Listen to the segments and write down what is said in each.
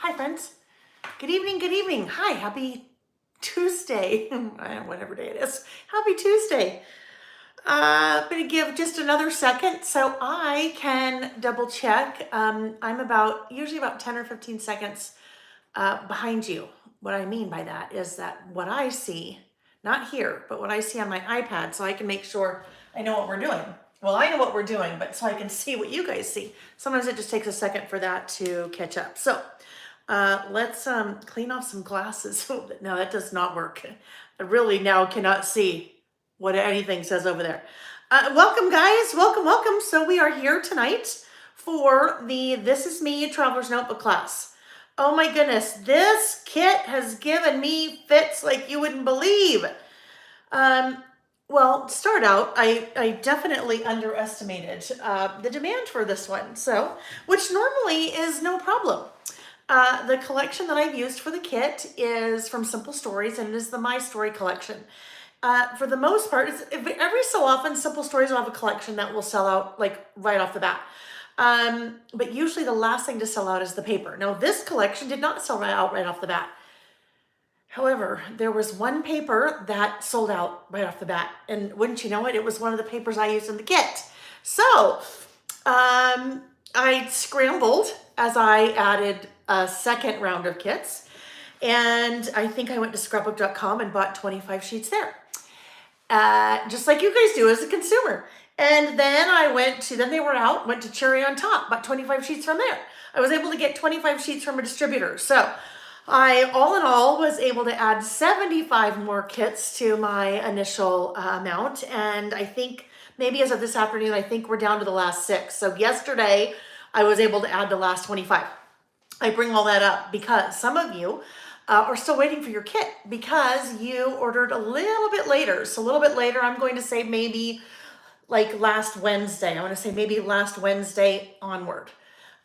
Hi, friends. Good evening, good evening. Hi, happy Tuesday. Whatever day it is. Happy Tuesday. I'm going to give just another second so I can double check. I'm usually about 10 or 15 seconds behind you. What I mean by that is that what I see, not here, but what I see on my iPad, so I can make sure I know what we're doing. Well, I know what we're doing, but so I can see what you guys see. Sometimes it just takes a second for that to catch up. So let's clean off some glasses. No, that does not work. I really now cannot see what anything says over there. Welcome, guys. Welcome, welcome. So we are here tonight for the This Is Me Traveler's Notebook class. Oh my goodness, this kit has given me fits like you wouldn't believe. Well, to start out, I definitely underestimated the demand for this one, so which normally is no problem. The collection that I've used for the kit is from Simple Stories, and it is the My Story collection. For the most part, every so often, Simple Stories will have a collection that will sell out like right off the bat. But usually the last thing to sell out is the paper. Now, this collection did not sell out right off the bat. However, there was one paper that sold out right off the bat. And wouldn't you know it, it was one of the papers I used in the kit. So I scrambled as I added a second round of kits. And I think I went to scrapbook.com and bought 25 sheets there. Just like you guys do as a consumer. And then then they were out, went to Cherry on Top, bought 25 sheets from there. I was able to get 25 sheets from a distributor. So I, all in all, was able to add 75 more kits to my initial amount. And I think maybe as of this afternoon, I think we're down to the last 6. So yesterday, I was able to add the last 25. I bring all that up because some of you are still waiting for your kit because you ordered a little bit later. So a little bit later, I'm going to say maybe like last Wednesday. I want to say maybe last Wednesday onward.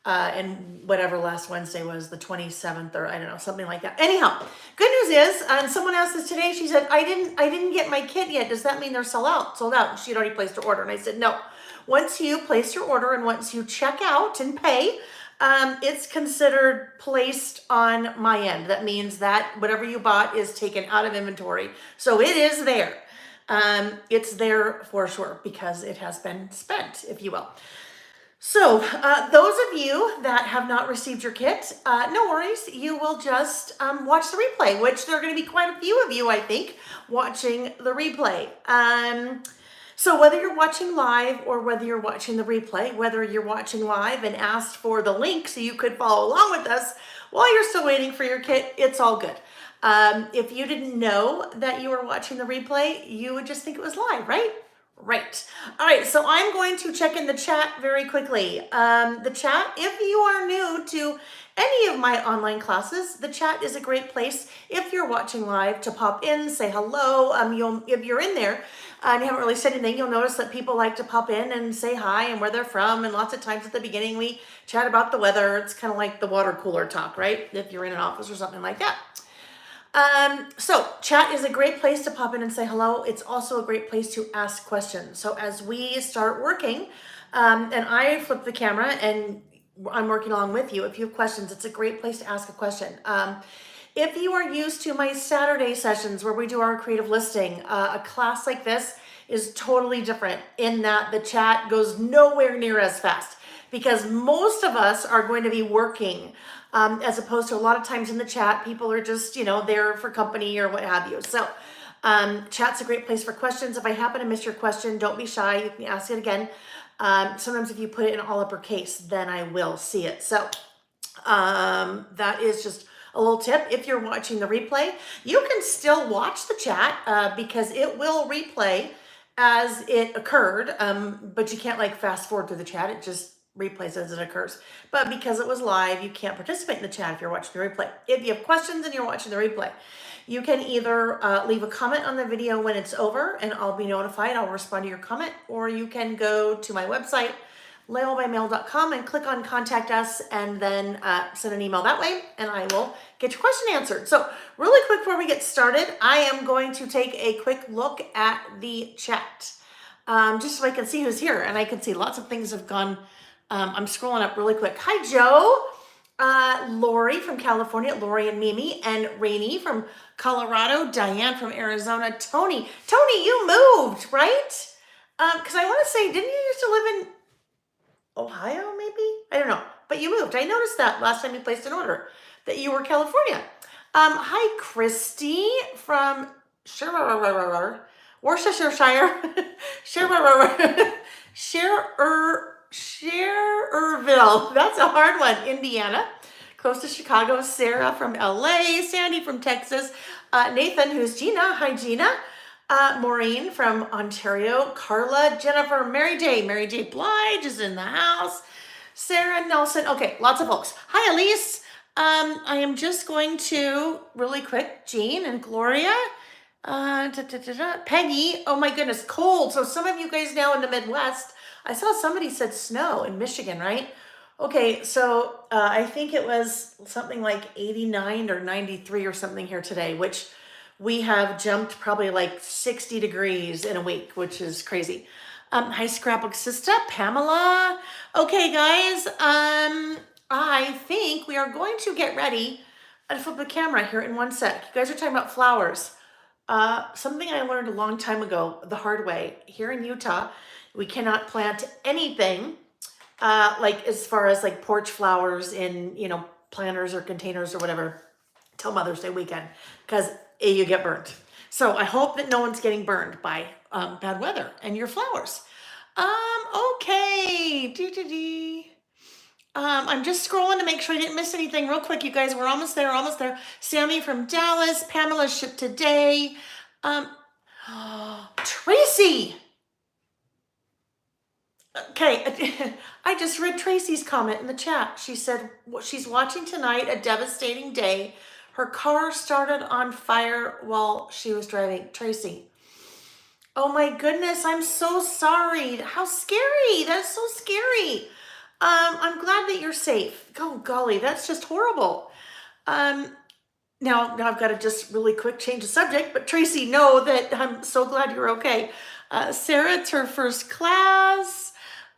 And whatever last Wednesday was, the 27th, or I don't know, something like that. Anyhow, good news is, and someone asked this today, she said, I didn't get my kit yet. Does that mean they're sold out? She had already placed her order. And I said, no. Once you place your order and once you check out and pay, it's considered placed on my end. That means that whatever you bought is taken out of inventory. So it is there. It's there for sure because it has been spent, if you will. So those of you that have not received your kit, no worries. You will just watch the replay, which there are going to be quite a few of you, I think, watching the replay. So whether you're watching live or whether you're watching the replay, whether you're watching live and asked for the link so you could follow along with us while you're still waiting for your kit, it's all good. If you didn't know that you were watching the replay, you would just think it was live, right? Right. All right, so I'm going to check in the chat very quickly. The chat, if you are new to any of my online classes, the chat is a great place if you're watching live to pop in, say hello. If you're in there and you haven't really said anything, you'll notice that people like to pop in and say hi and where they're from. And lots of times at the beginning, we chat about the weather. It's kind of like the water cooler talk, right? If you're in an office or something like that. So chat is a great place to pop in and say hello. It's also a great place to ask questions. So as we start working, and I flip the camera and I'm working along with you. If you have questions, it's a great place to ask a question. If you are used to my Saturday sessions where we do our creative listing, a class like this is totally different in that the chat goes nowhere near as fast because most of us are going to be working as opposed to a lot of times in the chat, people are just, there for company or what have you. So chat's a great place for questions. If I happen to miss your question, don't be shy. You can ask it again. Sometimes if you put it in all uppercase, then I will see it. So that is just a little tip. If you're watching the replay, you can still watch the chat because it will replay as it occurred, but you can't like fast forward through the chat. It just replays as it occurs. But because it was live, you can't participate in the chat if you're watching the replay. If you have questions and you're watching the replay, you can either leave a comment on the video when it's over and I'll be notified. I'll respond to your comment, or you can go to my website, laylabymail.com, and click on contact us and then send an email that way and I will get your question answered. So really quick before we get started, I am going to take a quick look at the chat just so I can see who's here, and I can see lots of things have gone. I'm scrolling up really quick. Hi, Joe. Lori from California, Lori and Mimi, and Rainey from Colorado, Diane from Arizona, Tony. Tony, you moved, right? Because I want to say, didn't you used to live in Ohio, maybe? I don't know. But you moved. I noticed that last time you placed an order that you were California. Hi, Christy from Worcestershire, Schererville. That's a hard one. Indiana, close to Chicago. Sarah from LA, Sandy from Texas, Nathan, who's Gina. Hi, Gina. Maureen from Ontario, Carla, Jennifer, Mary J. Blige is in the house. Sarah Nelson. Okay, lots of folks. Hi, Elise. I am just going to really quick, Jean and Gloria. Peggy, oh my goodness, cold. So some of you guys now in the Midwest, I saw somebody said snow in Michigan, right? Okay, so I think it was something like 89 or 93 or something here today, which we have jumped probably like 60 degrees in a week, which is crazy. Hi, Scrapbook Sister, Pamela. Okay, guys, I think we are going to get ready. I'll flip the camera here in one sec. You guys are talking about flowers. Something I learned a long time ago, the hard way. Here in Utah, we cannot plant anything, like as far as like porch flowers in, planters or containers or whatever, till Mother's Day weekend, because you get burnt. So I hope that no one's getting burned by bad weather and your flowers. Okay. I'm just scrolling to make sure I didn't miss anything real quick, you guys. We're almost there. Sammy from Dallas. Pamela shipped today. Tracy. Okay, I just read Tracy's comment in the chat. She said she's watching tonight, a devastating day. Her car started on fire while she was driving. Tracy. Oh my goodness, I'm so sorry. How scary. That's so scary. I'm glad that you're safe. Oh golly, that's just horrible. Now I've got to just really quick change the subject, but Tracy, know that I'm so glad you're okay. Sarah, it's her first class.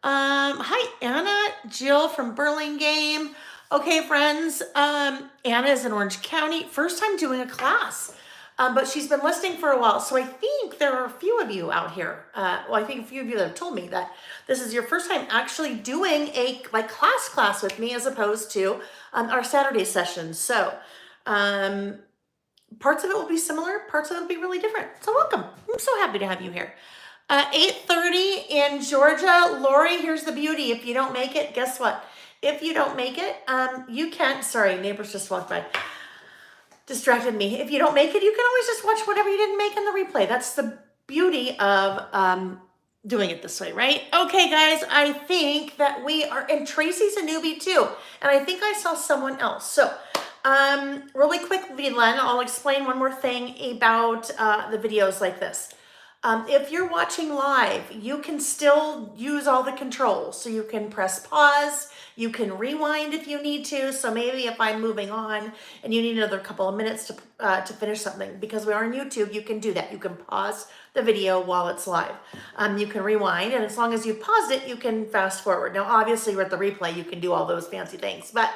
Hi, Anna, Jill from Burlingame. Okay, friends, Anna is in Orange County. First time doing a class, but she's been listening for a while. So I think there are a few of you out here. I think a few of you that have told me that this is your first time actually doing a class with me as opposed to our Saturday sessions. So parts of it will be similar, parts of it will be really different. So welcome. I'm so happy to have you here. 8:30 in Georgia. Lori, here's the beauty. If you don't make it, guess what? If you don't make it, you can, sorry, neighbors just walked by, distracted me. If you don't make it, you can always just watch whatever you didn't make in the replay. That's the beauty of doing it this way, right? Okay, guys, I think that we are, and Tracy's a newbie too, and I think I saw someone else. So, really quick, Vilan, I'll explain one more thing about the videos like this. If you're watching live, you can still use all the controls. So you can press pause, you can rewind if you need to. So maybe if I'm moving on and you need another couple of minutes to finish something, because we are on YouTube, you can do that. You can pause the video while it's live. You can rewind, and as long as you paused it, you can fast forward. Now, obviously, with the replay, you can do all those fancy things, but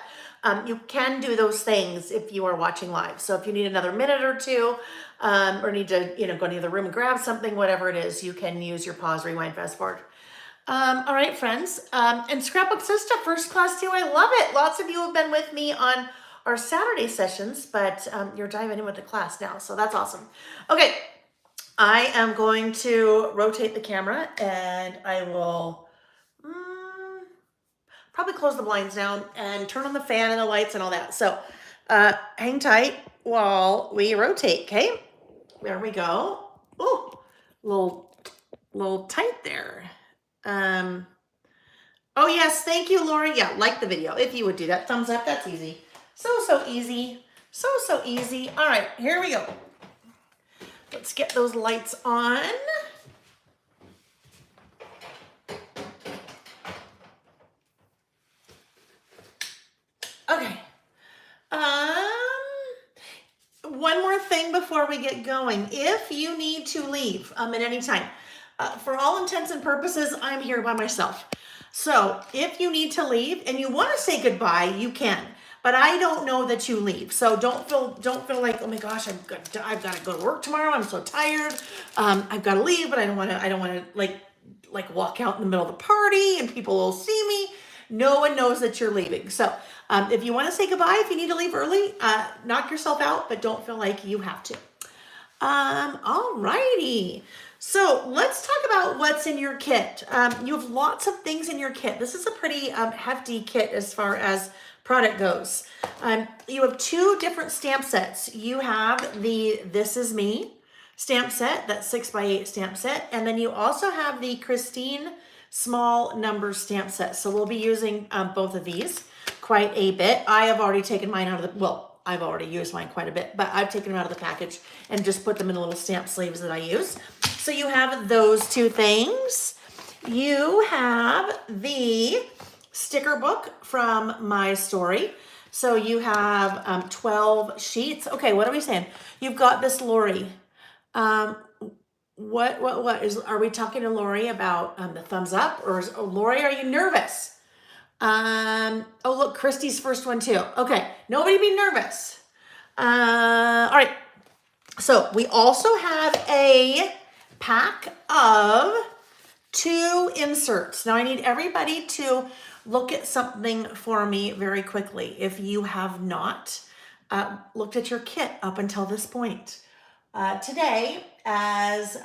you can do those things if you are watching live. So if you need another minute or two, or need to, go to the other room and grab something, whatever it is, you can use your pause, rewind, fast forward. All right, friends. And Scrapbook Sister, first class too. I love it. Lots of you have been with me on our Saturday sessions, but you're diving in with the class now. So that's awesome. Okay. I am going to rotate the camera and I will probably close the blinds down and turn on the fan and the lights and all that. So hang tight while we rotate, okay? There we go. Oh, little tight there. Oh yes, thank you, Lori. Yeah, like the video. If you would do that, thumbs up, that's easy. So easy. So easy. All right, here we go. Let's get those lights on. Okay. One more thing before we get going. If you need to leave at any time, for all intents and purposes, I'm here by myself. So if you need to leave and you want to say goodbye, you can. but I don't know that you leave. So don't feel like, oh my gosh, I've got to go to work tomorrow. I'm so tired. I've got to leave, but I don't want to like walk out in the middle of the party and people will see me. No one knows that you're leaving. So if you want to say goodbye, if you need to leave early, knock yourself out, but don't feel like you have to. All righty. So let's talk about what's in your kit. You have lots of things in your kit. This is a pretty hefty kit as far as product goes. You have 2 different stamp sets. You have the This Is Me stamp set, that 6x8 stamp set, and then you also have the Christine small number stamp set. So we'll be using both of these quite a bit. I have already taken mine out of the, well, I've already used mine quite a bit, but I've taken them out of the package and just put them in the little stamp sleeves that I use. So you have those 2 things. You have the sticker book from My Story. So you have 12 sheets. Okay, what are we saying? You've got this Lori. Are we talking to Lori about the thumbs up, or Lori, are you nervous? Oh look, Christy's first one too. Okay, nobody be nervous. All right. So we also have a pack of 2 inserts. Now I need everybody to look at something for me very quickly. If you have not looked at your kit up until this point. Today, as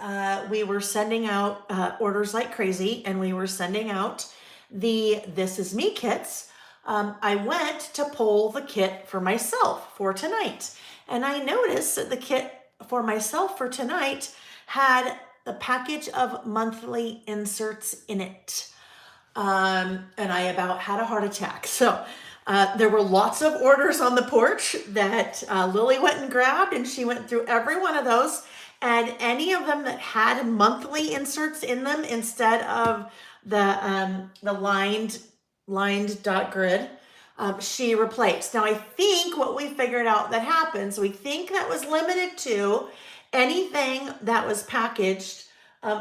we were sending out orders like crazy and we were sending out the This Is Me kits, I went to pull the kit for myself for tonight. And I noticed that the kit for myself for tonight had the package of monthly inserts in it. And I about had a heart attack. So there were lots of orders on the porch that Lily went and grabbed, and she went through every one of those. And any of them that had monthly inserts in them instead of the lined dot grid, she replaced. Now I think what we figured out that happens, we think that was limited to anything that was packaged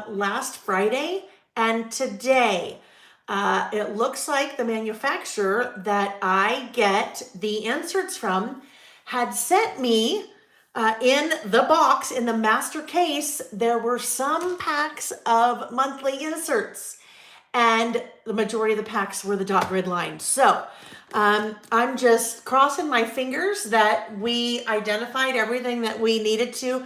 last Friday and today. It looks like the manufacturer that I get the inserts from had sent me in the box, in the master case, there were some packs of monthly inserts, and the majority of the packs were the dot grid line. So I'm just crossing my fingers that we identified everything that we needed to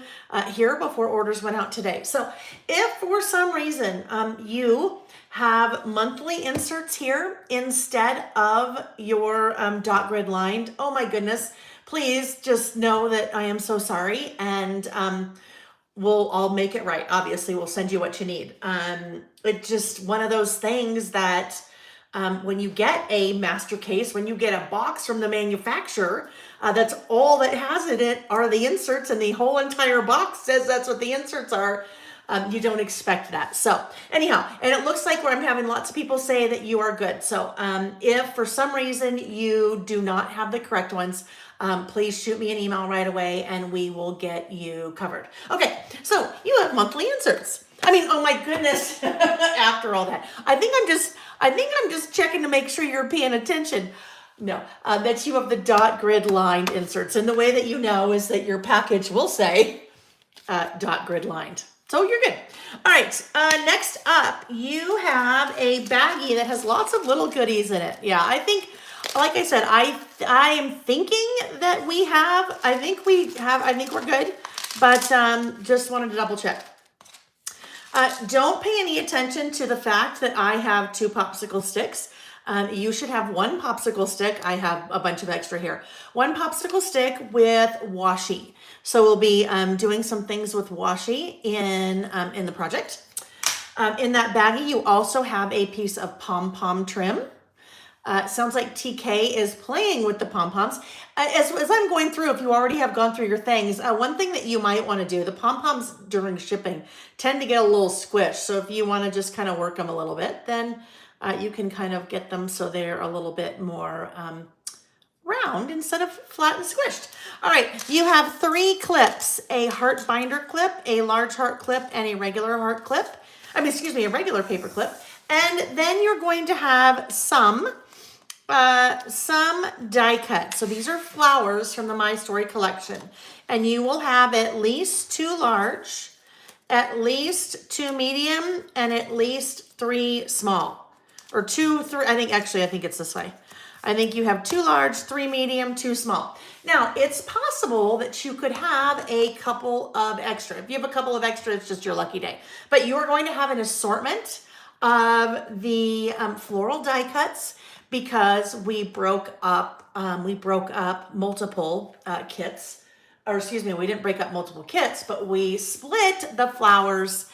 here before orders went out today. So if for some reason you have monthly inserts here instead of your dot grid lined, oh my goodness, please just know that I am so sorry, and I'll make it right. Obviously, we'll send you what you need. It's just one of those things that when you get a master case, when you get a box from the manufacturer, that's all that has in it are the inserts, and the whole entire box says that's what the inserts are. You don't expect that. So anyhow, and it looks like where I'm having lots of people say that you are good. So if for some reason you do not have the correct ones, please shoot me an email right away and we will get you covered. Okay, so you have monthly inserts. I mean, oh my goodness, after all that, I think I'm just checking to make sure you're paying attention. No, that you have the dot grid lined inserts. And the way that you know is that your package will say dot grid lined. So you're good. All right, next up, you have a baggie that has lots of little goodies in it. Yeah, I think, like I said, I am thinking that I think we're good, but just wanted to double check. Don't pay any attention to the fact that I have 2 popsicle sticks. You should have 1 popsicle stick. I have a bunch of extra here. 1 popsicle stick with washi. So we'll be doing some things with washi in the project. In that baggie, you also have a piece of pom-pom trim. Sounds like TK is playing with the pom-poms. As I'm going through, if you already have gone through your things, one thing that you might want to do, the pom-poms during shipping tend to get a little squished. So if you want to just kind of work them a little bit, then you can kind of get them so they're a little bit more round instead of flat and squished. All right, you have 3 clips, a heart binder clip, a large heart clip, and a regular heart clip. A regular paper clip. And then you're going to have some some die cuts. So these are flowers from the My Story collection. And you will have at least 2 large, at least 2 medium, and at least 3 small. Or 2, 3, I think it's this way. I think you have 2 large, 3 medium, 2 small. Now, it's possible that you could have a couple of extra. If you have a couple of extra, it's just your lucky day. But you are going to have an assortment of the floral die cuts because we broke up multiple kits. Or excuse me, we didn't break up multiple kits, but we split the flowers.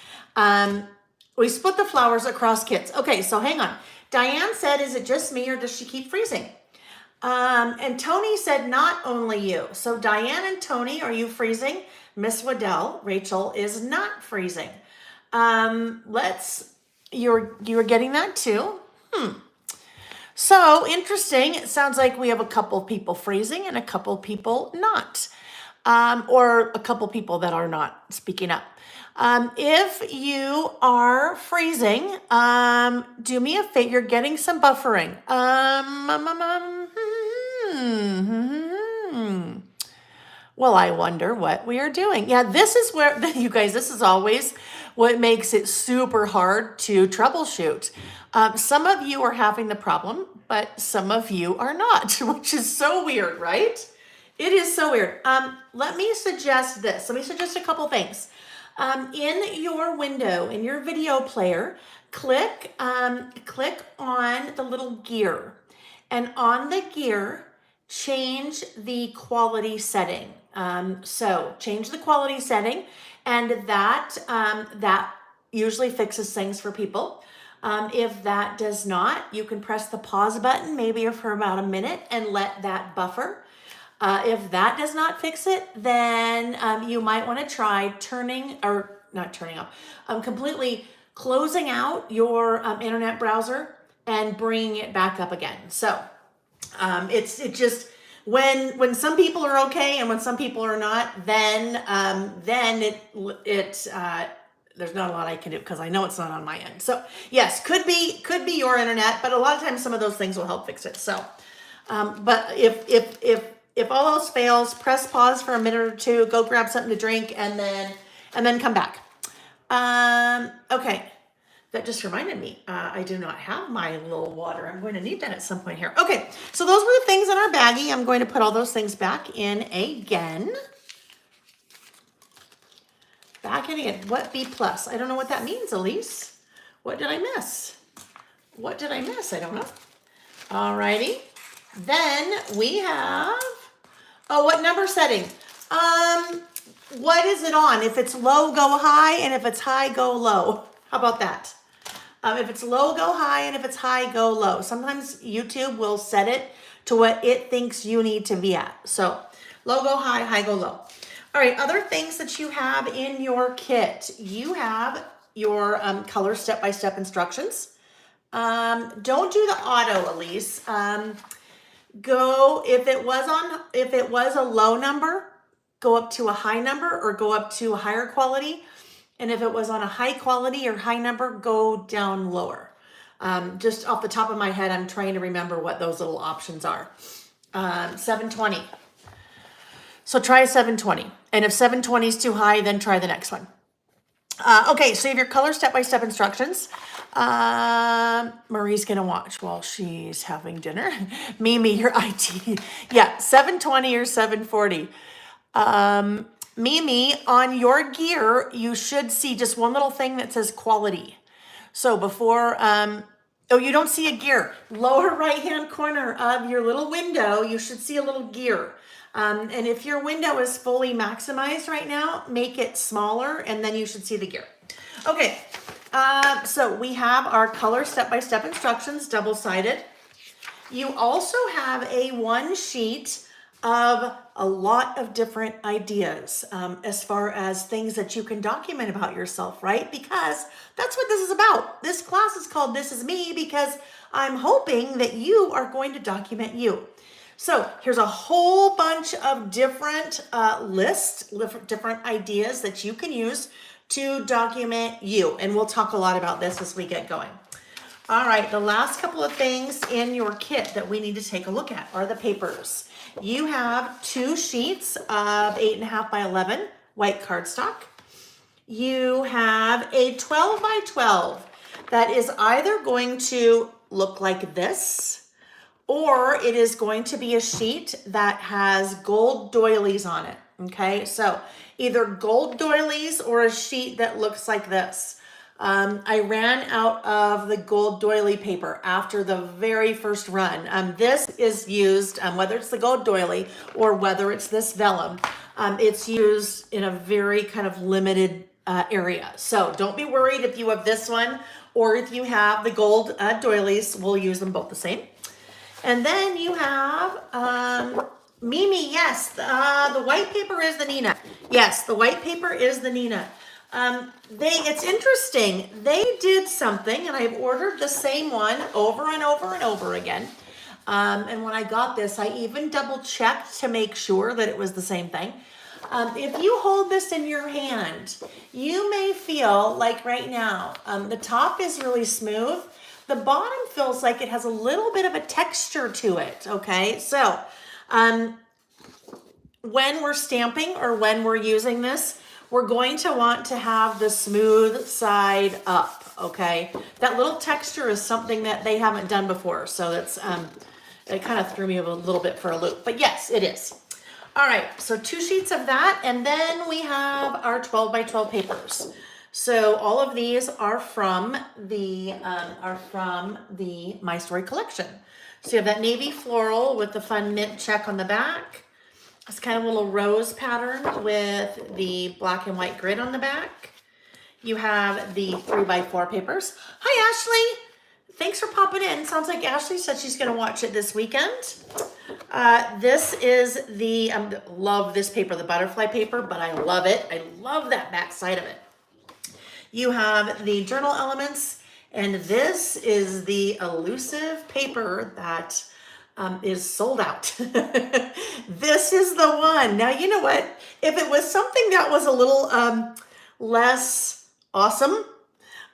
We split the flowers across kits. Okay, so hang on. Diane said, is it just me or does she keep freezing? And Tony said, not only you. So Diane and Tony, are you freezing? Miss Waddell, Rachel is not freezing. You're getting that too? So interesting. It sounds like we have a couple people freezing and a couple people not. Or a couple people that are not speaking up. If you are freezing, do me a favor, you're getting some buffering. Well, I wonder what we are doing. Yeah, this is where, you guys, this is always what makes it super hard to troubleshoot. Some of you are having the problem, but some of you are not, which is so weird, right? It is so weird. Let me suggest this. Let me suggest a couple things. In your window, in your video player, click on the little gear. And on the gear, change the quality setting. So change the quality setting, and that usually fixes things for people. If that does not, you can press the pause button maybe for about a minute and let that buffer. If that does not fix it, then you might want to try completely closing out your internet browser and bringing it back up again. So it just when some people are okay and when some people are not, then there's not a lot I can do because I know it's not on my end. So yes, could be your internet, but a lot of times some of those things will help fix it. So, but if all else fails, press pause for a minute or two, go grab something to drink, and then come back. Okay, that just reminded me, I do not have my little water. I'm going to need that at some point here. Okay, so those were the things in our baggie. I'm going to put all those things back in again. Back in again. What B+? I don't know what that means, Elise. What did I miss? What did I miss? I don't know. All righty. Then we have, what number setting? What is it on? If it's low, go high, and if it's high, go low. How about that? If it's low, go high, and if it's high, go low. Sometimes YouTube will set it to what it thinks you need to be at. So low, go high, high, go low. All right, other things that you have in your kit. You have your color step-by-step instructions. Don't do the auto, Elise. Go, if it was a low number, go up to a high number or go up to a higher quality. And if it was on a high quality or high number, go down lower. Just off the top of my head, I'm trying to remember what those little options are. 720. So try 720. And if 720 is too high, then try the next one. Okay, so you have your color step-by-step instructions. Marie's gonna watch while she's having dinner. Mimi, your IT. Yeah, 720 or 740. Mimi, on your gear, you should see just one little thing that says quality. So before, you don't see a gear. Lower right-hand corner of your little window, you should see a little gear. And if your window is fully maximized right now, make it smaller and then you should see the gear. Okay, so we have our color step-by-step instructions, double-sided. You also have a one sheet of a lot of different ideas as far as things that you can document about yourself, right? Because that's what this is about. This class is called This Is Me because I'm hoping that you are going to document you. So here's a whole bunch of different lists, different ideas that you can use to document you. And we'll talk a lot about this as we get going. All right, the last couple of things in your kit that we need to take a look at are the papers. You have 2 sheets of 8.5 by 11 white cardstock. You have a 12 by 12 that is either going to look like this, or it is going to be a sheet that has gold doilies on it. Okay, so either gold doilies or a sheet that looks like this. I ran out of the gold doily paper after the very first run. This is used, whether it's the gold doily or whether it's this vellum, it's used in a very kind of limited area. So don't be worried if you have this one or if you have the gold doilies. We'll use them both the same. And then you have Mimi, yes, the white paper is the Neenah. Yes, the white paper is the Neenah. It's interesting. They did something, and I've ordered the same one over and over and over again. And when I got this, I even double checked to make sure that it was the same thing. If you hold this in your hand, you may feel like right now, the top is really smooth. The bottom feels like it has a little bit of a texture to it, okay? So, when we're stamping or when we're using this, we're going to want to have the smooth side up, okay? That little texture is something that they haven't done before, so that's it kind of threw me a little bit for a loop, but yes, it is. All right, so 2 sheets of that, and then we have our 12 by 12 papers. So all of these are from the My Story collection. So you have that navy floral with the fun mint check on the back. It's kind of a little rose pattern with the black and white grid on the back. You have the 3x4 papers. Hi, Ashley. Thanks for popping in. Sounds like Ashley said she's going to watch it this weekend. This is the, love this paper, the butterfly paper, but I love it. I love that back side of it. You have the journal elements, and this is the elusive paper that is sold out. This is the one. Now, you know what? If it was something that was a little less awesome,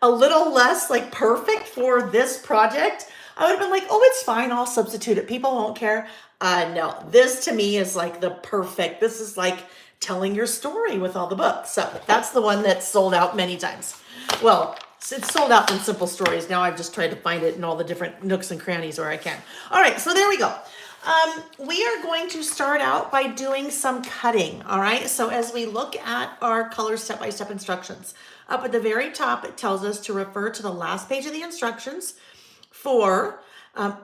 a little less like perfect for this project, I would have been like, oh, it's fine. I'll substitute it. People won't care. No, this to me is like the perfect. This is like telling your story with all the books. So that's the one that's sold out many times. Well, it's sold out in Simple Stories. Now I've just tried to find it in all the different nooks and crannies where I can. All right, so there we go. We are going to start out by doing some cutting, all right? So as we look at our color step-by-step instructions, up at the very top, it tells us to refer to the last page of the instructions for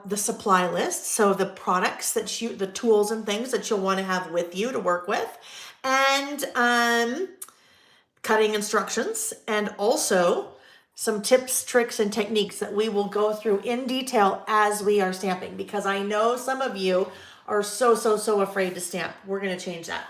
the supply list. So the products that the tools and things that you'll want to have with you to work with, and cutting instructions, and also some tips, tricks, and techniques that we will go through in detail as we are stamping, because I know some of you are so afraid to stamp. We're going to change that.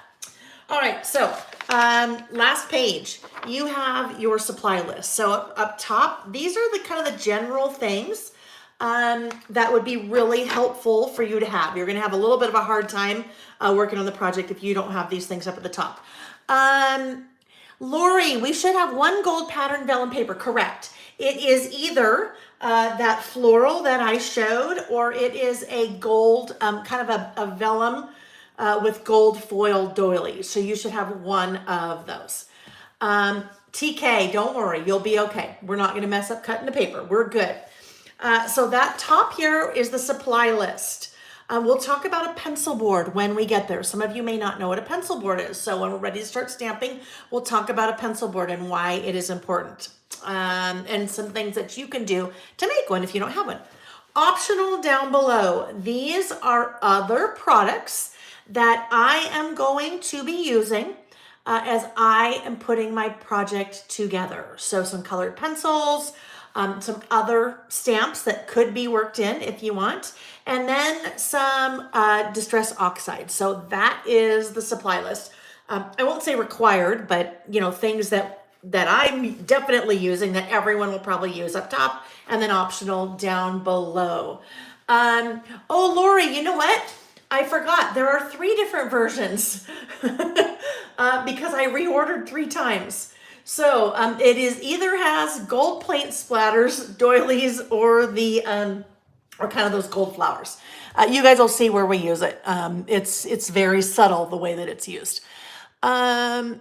All right, so last page, you have your supply list. So up top, these are the kind of the general things that would be really helpful for you to have. You're going to have a little bit of a hard time working on the project if you don't have these things up at the top. Lori, we should have 1 gold pattern vellum paper. Correct. It is either that floral that I showed, or it is a gold, kind of a vellum with gold foil doilies. So you should have 1 of those. TK, don't worry, you'll be okay. We're not going to mess up cutting the paper. We're good. So that top here is the supply list. We'll talk about a pencil board when we get there. Some of you may not know what a pencil board is. So when we're ready to start stamping, we'll talk about a pencil board and why it is important. And some things that you can do to make one if you don't have one. Optional down below. These are other products that I am going to be using as I am putting my project together. So some colored pencils, some other stamps that could be worked in if you want, and then some Distress Oxide. So that is the supply list. I won't say required, but you know, things that I'm definitely using that everyone will probably use up top, and then optional down below. Oh, Lori, you know what? I forgot. There are 3 different versions because I reordered 3 times. So it is either has gold paint splatters, doilies, or the or kind of those gold flowers. You guys will see where we use it. It's very subtle the way that it's used. Um,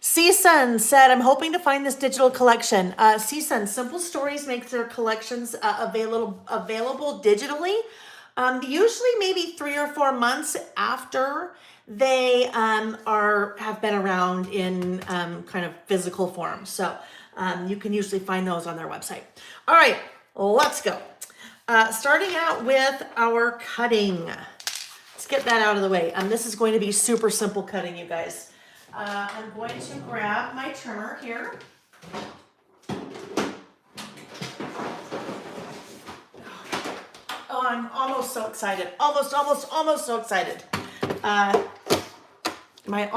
CSUN said, I'm hoping to find this digital collection. CSUN, Simple Stories makes their collections available digitally. Usually maybe 3 or 4 months after they have been around in kind of physical form. So you can usually find those on their website. All right, let's go. Starting out with our cutting. Let's get that out of the way. This is going to be super simple cutting, you guys. I'm going to grab my trimmer here. Oh, I'm almost so excited. Almost so excited. My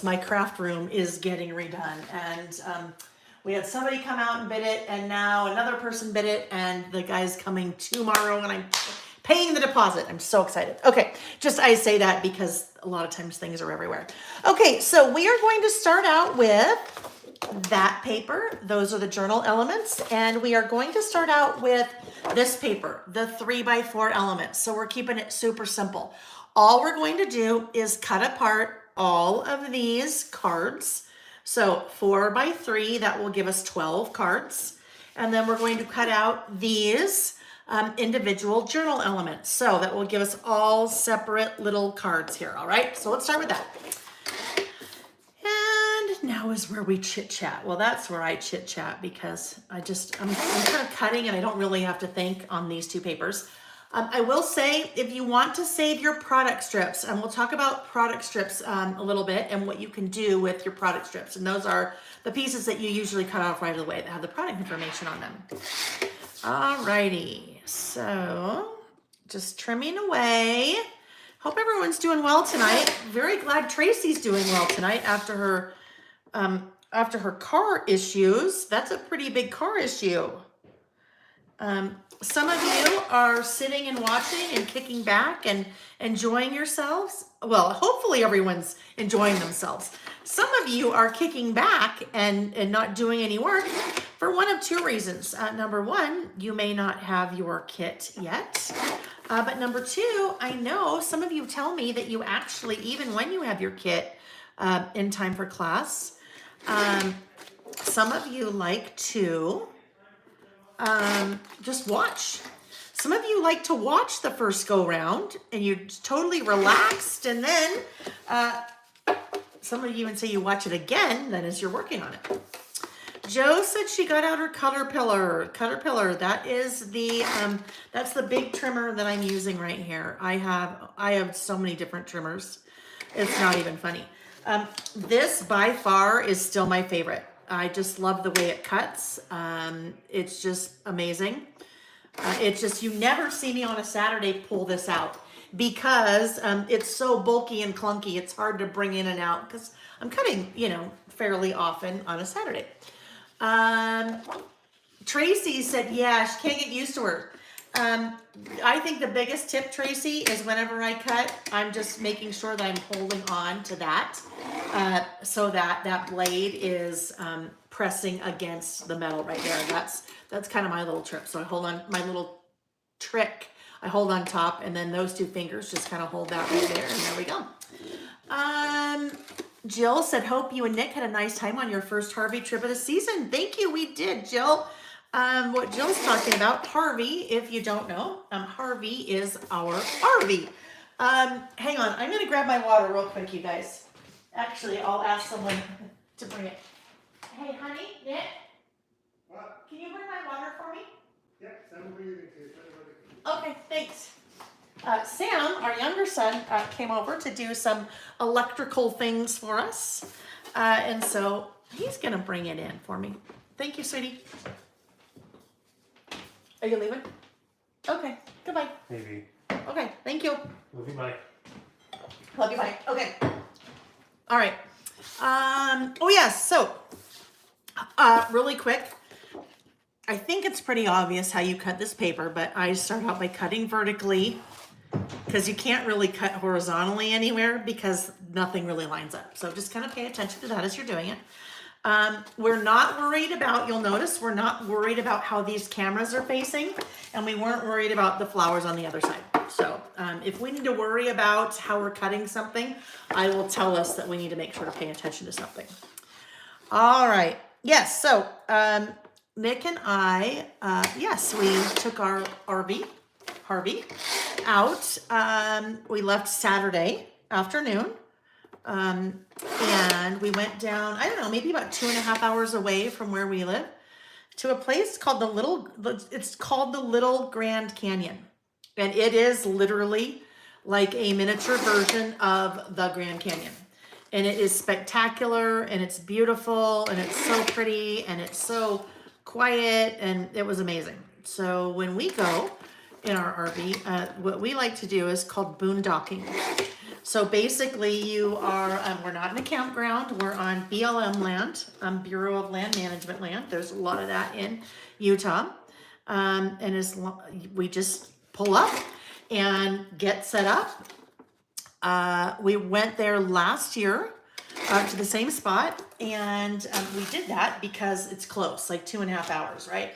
my craft room is getting redone. And we had somebody come out and bid it, and now another person bid it, and the guy's coming tomorrow, and I'm paying the deposit. I'm so excited. Okay, just I say that because a lot of times things are everywhere. Okay, so we are going to start out with that paper. Those are the journal elements, and we are going to start out with this paper, the 3x4 elements. So we're keeping it super simple. All we're going to do is cut apart all of these cards. So 4x3, that will give us 12 cards. And then we're going to cut out these individual journal elements. So that will give us all separate little cards here. All right, so let's start with that. And now is where we chit chat. Well, that's where I chit chat because I'm kind of cutting and I don't really have to think on these two papers. I will say, if you want to save your product strips, and we'll talk about product strips a little bit and what you can do with your product strips. And those are the pieces that you usually cut off right away that have the product information on them. Alrighty, so just trimming away. Hope everyone's doing well tonight. Very glad Tracy's doing well tonight after her car issues. That's a pretty big car issue. Some of you are sitting and watching and kicking back and enjoying yourselves. Well, hopefully everyone's enjoying themselves. Some of you are kicking back and not doing any work for one of two reasons. Number one, you may not have your kit yet. But number two, I know some of you tell me that you actually, even when you have your kit in time for class, some of you like to just watch. Some of you like to watch the first go round and you're totally relaxed, and then some of you even say you watch it again then as you're working on it. Jo said she got out her Caterpillar. That is that's the big trimmer that I'm using right here. I have so many different trimmers. It's not even funny. This by far is still my favorite. I just love the way it cuts. It's just amazing. It's just, you never see me on a Saturday pull this out because it's so bulky and clunky. It's hard to bring in and out because I'm cutting, fairly often on a Saturday. Tracy said, yeah, she can't get used to her. I think the biggest tip, Tracy, is whenever I cut, I'm just making sure that I'm holding on to that so that that blade is pressing against the metal right there. That's kind of my little trick. So I hold on, my little trick, I hold on top, and then those two fingers just kind of hold that right there, and there we go. Jill said, hope you and Nick had a nice time on your first Harvey trip of the season. Thank you, we did, Jill. What Jill's talking about, Harvey, if you don't know, Harvey is our Harvey. Hang on, I'm gonna grab my water real quick, you guys. Actually, I'll ask someone to bring it. Hey, honey, Nick? What? Can you bring my water for me? Yep, Sam will bring it to you. Okay, thanks. Sam, our younger son, came over to do some electrical things for us. And so he's gonna bring it in for me. Thank you, sweetie. Are you leaving? Okay, goodbye. Maybe. Okay, thank you. Love you, bye. Love you, bye. Okay. All right. Oh yes, so really quick, I think it's pretty obvious how you cut this paper, but I start out by cutting vertically because you can't really cut horizontally anywhere because nothing really lines up. So just kind of pay attention to that as you're doing it. We're not worried about, you'll notice, we're not worried about how these cameras are facing, and we weren't worried about the flowers on the other side. So if we need to worry about how we're cutting something, I will tell us that we need to make sure to pay attention to something. All right. Yes. So Nick and I, yes, we took our RV, Harvey, out. We left Saturday afternoon. And we went down, I don't know, maybe about 2.5 hours away from where we live to a place called it's called the Little Grand Canyon. And it is literally like a miniature version of the Grand Canyon. And it is spectacular and it's beautiful and it's so pretty and it's so quiet and it was amazing. So when we go in our RV, what we like to do is called boondocking. So basically you are, we're not in a campground, we're on BLM land, Bureau of Land Management land. There's a lot of that in Utah. And we just pull up and get set up. We went there last year to the same spot and we did that because it's close, like 2.5 hours, right?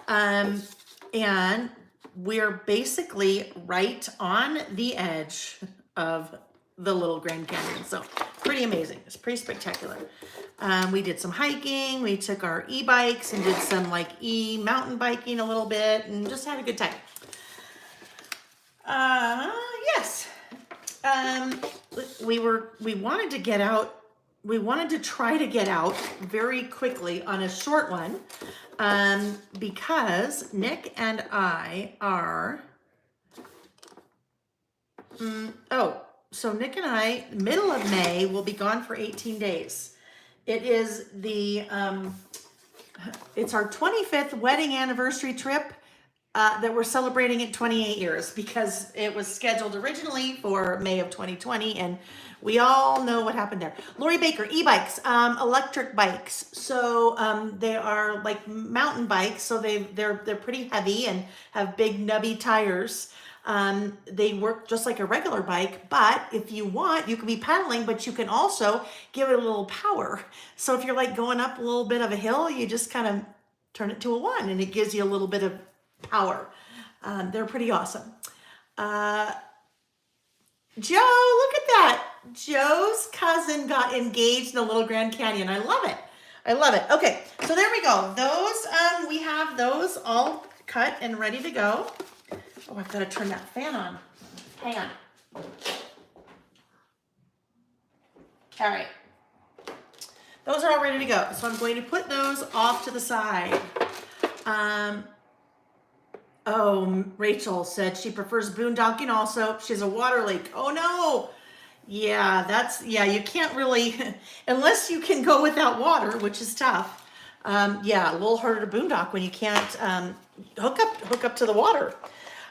And we're basically right on the edge of the Little Grand Canyon. So pretty amazing. It's pretty spectacular. We did some hiking. We took our e-bikes and did some like mountain biking a little bit and just had a good time. Yes. We wanted to get out. We wanted to try to get out very quickly on a short one because Nick and I are, so Nick and I, middle of May, will be gone for 18 days. It is it's our 25th wedding anniversary trip that we're celebrating at 28 years because it was scheduled originally for May of 2020 and we all know what happened there. Lori Baker, e-bikes, electric bikes. So they are like mountain bikes, so they're pretty heavy and have big nubby tires. They work just like a regular bike, but if you want, you can be pedaling, but you can also give it a little power. So if you're like going up a little bit of a hill, you just kind of turn it to a 1 and it gives you a little bit of power. They're pretty awesome. Joe, look at that. Joe's cousin got engaged in the Little Grand Canyon. I love it. I love it. Okay, so there we go. Those, we have those all cut and ready to go. Oh, I've got to turn that fan on. Hang on. All right. Those are all ready to go. So I'm going to put those off to the side. Rachel said she prefers boondocking also. She has a water leak. Oh no. Yeah, you can't really, unless you can go without water, which is tough. A little harder to boondock when you can't hook up to the water.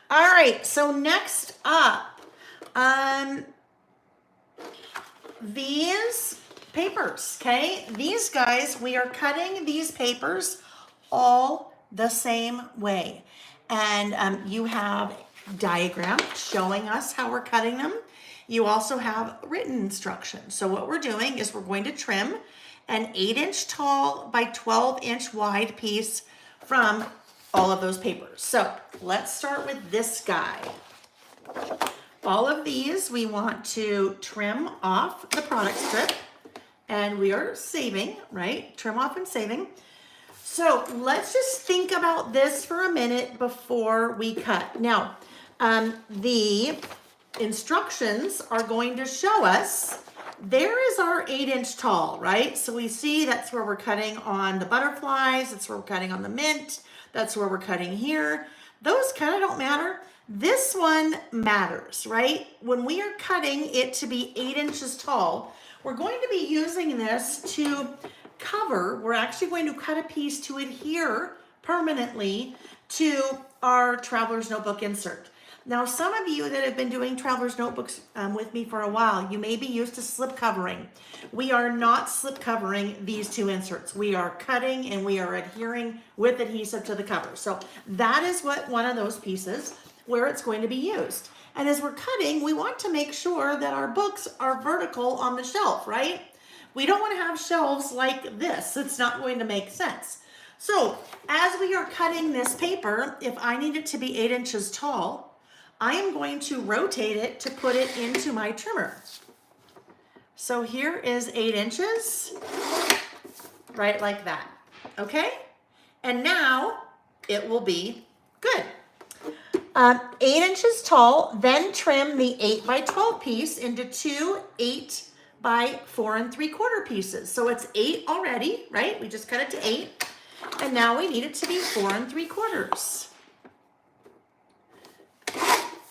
All right, so next up, these papers, okay? These guys, we are cutting these papers all the same way. And you have diagram showing us how we're cutting them. You also have written instructions. So what we're doing is we're going to trim an 8-inch tall by 12-inch wide piece from all of those papers. So let's start with this guy. All of these we want to trim off the product strip and we are saving, right? Trim off and saving. So let's just think about this for a minute before we cut. Now, the instructions are going to show us, there is our 8-inch tall, right? So we see that's where we're cutting on the butterflies, that's where we're cutting on the mint, that's where we're cutting here. Those kind of don't matter. This one matters, right? When we are cutting it to be 8 inches tall, we're going to be using this to cover, we're actually going to cut a piece to adhere permanently to our Traveler's Notebook insert. Now, some of you that have been doing Traveler's Notebooks with me for a while, you may be used to slip covering. We are not slip covering these two inserts. We are cutting and we are adhering with adhesive to the cover. So that is what one of those pieces where it's going to be used. And as we're cutting, we want to make sure that our books are vertical on the shelf, right? We don't want to have shelves like this. It's not going to make sense. So as we are cutting this paper, if I need it to be 8 inches tall, I am going to rotate it to put it into my trimmer. So here is 8 inches, right like that, okay? And now it will be good. 8 inches tall, then trim the 8 by 12 piece into two 8 by 4 3/4 pieces. So it's 8 already, right? We just cut it to 8. And now we need it to be 4 3/4.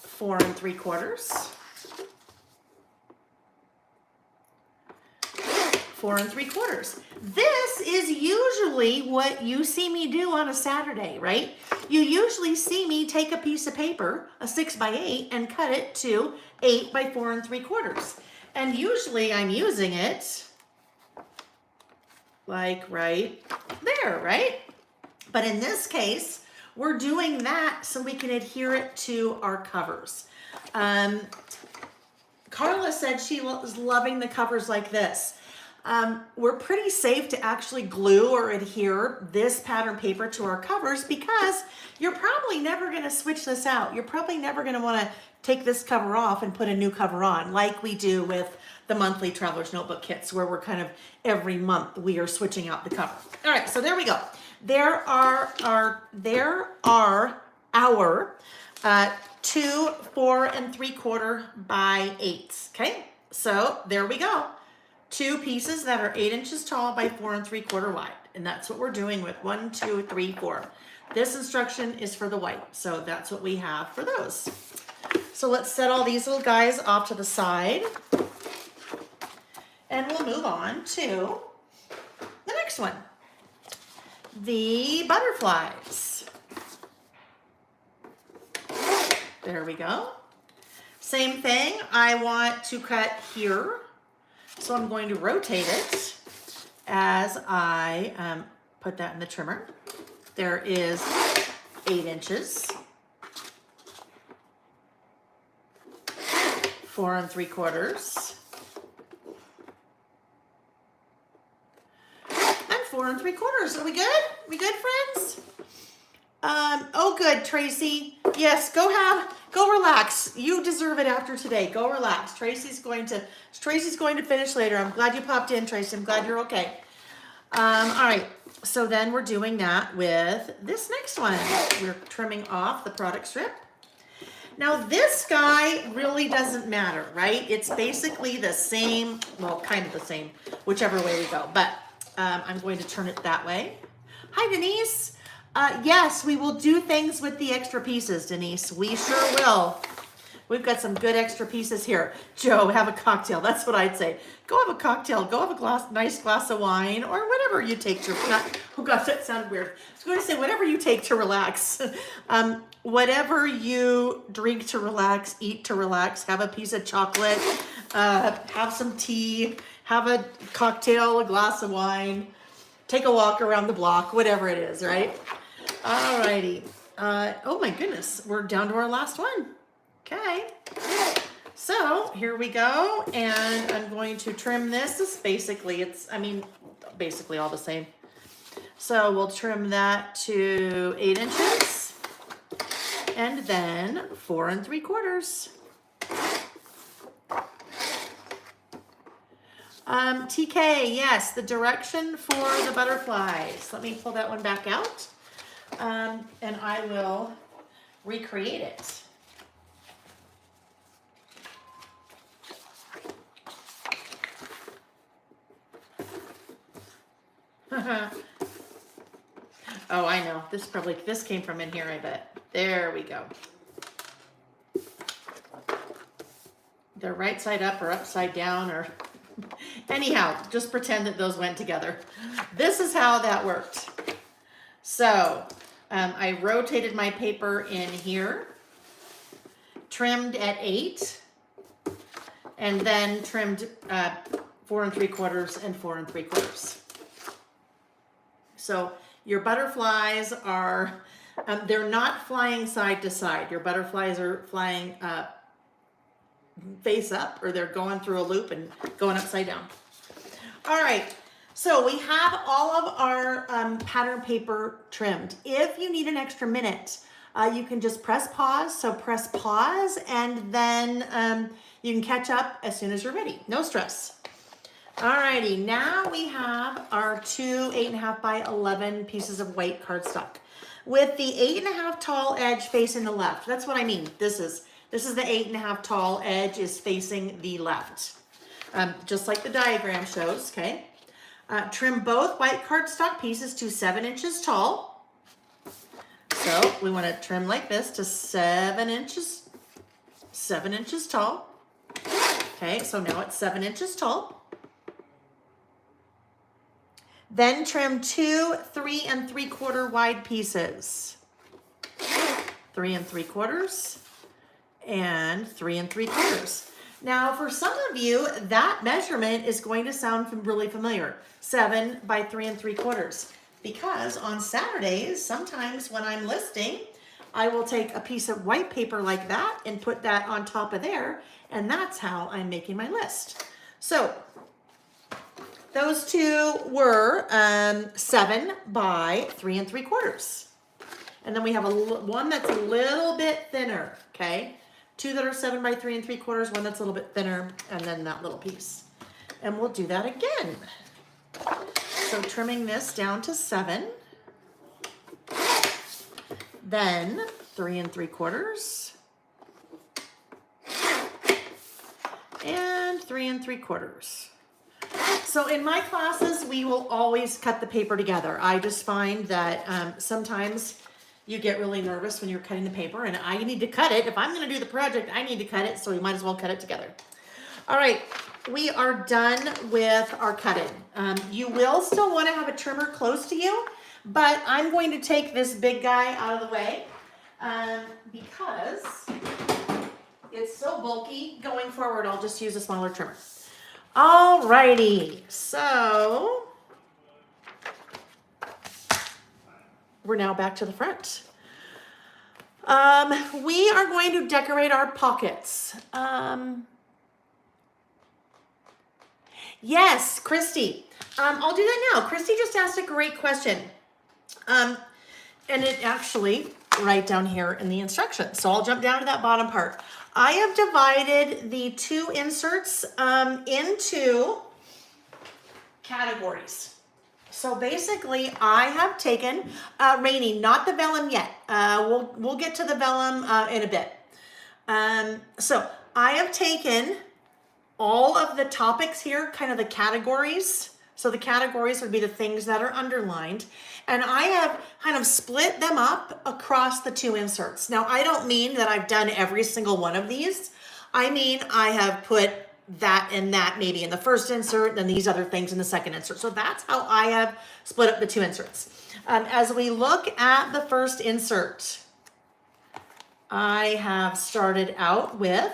4 3/4. 4 3/4. This is usually what you see me do on a Saturday, right? You usually see me take a piece of paper, a 6 by 8, and cut it to 8 by 4 3/4. And usually I'm using it like right there, right? But in this case, we're doing that so we can adhere it to our covers. Carla said she was loving the covers like this. We're pretty safe to actually glue or adhere this pattern paper to our covers because you're probably never going to switch this out. You're probably never going to want to take this cover off and put a new cover on like we do with the monthly Traveler's Notebook kits where we're kind of every month we are switching out the cover. All right, so there we go. There are our 2 4 3/4 by 8s. Okay, so there we go. 2 pieces that are 8 inches tall by 4 3/4 wide. And that's what we're doing with 1, 2, 3, 4. This instruction is for the white. So that's what we have for those. So let's set all these little guys off to the side. And we'll move on to the next one. The butterflies. There we go. Same thing. I want to cut here. So I'm going to rotate it as I put that in the trimmer. There is 8 inches. 4 3/4. And 4 3/4. Are we good? We good, friends? Oh, good, Tracy. Yes, go relax. You deserve it after today. Go relax. Tracy's going to finish later. I'm glad you popped in, Tracy. I'm glad you're okay. All right. So then we're doing that with this next one. We're trimming off the product strip. Now this guy really doesn't matter, right? It's basically the same, well, kind of the same, whichever way we go. But I'm going to turn it that way. Hi, Denise. Yes, we will do things with the extra pieces, Denise. We sure will. We've got some good extra pieces here. Joe, have a cocktail. That's what I'd say. Go have a cocktail. Go have a nice glass of wine or whatever you take to, oh gosh, that sounded weird. I was going to say whatever you take to relax. Whatever you drink to relax, eat to relax, have a piece of chocolate, have some tea, have a cocktail, a glass of wine, take a walk around the block, whatever it is, right? All righty. Oh my goodness, we're down to our last one. Okay. So here we go. And I'm going to trim this. This basically, basically all the same. So we'll trim that to 8 inches and then 4 3/4. TK, yes, the direction for the butterflies. Let me pull that one back out. And I will recreate it. Oh, I know. This came from in here, I bet. There we go. They're right side up or upside down or anyhow, just pretend that those went together. This is how that worked. So I rotated my paper in here, trimmed at 8, and then trimmed 4 3/4 and 4 3/4. So your butterflies are, they're not flying side to side. Your butterflies are flying face up or they're going through a loop and going upside down. All right, so we have all of our pattern paper trimmed. If you need an extra minute, you can just press pause. So press pause and then you can catch up as soon as you're ready. No stress. Alrighty, now we have our two 8.5 by 11 pieces of white cardstock with the 8.5 tall edge facing the left. That's what I mean. This is the 8.5 tall edge is facing the left. Just like the diagram shows, okay? Trim both white cardstock pieces to 7 inches tall. So we want to trim like this to 7 inches tall. Okay, so now it's 7 inches tall. Then trim two 3 3/4 wide pieces. 3 3/4 and 3 3/4. Now, for some of you, that measurement is going to sound really familiar. 7 by 3 3/4. Because on Saturdays, sometimes when I'm listing, I will take a piece of white paper like that and put that on top of there, and that's how I'm making my list. So those two were 7 by 3 3/4. And then we have one that's a little bit thinner, okay? Two that are 7 by 3 3/4, one that's a little bit thinner, and then that little piece. And we'll do that again. So trimming this down to 7, then 3 3/4, and 3 3/4. So in my classes, we will always cut the paper together. I just find that sometimes you get really nervous when you're cutting the paper, and I need to cut it. If I'm going to do the project, I need to cut it, so we might as well cut it together. All right, we are done with our cutting. You will still want to have a trimmer close to you, but I'm going to take this big guy out of the way because it's so bulky. Going forward, I'll just use a smaller trimmer. All righty, so we're now back to the front. We are going to decorate our pockets. Yes, Christy. I'll do that now. Christy just asked a great question. And it actually right down here in the instructions. So I'll jump down to that bottom part. I have divided the two inserts into categories. So basically, I have taken Rainy, not the vellum yet. We'll get to the vellum in a bit. So I have taken all of the topics here, kind of the categories. So the categories would be the things that are underlined. And I have kind of split them up across the two inserts. Now, I don't mean that I've done every single one of these. I mean, I have put that and that maybe in the first insert and these other things in the second insert. So that's how I have split up the two inserts. As we look at the first insert, I have started out with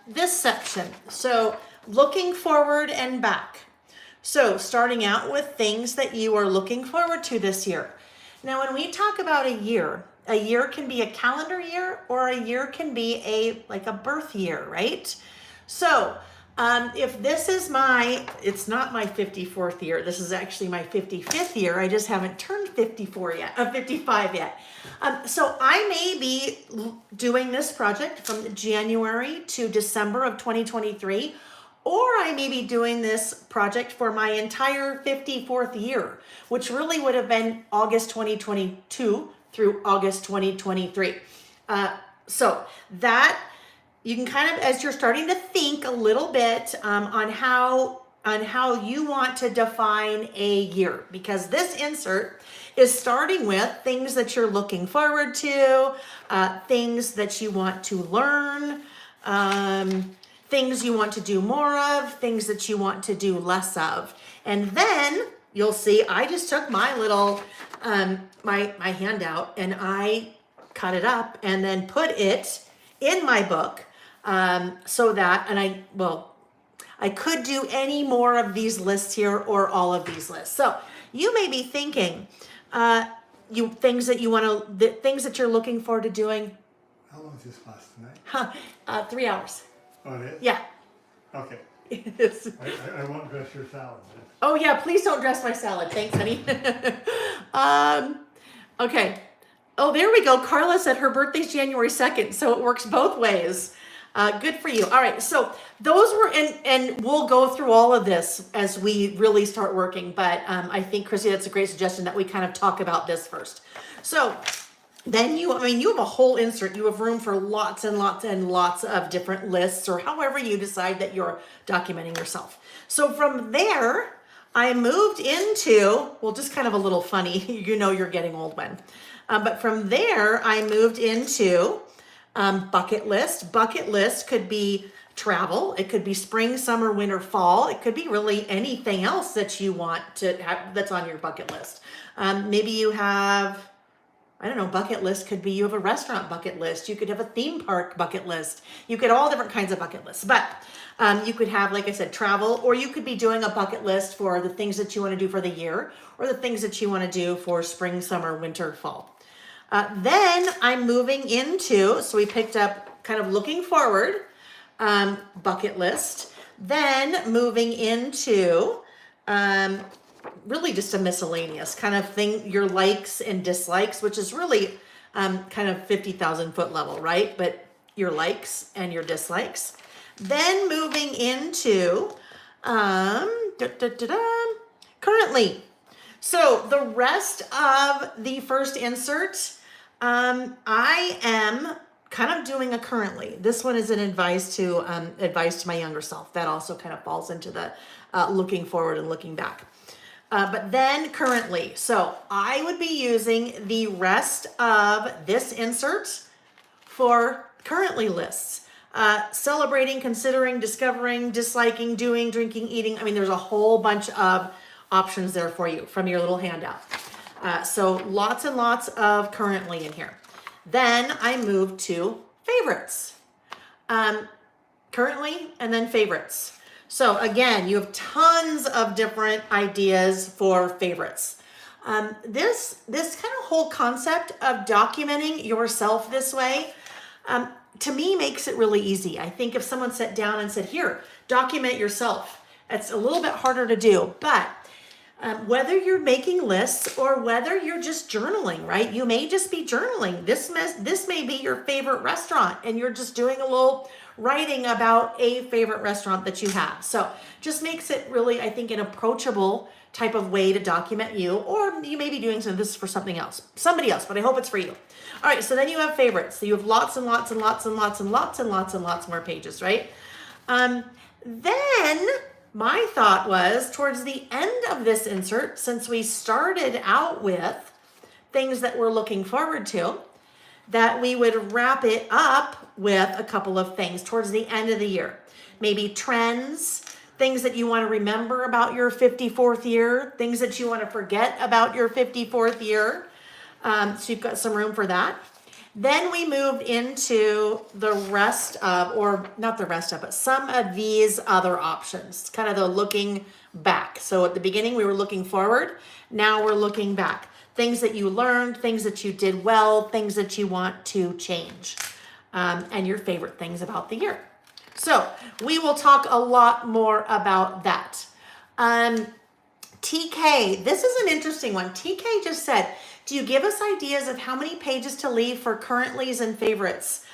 this section. So looking forward and back. So starting out with things that you are looking forward to this year. Now, when we talk about a year can be a calendar year or a year can be like a birth year, right? So if this is it's not my 54th year. This is actually my 55th year. I just haven't turned 55 yet. So I may be doing this project from January to December of 2023, or I may be doing this project for my entire 54th year, which really would have been August 2022 through August 2023. So that you can kind of, as you're starting to think a little bit on how you want to define a year, because this insert is starting with things that you're looking forward to, things that you want to learn, things you want to do more of, things that you want to do less of. And then you'll see I just took my little my handout and I cut it up and then put it in my book so that, and I could do any more of these lists here or all of these lists. So you may be thinking things that you're looking forward to doing. How long is this class tonight? 3 hours. Oh, it is? Yeah. Okay. It's- I won't dress your salad. oh yeah, please don't dress my salad. Thanks, honey. Okay. Oh, there we go. Carla said her birthday's January 2nd, so it works both ways. Good for you. All right, so those were, and we'll go through all of this as we really start working, but I think, Chrissy, that's a great suggestion that we kind of talk about this first. So then you have a whole insert. You have room for lots and lots and lots of different lists, or however you decide that you're documenting yourself. So from there, I moved into, well, just kind of a little funny, you're getting old when. But from there, I moved into bucket list. Bucket list could be travel. It could be spring, summer, winter, fall. It could be really anything else that you want to have that's on your bucket list. Maybe you have, I don't know, bucket list could be you have a restaurant bucket list. You could have a theme park bucket list. You could all different kinds of bucket lists. But you could have, like I said, travel, or you could be doing a bucket list for the things that you want to do for the year, or the things that you want to do for spring, summer, winter, fall. Then I'm moving into, so we picked up kind of looking forward, bucket list. Then moving into really just a miscellaneous kind of thing, your likes and dislikes, which is really kind of 50,000 foot level, right? But your likes and your dislikes. Then moving into currently. So the rest of the first insert, I am kind of doing a currently. This one is an advice to my younger self. That also kind of falls into the looking forward and looking back. But then currently, so I would be using the rest of this insert for currently lists. Celebrating, considering, discovering, disliking, doing, drinking, eating. I mean, there's a whole bunch of options there for you from your little handout. So lots and lots of currently in here. Then I move to favorites. Currently and then favorites. So again, you have tons of different ideas for favorites. This kind of whole concept of documenting yourself this way, to me, makes it really easy. I think if someone sat down and said, here, document yourself, it's a little bit harder to do, but whether you're making lists or whether you're just journaling, right? You may just be journaling. This may be your favorite restaurant and you're just doing a little writing about a favorite restaurant that you have. So just makes it really, I think, an approachable type of way to document you, or you may be doing some of this for somebody else, but I hope it's for you. All right, so then you have favorites. So you have lots and lots and lots and lots and lots and lots and lots more pages, right? Then my thought was towards the end of this insert, since we started out with things that we're looking forward to, that we would wrap it up with a couple of things towards the end of the year. Maybe trends, things that you want to remember about your 54th year, things that you want to forget about your 54th year. So you've got some room for that. Then we moved into the rest of, or not the rest of, but some of these other options, kind of the looking back. So at the beginning, we were looking forward. Now we're looking back. Things that you learned, things that you did well, things that you want to change, and your favorite things about the year. So we will talk a lot more about that. TK, this is an interesting one. TK just said, do you give us ideas of how many pages to leave for currently's and favorites?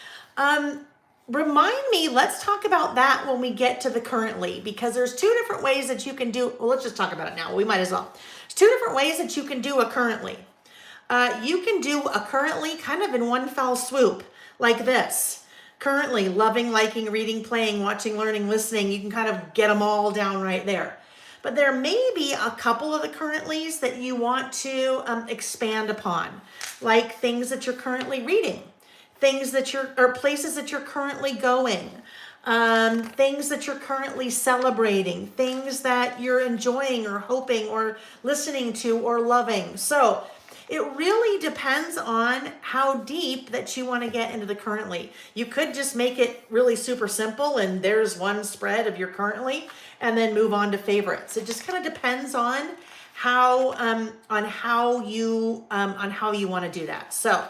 Remind me, let's talk about that when we get to the currently, because there's two different ways that you can do, well, let's just talk about it now. We might as well. There's two different ways that you can do a currently. You can do a currently kind of in one fell swoop, like this. Currently, loving, liking, reading, playing, watching, learning, listening. You can kind of get them all down right there. But there may be a couple of the currentlys that you want to expand upon, like things that you're currently reading, things that or places that you're currently going, things that you're currently celebrating, things that you're enjoying or hoping or listening to or loving. So it really depends on how deep that you want to get into the currently. You could just make it really super simple and there's one spread of your currently and then move on to favorites. It just kind of depends on how you want to do that. So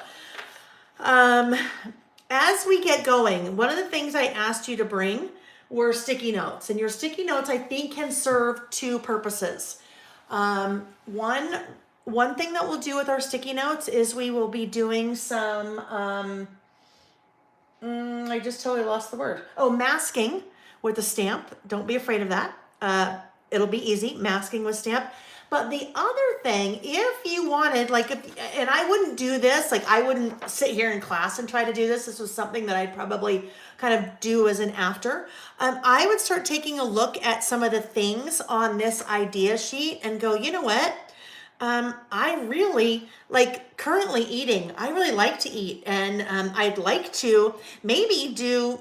as we get going, one of the things I asked you to bring were sticky notes. And your sticky notes, I think, can serve two purposes. One thing that we'll do with our sticky notes is we will be doing some, I just totally lost the word. Oh, masking with a stamp. Don't be afraid of that. It'll be easy, masking with stamp. But the other thing, if you wanted, and I wouldn't do this, I wouldn't sit here in class and try to do this. This was something that I'd probably kind of do as an after. I would start taking a look at some of the things on this idea sheet and go, you know what? I really currently eating. I really like to eat, and I'd like to maybe do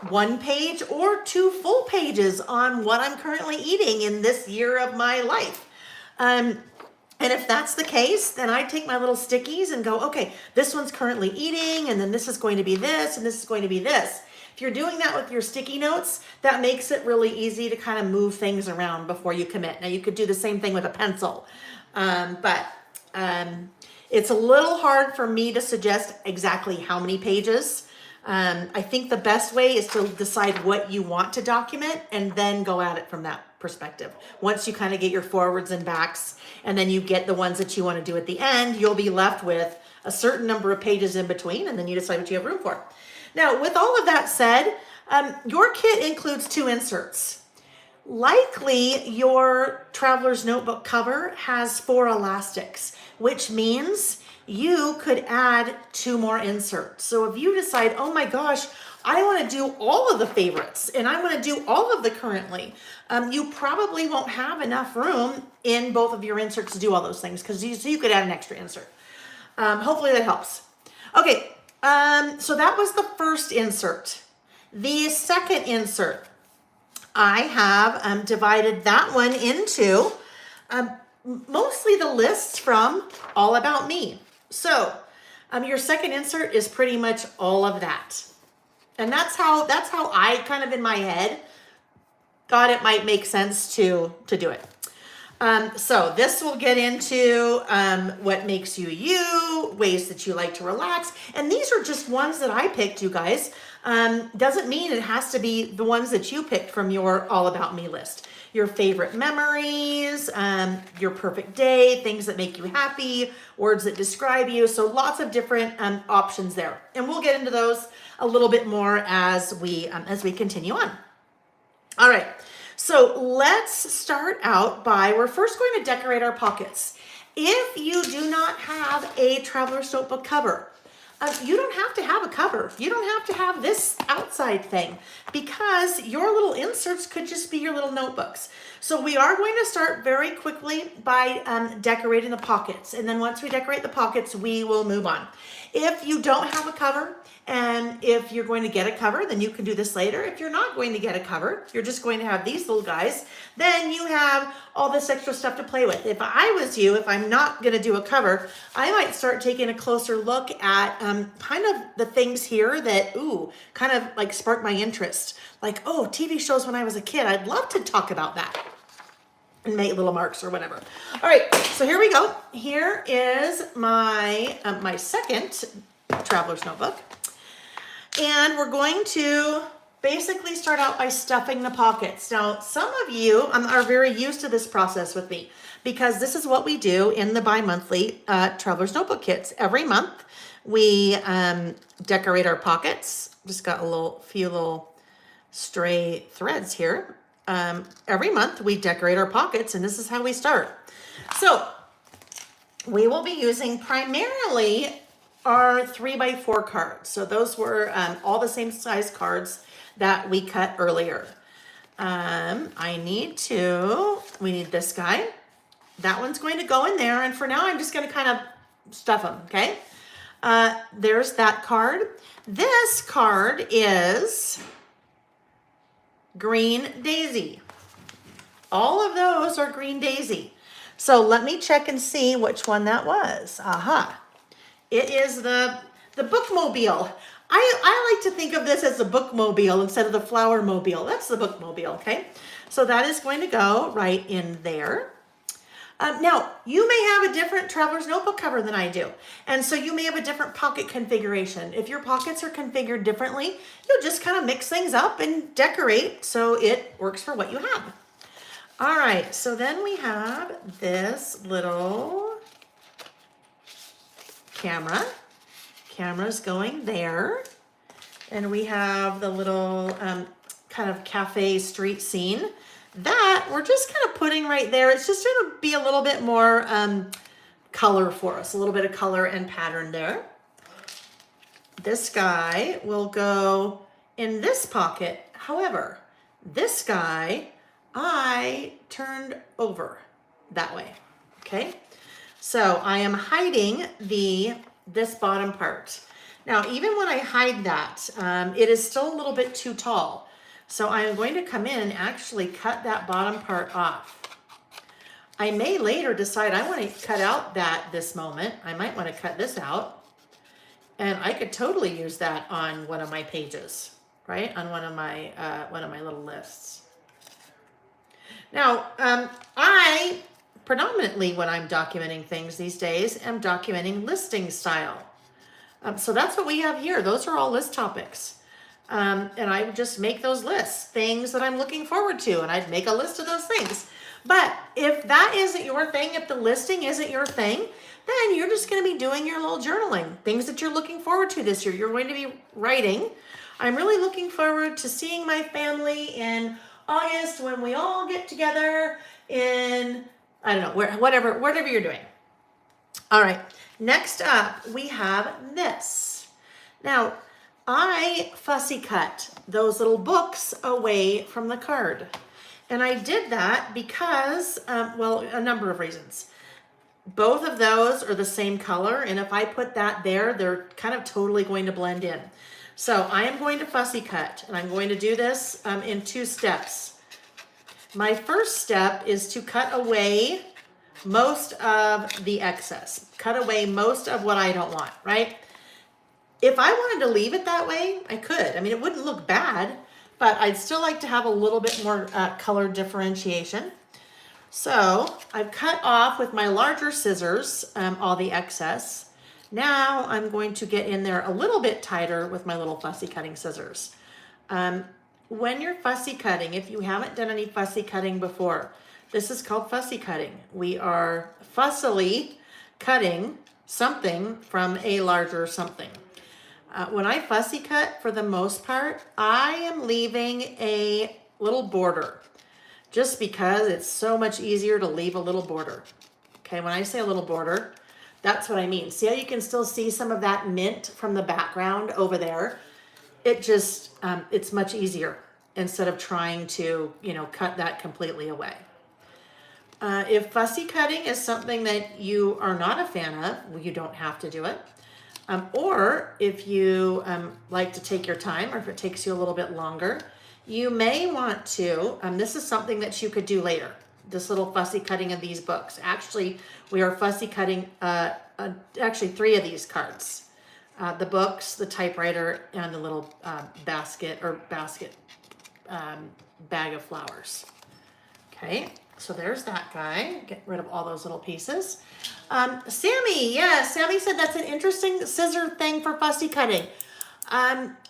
1 page or 2 full pages on what I'm currently eating in this year of my life. And if that's the case, then I take my little stickies and go, okay, this one's currently eating, and then this is going to be this, and this is going to be this. If you're doing that with your sticky notes, that makes it really easy to kind of move things around before you commit. Now, you could do the same thing with a pencil, but it's a little hard for me to suggest exactly how many pages. I think the best way is to decide what you want to document and then go at it from that perspective. Once you kind of get your forwards and backs, and then you get the ones that you want to do at the end, you'll be left with a certain number of pages in between, and then you decide what you have room for. Now, with all of that said, your kit includes 2 inserts. Likely your traveler's notebook cover has 4 elastics, which means you could add 2 more inserts. So if you decide, oh my gosh, I want to do all of the favorites and I want to do all of the currently, you probably won't have enough room in both of your inserts to do all those things, because you could add an extra insert. Hopefully that helps. Okay, so that was the first insert. The second insert, I have divided that one into mostly the lists from All About Me. So your second insert is pretty much all of that. And that's how I kind of in my head thought it might make sense to do it. So this will get into what makes you you, ways that you like to relax. And these are just ones that I picked, you guys. Doesn't mean it has to be the ones that you picked from your All About Me list. Your favorite memories, your perfect day, things that make you happy, words that describe you. So lots of different options there. And we'll get into those a little bit more as we continue on. All right. So let's start out by, we're first going to decorate our pockets. If you do not have a traveler's notebook cover, you don't have to have a cover. You don't have to have this outside thing, because your little inserts could just be your little notebooks. So we are going to start very quickly by decorating the pockets. And then once we decorate the pockets, we will move on. If you don't have a cover, and if you're going to get a cover, then you can do this later. If you're not going to get a cover, you're just going to have these little guys, then you have all this extra stuff to play with. If I was you, if I'm not going to do a cover, I might start taking a closer look at kind of the things here that, kind of like spark my interest. Like, TV shows when I was a kid. I'd love to talk about that and make little marks or whatever. All right, so here we go. Here is my my second traveler's notebook. And we're going to basically start out by stuffing the pockets. Now, some of you are very used to this process with me, because this is what we do in the bi-monthly Traveler's Notebook kits. Every month, we decorate our pockets. Just got few little stray threads here. Every month, we decorate our pockets, and this is how we start. So, we will be using primarily our 3x4 cards. So those were all the same size cards that we cut earlier. We need this guy. That one's going to go in there. And for now, I'm just going to kind of stuff them, okay? There's that card. This card is Green Daisy. All of those are Green Daisy. So let me check and see which one that was. Aha. It is the bookmobile. I like to think of this as a bookmobile instead of the flower mobile. That's the bookmobile, okay? So that is going to go right in there. Now, you may have a different traveler's notebook cover than I do. And so you may have a different pocket configuration. If your pockets are configured differently, you'll just kind of mix things up and decorate so it works for what you have. All right, so then we have this little camera. Camera's going there. And we have the little kind of cafe street scene that we're just kind of putting right there. It's just going to be a little bit more color for us, a little bit of color and pattern there. This guy will go in this pocket. However, this guy I turned over that way. Okay, so I am hiding this bottom part. Now, even when I hide that, it is still a little bit too tall. So I'm going to come in and actually cut that bottom part off. I may later decide I want to cut out this moment. I might want to cut this out. And I could totally use that on one of my pages, right? On one of my little lists. Now, I predominantly, when I'm documenting things these days, am documenting listing style. So that's what we have here. Those are all list topics. And I would just make those lists, things that I'm looking forward to, and I'd make a list of those things. But if that isn't your thing, if the listing isn't your thing, then you're just going to be doing your little journaling, things that you're looking forward to this year. You're going to be writing. I'm really looking forward to seeing my family in August when we all get together in, I don't know, whatever you're doing. All right, next up, we have this. Now, I fussy cut those little books away from the card. And I did that because, well, a number of reasons. Both of those are the same color, and if I put that there, they're kind of totally going to blend in. So I am going to fussy cut, and I'm going to do this in 2 steps. My first step is to cut away most of the excess. Cut away most of what I don't want, right? If I wanted to leave it that way, I could. I mean, it wouldn't look bad, but I'd still like to have a little bit more color differentiation. So I've cut off with my larger scissors all the excess. Now I'm going to get in there a little bit tighter with my little fussy cutting scissors. When you're fussy cutting, if you haven't done any fussy cutting before, this is called fussy cutting. We are fussily cutting something from a larger something. When I fussy cut, for the most part, I am leaving a little border just because it's so much easier to leave a little border. Okay, when I say a little border, that's what I mean. See how you can still see some of that mint from the background over there? It just, it's much easier instead of trying to, cut that completely away. If fussy cutting is something that you are not a fan of, well, you don't have to do it. Or if you like to take your time, or if it takes you a little bit longer, you may want to, this is something that you could do later, this little fussy cutting of these books. Actually, we are fussy cutting actually 3 of these cards. The books, the typewriter, and the little basket bag of flowers. Okay, so there's that guy. Get rid of all those little pieces. Sammy, yeah, Sammy said that's an interesting scissor thing for fussy cutting.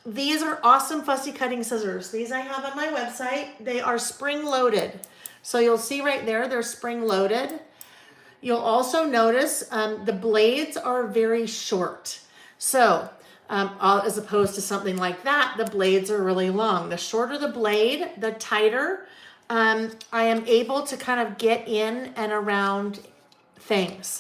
These are awesome fussy cutting scissors. These I have on my website. They are spring loaded. So you'll see right there, they're spring loaded. You'll also notice the blades are very short. So as opposed to something like that, the blades are really long. The shorter the blade, the tighter I am able to kind of get in and around things.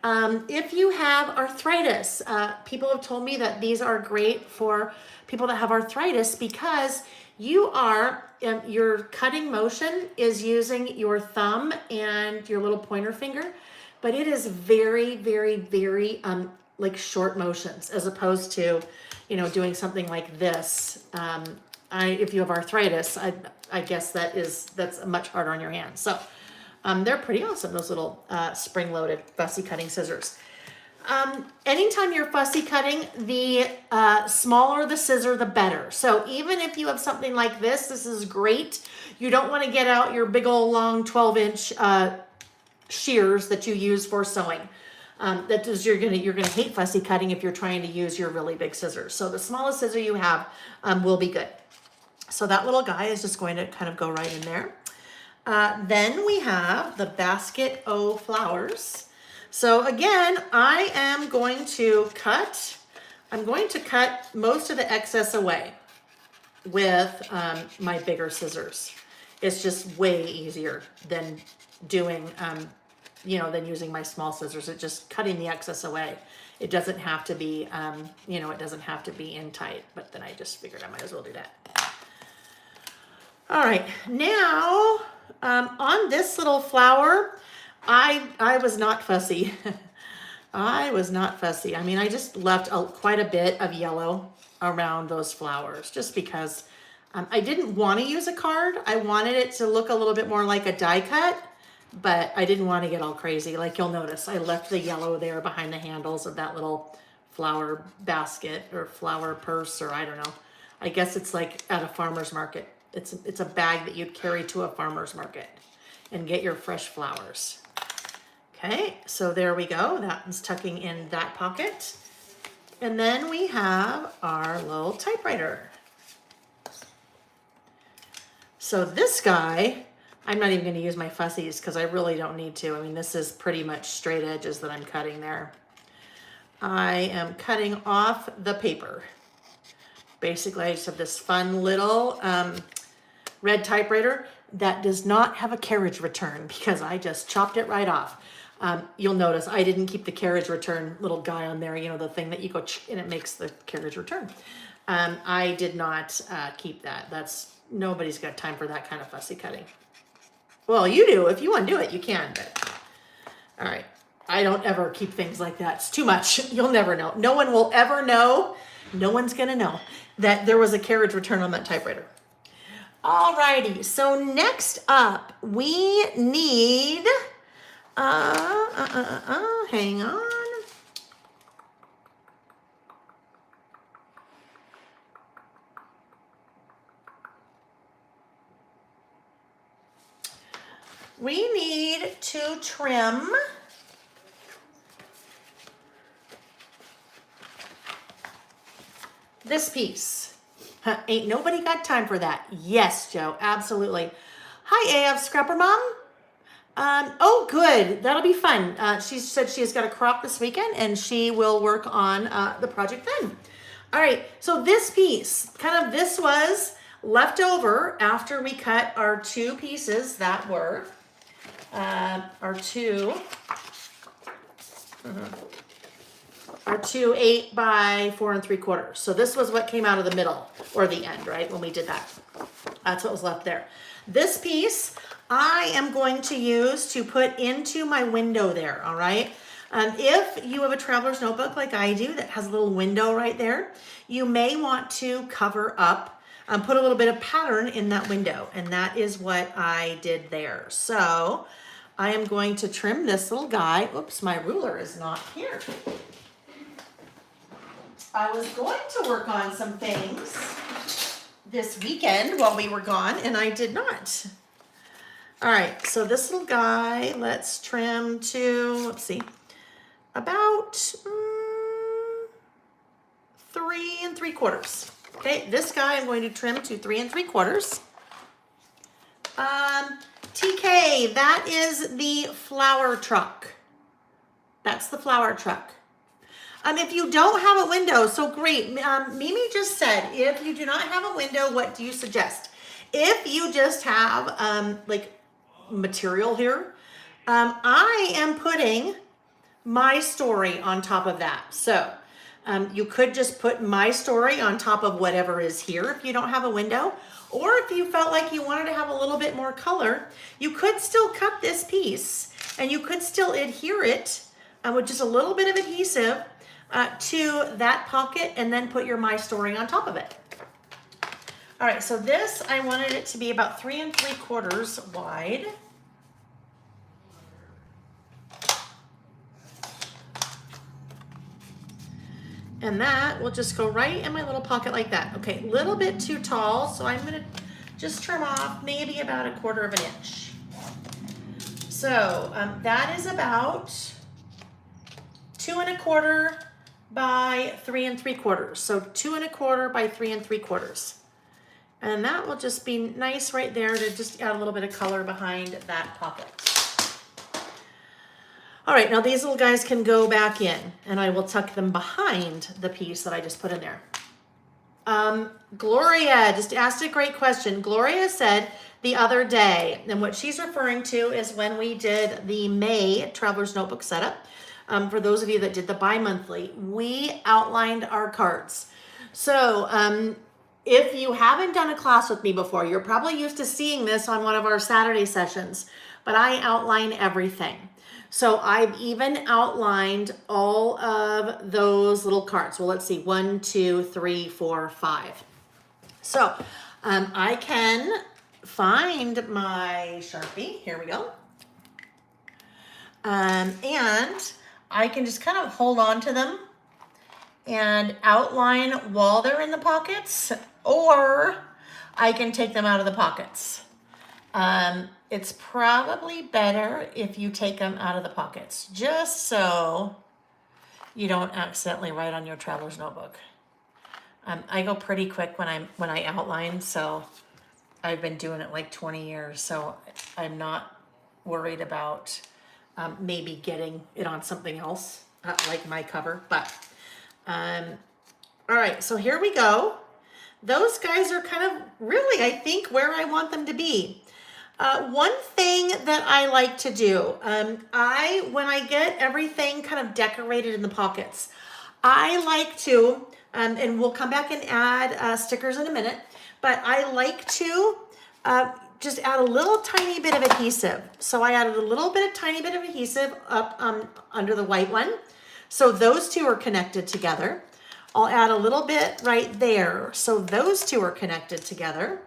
If you have arthritis, people have told me that these are great for people that have arthritis because your cutting motion is using your thumb and your little pointer finger, but it is very, very, very like short motions as opposed to, doing something like this. If you have arthritis, I guess that's much harder on your hands. So they're pretty awesome, those little spring-loaded fussy cutting scissors. Anytime you're fussy cutting, the smaller the scissor, the better. So even if you have something like this is great. You don't want to get out your big old long 12-inch shears that you use for sewing. That is, you're gonna hate fussy cutting if you're trying to use your really big scissors. So the smallest scissor you have will be good. So that little guy is just going to kind of go right in there. Then we have the basket O flowers. So again, I am going to cut, most of the excess away with my bigger scissors. It's just way easier than doing, than using my small scissors. It's just cutting the excess away. It doesn't have to be, it doesn't have to be in tight, but then I just figured I might as well do that. All right, now on this little flower, I was not fussy. I was not fussy. I mean, I just left quite a bit of yellow around those flowers just because I didn't want to use a card. I wanted it to look a little bit more like a die cut, but I didn't want to get all crazy. Like you'll notice, I left the yellow there behind the handles of that little flower basket or flower purse, or I don't know. I guess it's like at a farmer's market. It's a bag that you'd carry to a farmer's market and get your fresh flowers. Okay, so there we go. That is tucking in that pocket. And then we have our little typewriter. So this guy, I'm not even going to use my fussies because I really don't need to. I mean, this is pretty much straight edges that I'm cutting there. I am cutting off the paper. Basically, I just have this fun little red typewriter that does not have a carriage return because I just chopped it right off. You'll notice I didn't keep the carriage return little guy on there, the thing that you go and it makes the carriage return. I did not keep that. Nobody's got time for that kind of fussy cutting. Well, you do. If you want to do it, you can. But all right. I don't ever keep things like that. It's too much. You'll never know. No one will ever know. No one's going to know that there was a carriage return on that typewriter. Alrighty, so next up, we need, hang on. We need to trim this piece. Ain't nobody got time for that. Yes, Joe, absolutely. Hi, AF Scrapper Mom. Oh, good. That'll be fun. She said she has got a crop this weekend and she will work on the project then. All right, so this piece, this was left over after we cut our two pieces that were our two 8 by 4 3/4. So this was what came out of the middle or the end, right? When we did that, that's what was left there. This piece I am going to use to put into my window there. All right. If you have a traveler's notebook like I do that has a little window right there, you may want to cover up, put a little bit of pattern in that window. And that is what I did there. So I am going to trim this little guy. Oops, my ruler is not here. I was going to work on some things this weekend while we were gone, and I did not. All right, so this little guy, let's trim to, let's see, about 3 3/4. Okay, this guy I'm going to trim to 3 3/4. TK, that is the flower truck. That's the flower truck. If you don't have a window, so great. Mimi just said, if you do not have a window, what do you suggest? If you just have like material here, I am putting my story on top of that. So you could just put my story on top of whatever is here if you don't have a window. Or if you felt like you wanted to have a little bit more color, you could still cut this piece and you could still adhere it with just a little bit of adhesive to that pocket and then put your My Story on top of it. All right, so this, I wanted it to be about 3 3/4 wide. And that will just go right in my little pocket like that. Okay, a little bit too tall, so I'm gonna just trim off maybe about 1/4 inch. So that is about 2 1/4 by 3 3/4. So 2 1/4 by 3 3/4. And that will just be nice right there to just add a little bit of color behind that pocket. All right, now these little guys can go back in, and I will tuck them behind the piece that I just put in there. Gloria just asked a great question. Gloria said the other day, and what she's referring to is when we did the May Traveler's Notebook setup. For those of you that did the bi-monthly, we outlined our cards. So if you haven't done a class with me before, you're probably used to seeing this on one of our Saturday sessions, but I outline everything. So I've even outlined all of those little cards. Well, let's see, 1, 2, 3, 4, 5. So I can find my Sharpie. Here we go. And I can just kind of hold on to them and outline while they're in the pockets, or I can take them out of the pockets. It's probably better if you take them out of the pockets, just so you don't accidentally write on your traveler's notebook. I go pretty quick when I outline, so I've been doing it like 20 years, so I'm not worried about maybe getting it on something else, like my cover, but all right, so here we go. Those guys are kind of really, I think, where I want them to be. One thing that I like to do, when I get everything kind of decorated in the pockets, I like to, and we'll come back and add stickers in a minute, but I like to just add a little tiny bit of adhesive. So I added a tiny bit of adhesive up under the white one. So those two are connected together. I'll add a little bit right there. So those two are connected together.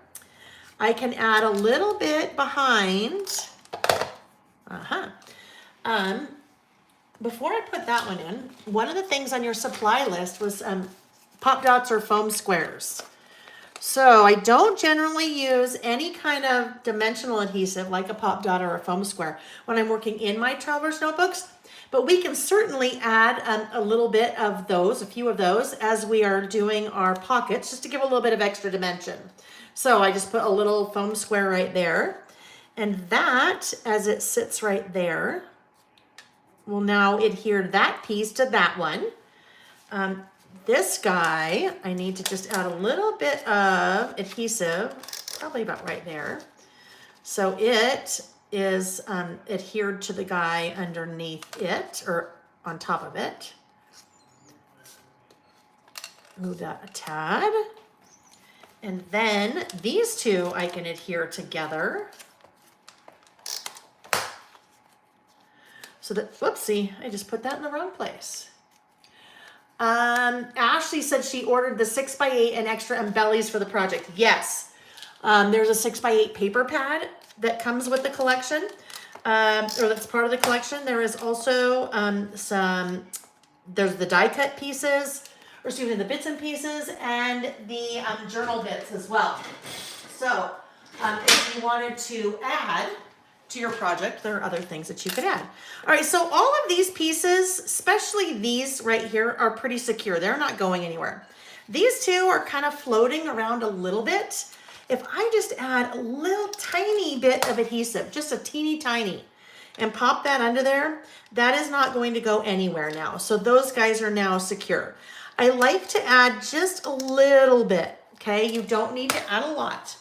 I can add a little bit behind. Before I put that one in, one of the things on your supply list was pop dots or foam squares. So I don't generally use any kind of dimensional adhesive like a pop dot or a foam square when I'm working in my traveler's notebooks, but we can certainly add a little bit of those, a few of those, as we are doing our pockets, just to give a little bit of extra dimension. So I just put a little foam square right there, and that, as it sits right there, will now adhere that piece to that one. This guy, I need to just add a little bit of adhesive, probably about right there. So it is adhered to the guy underneath it, or on top of it. Move that a tad. And then these two I can adhere together. So that, whoopsie, I just put that in the wrong place. Ashley said she ordered the 6x8 and extra embellies for the project. Yes, there's a 6x8 paper pad that comes with the collection, or that's part of the collection. There is also there's the die cut pieces, or excuse me, the bits and pieces, and the journal bits as well. So if you wanted to add to your project, there are other things that you could add. All right, so all of these pieces, especially these right here, are pretty secure. They're not going anywhere. These two are kind of floating around a little bit. If I just add a little tiny bit of adhesive, just a teeny tiny, and pop that under there, that is not going to go anywhere now. So those guys are now secure. I like to add just a little bit, okay? You don't need to add a lot.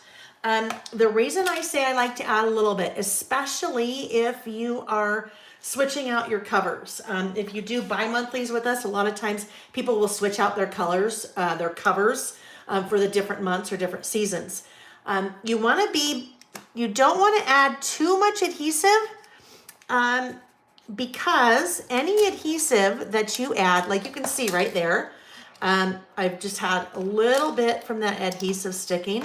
The reason I say I like to add a little bit, especially if you are switching out your covers. If you do bi-monthlies with us, a lot of times people will switch out their colors, their covers for the different months or different seasons. You don't want to add too much adhesive because any adhesive that you add, like you can see right there, I've just had a little bit from that adhesive sticking.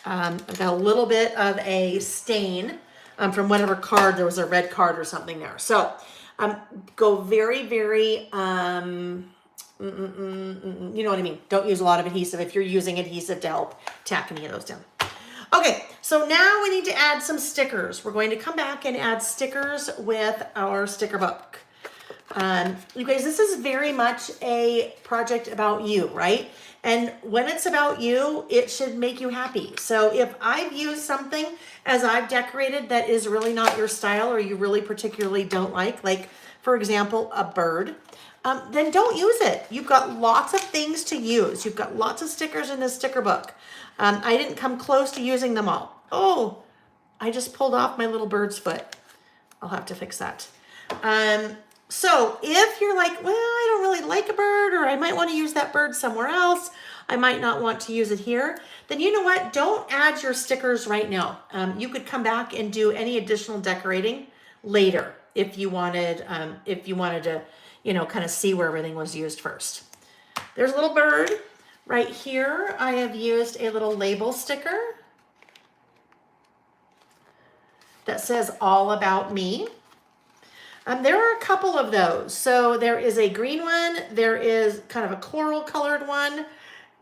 I've got a little bit of a stain from whatever card. There was a red card or something there. So go very, very, you know what I mean? Don't use a lot of adhesive if you're using adhesive to help tack any of those down. Okay, So now we need to add some stickers. We're going to come back and add stickers with our sticker book. You guys, this is very much a project about you, right? And when it's about you, it should make you happy. So if I've used something as I've decorated that is really not your style or you really particularly don't like for example, a bird, then don't use it. You've got lots of things to use. You've got lots of stickers in this sticker book. I didn't come close to using them all. Oh, I just pulled off my little bird's foot. I'll have to fix that. So if you're like, well, I don't really like a bird, or I might want to use that bird somewhere else, I might not want to use it here, then you know what? Don't add your stickers right now. You could come back and do any additional decorating later if you wanted to, you know, kind of see where everything was used first. There's a little bird. Right here, I have used a little label sticker that says all about me. There are a couple of those. So there is a green one, there is kind of a coral colored one,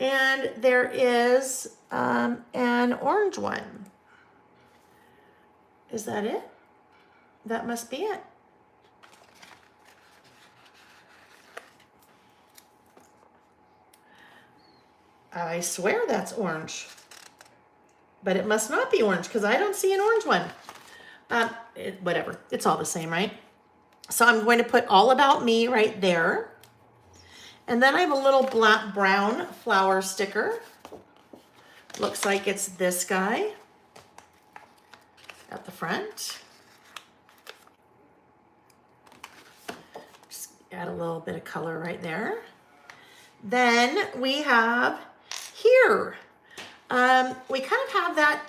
and there is an orange one. Is that it? That must be it. I swear that's orange, but it must not be orange because I don't see an orange one. Whatever, it's all the same, right? So I'm going to put all about me right there. And then I have a little black brown flower sticker. Looks like it's this guy at the front. Just add a little bit of color right there. Then we have here, we kind of have that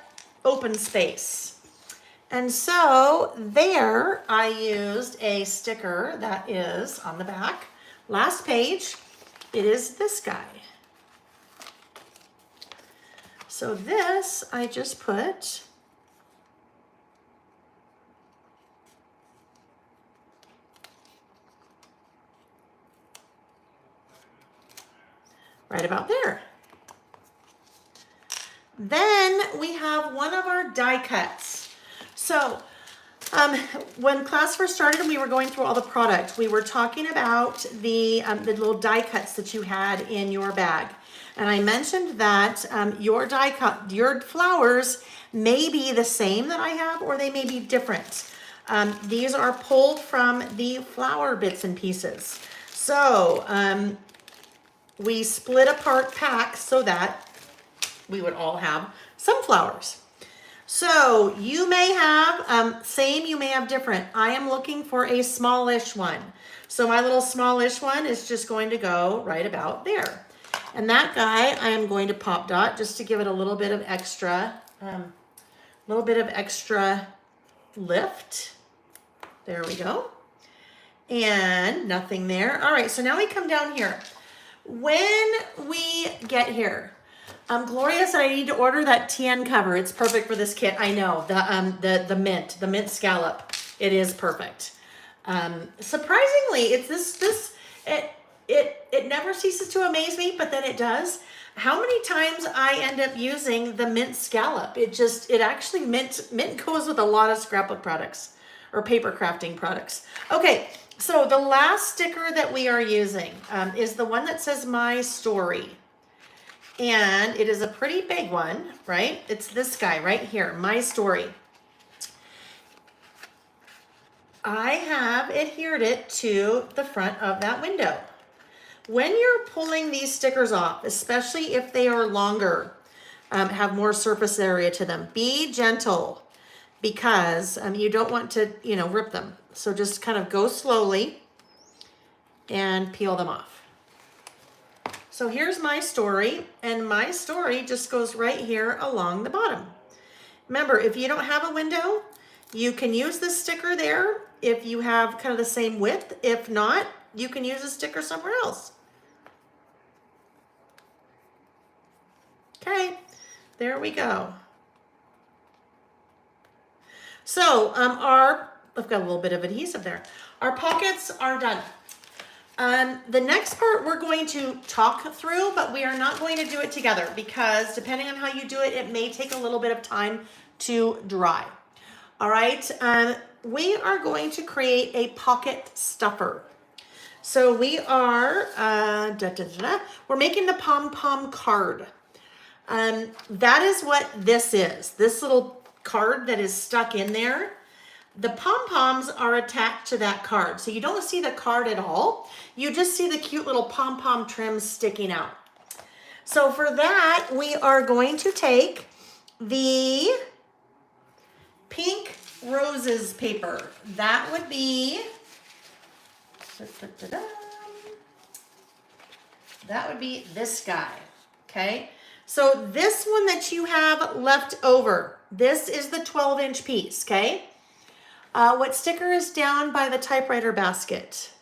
open space. And so there I used a sticker that is on the back. Last page, it is this guy. So this I just put right about there. Then we have one of our die cuts. So when class first started and we were going through all the product, we were talking about the little die cuts that you had in your bag. And I mentioned that your die cut, your flowers may be the same that I have, or they may be different. These are pulled from the flower bits and pieces. So we split apart packs so that we would all have some flowers. So you may have same, you may have different. I am looking for a smallish one. So my little smallish one is just going to go right about there. And that guy I am going to pop dot just to give it a little bit of extra lift. There we go. And nothing there. All right, so now we come down here. When we get here, Gloria said I need to order that TN cover. It's perfect for this kit. I know, the mint scallop. It is perfect. Surprisingly, it's it never ceases to amaze me, but then it does. How many times I end up using the mint scallop? It actually mint goes with a lot of scrapbook products or paper crafting products. Okay, so the last sticker that we are using is the one that says My Story. And it is a pretty big one, right? It's this guy right here, My Story. I have adhered it to the front of that window. When you're pulling these stickers off, especially if they are longer, have more surface area to them, be gentle because you don't want to, rip them. So just kind of go slowly and peel them off. So here's My Story, and My Story just goes right here along the bottom. Remember, if you don't have a window, you can use the sticker there if you have kind of the same width. If not, you can use a sticker somewhere else. Okay, there we go. So I've got a little bit of adhesive there. Our pockets are done. The next part we're going to talk through, but we are not going to do it together because depending on how you do it, it may take a little bit of time to dry. All right, we are going to create a pocket stuffer. So we are, we're making the pom-pom card. That is what this is. This little card that is stuck in there. The pom-poms are attached to that card. So you don't see the card at all. You just see the cute little pom-pom trims sticking out. So for that, we are going to take the pink roses paper. That would be, that would be this guy, okay? So this one that you have left over, this is the 12-inch piece, okay? What sticker is down by the typewriter basket?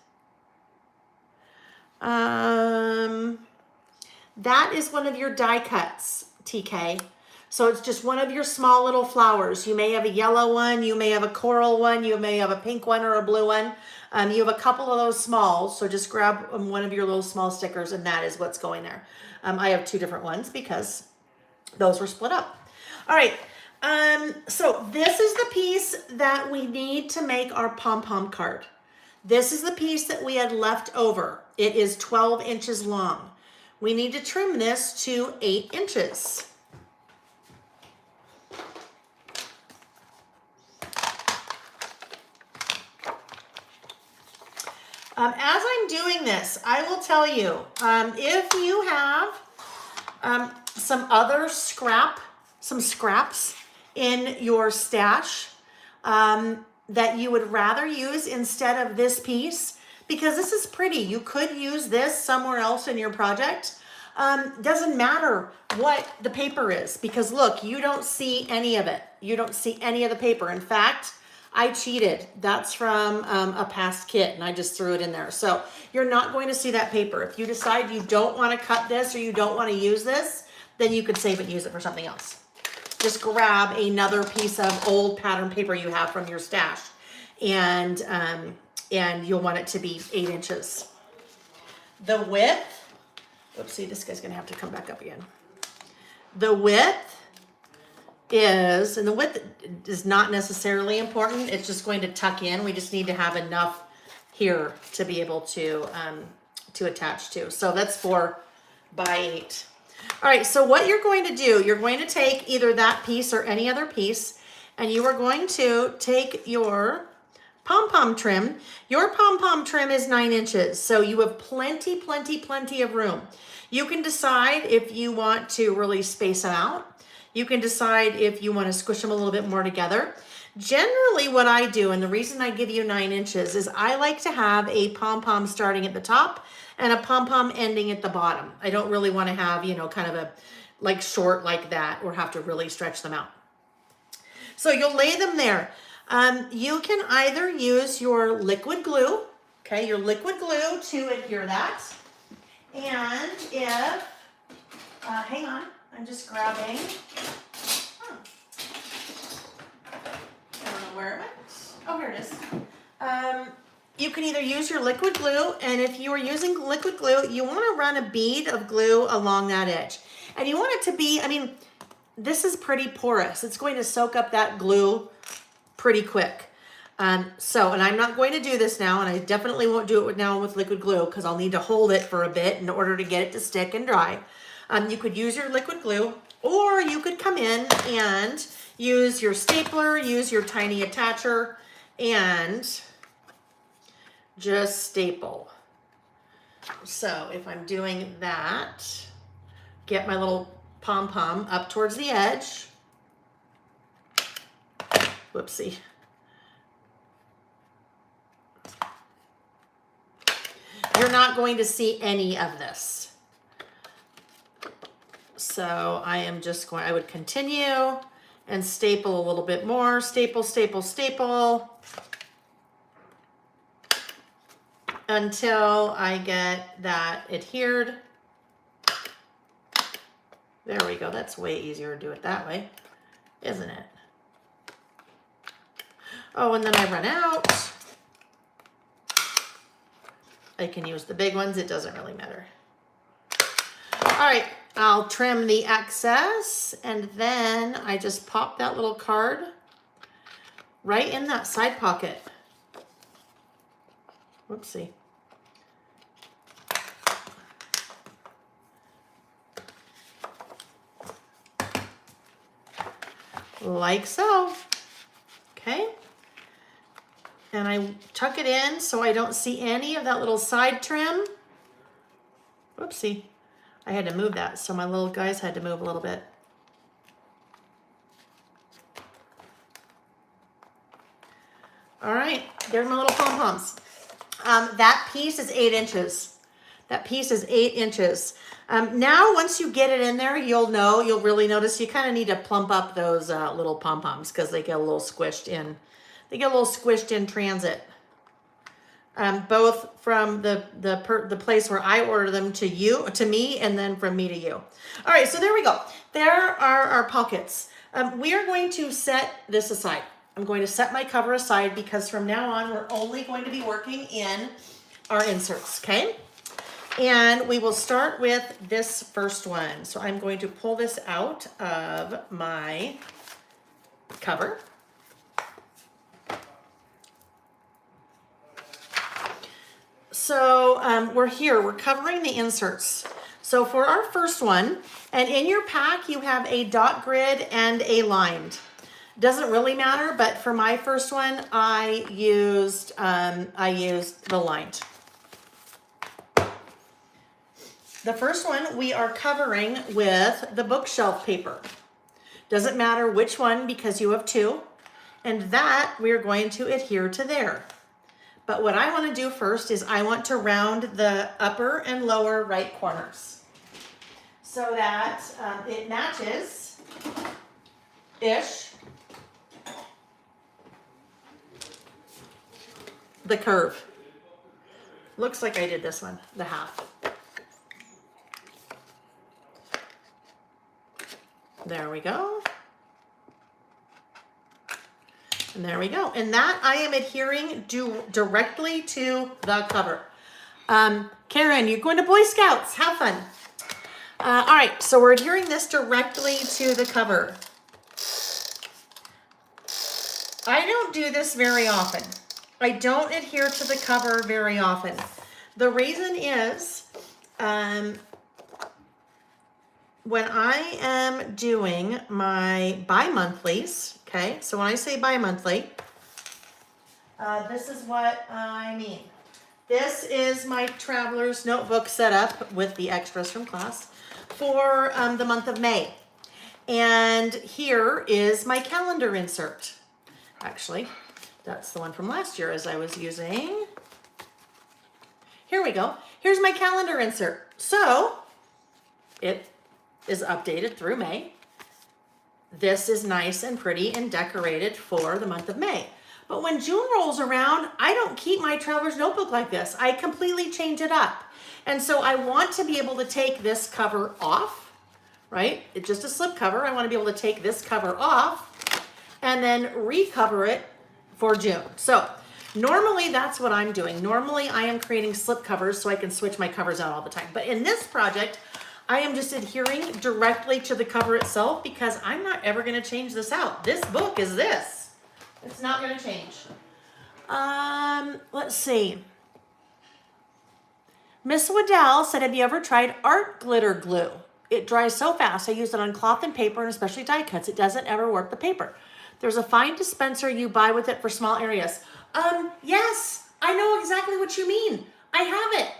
That is one of your die cuts, TK. So it's just one of your small little flowers. You may have a yellow one, you may have a coral one, you may have a pink one or a blue one. You have a couple of those smalls, so just grab one of your little small stickers and that is what's going there. I have two different ones because those were split up. All right, so this is the piece that we need to make our pom-pom card. This is the piece that we had left over. It is 12 inches long. We need to trim this to 8 inches. As I'm doing this, I will tell you, if you have some other some scraps in your stash that you would rather use instead of this piece, because this is pretty. You could use this somewhere else in your project. Doesn't matter what the paper is, because look, you don't see any of it. You don't see any of the paper. In fact, I cheated. That's from a past kit and I just threw it in there. So you're not going to see that paper. If you decide you don't want to cut this or you don't want to use this, then you could save it and use it for something else. Just grab another piece of old pattern paper you have from your stash and you'll want it to be 8 inches. The width, oopsie, this guy's gonna have to come back up again. The width is, and the width is not necessarily important. It's just going to tuck in. We just need to have enough here to be able to attach to. So that's 4 by 8. All right, so what you're going to do, you're going to take either that piece or any other piece, and you are going to take your pom-pom trim. Your pom-pom trim is 9 inches, so you have plenty of room. You can decide if you want to really space them out. You can decide if you want to squish them a little bit more together. Generally what I do, and the reason I give you 9 inches, is I like to have a pom-pom starting at the top and a pom-pom ending at the bottom. I don't really want to have, you know, kind of a like short like that or have to really stretch them out. So you'll lay them there. You can either use your liquid glue, okay, your liquid glue to adhere that. And if, hang on. I'm just grabbing, I don't know where it went. Oh, here it is. You can either use your liquid glue, and if you are using liquid glue, you want to run a bead of glue along that edge. And you want it to be, I mean, this is pretty porous. It's going to soak up that glue pretty quick. And I'm not going to do this now, and I definitely won't do it now with liquid glue because I'll need to hold it for a bit in order to get it to stick and dry. You could use your liquid glue, or you could come in and use your stapler, use your tiny attacher, and just staple. So if I'm doing that, get my little pom-pom up towards the edge. Whoopsie. You're not going to see any of this. So I am just going, I would continue and staple a little bit more. Staple, staple, staple. Until I get that adhered. There we go. That's way easier to do it that way, isn't it? Oh, and then I run out. I can use the big ones. It doesn't really matter. All right, I'll trim the excess, and then I just pop that little card right in that side pocket. Whoopsie. Like so. Okay. And I tuck it in so I don't see any of that little side trim. Whoopsie. I had to move that, so my little guys had to move a little bit. All right, there's my little pom-poms. That piece is 8 inches. That piece is 8 inches. Now, once you get it in there, you'll really notice you kind of need to plump up those little pom-poms because they get a little squished in. They get a little squished in transit. Both from the place where I order them to me, and then from me to you. All right, so there we go. There are our pockets. We are going to set this aside. I'm going to set my cover aside because from now on, we're only going to be working in our inserts, okay? And we will start with this first one. So I'm going to pull this out of my cover. So we're covering the inserts. So for our first one, and in your pack, you have a dot grid and a lined. Doesn't really matter, but for my first one, I used the lined. The first one we are covering with the bookshelf paper. Doesn't matter which one because you have 2, and that we're going to adhere to there. But what I want to do first is I want to round the upper and lower right corners so that it matches-ish the curve. Looks like I did this one, the half. There we go. And there we go. And that I am adhering directly to the cover. Karen, you're going to Boy Scouts. Have fun. All right, so we're adhering this directly to the cover. I don't do this very often. I don't adhere to the cover very often. The reason is when I am doing my bi-monthlies, okay, so when I say bi-monthly, this is what I mean. This is my traveler's notebook setup with the extras from class for the month of May. And here is my calendar insert. Actually, that's the one from last year as I was using. Here we go. Here's my calendar insert. So it is updated through May. This is nice and pretty and decorated for the month of May. But when June rolls around, I don't keep my traveler's notebook like this. I completely change it up. And so I want to be able to take this cover off, right? It's just a slip cover. I want to be able to take this cover off and then recover it for June. So normally that's what I'm doing. Normally I am creating slip covers so I can switch my covers out all the time. But in this project, I am just adhering directly to the cover itself because I'm not ever going to change this out. This book is this. It's not going to change. Let's see. Miss Waddell said, have you ever tried art glitter glue? It dries so fast. I use it on cloth and paper and especially die cuts. It doesn't ever work the paper. There's a fine dispenser you buy with it for small areas. Yes, I know exactly what you mean. I have it.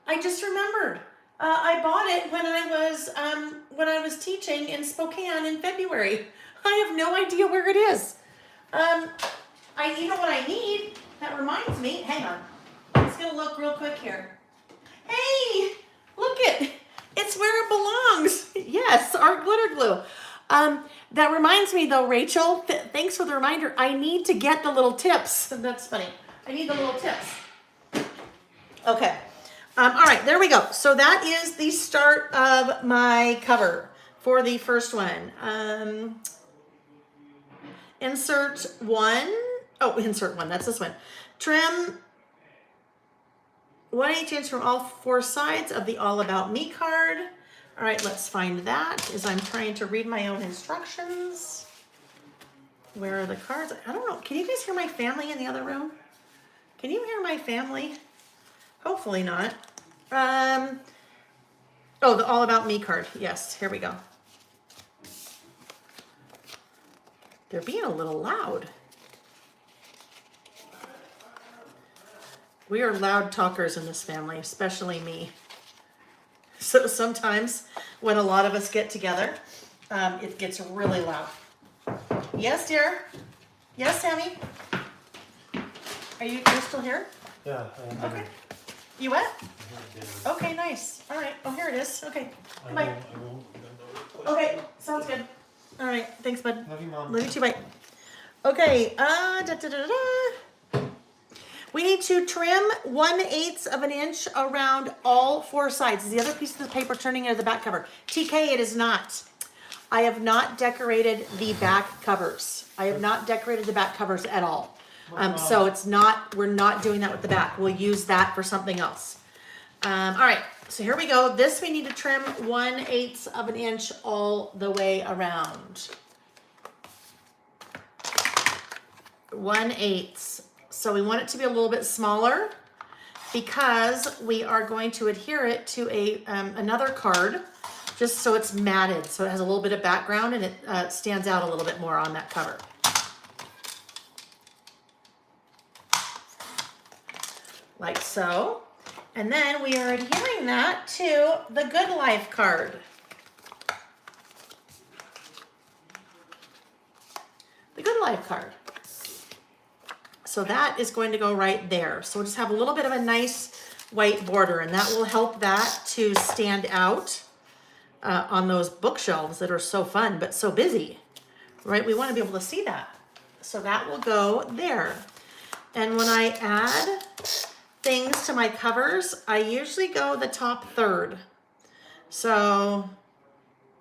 I just remembered. I bought it when I was teaching in Spokane in February. I have no idea where it is. You know what I need? That reminds me. Hang on. I'm just gonna look real quick here. Hey, look it. It's where it belongs. Yes, art glitter glue. That reminds me though, Rachel. Thanks for the reminder. I need to get the little tips. That's funny. I need the little tips. Okay. All right, there we go. So that is the start of my cover for the first one. Insert one. Oh, insert one. That's this one. Trim 1/8 inch from all 4 sides of the All About Me card. All right, let's find that as I'm trying to read my own instructions. Where are the cards? I don't know. Can you guys hear my family in the other room? Can you hear my family? Hopefully not. Oh, the All About Me card. Yes, here we go. They're being a little loud. We are loud talkers in this family, especially me. So sometimes when a lot of us get together, it gets really loud. Yes, dear? Yes, Sammy? You're still here? Yeah. Okay. You wet? Okay, nice. All right. Oh, here it is. Okay. Goodbye. Okay, sounds good. All right. Thanks, bud. Love you, Mom. Love you too. Bye. Okay. We need to trim 1/8 of an inch around all 4 sides. Is the other piece of the paper turning into the back cover? TK, it is not. I have not decorated the back covers. I have not decorated the back covers at all. So it's not, we're not doing that with the back. We'll use that for something else. All right, so here we go. This we need to trim 1/8 of an inch all the way around. 1/8. So we want it to be a little bit smaller because we are going to adhere it to another card, just so it's matted, so it has a little bit of background and it stands out a little bit more on that cover. Like so. And then we are adhering that to the Good Life card. The Good Life card. So that is going to go right there. So we'll just have a little bit of a nice white border, and that will help that to stand out on those bookshelves that are so fun but so busy, right? We want to be able to see that. So that will go there. And when I add things to my covers, I usually go the top third. So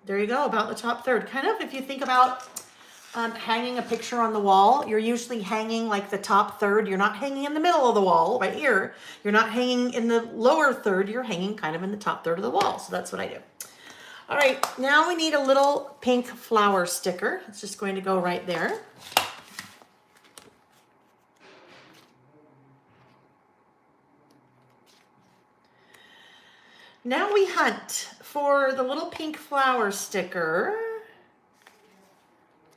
there you go, about the top third. Kind of if you think about hanging a picture on the wall, you're usually hanging like the top third. You're not hanging in the middle of the wall right here. You're not hanging in the lower third. You're hanging kind of in the top third of the wall. So that's what I do. All right, now we need a little pink flower sticker. It's just going to go right there. Now we hunt for the little pink flower sticker.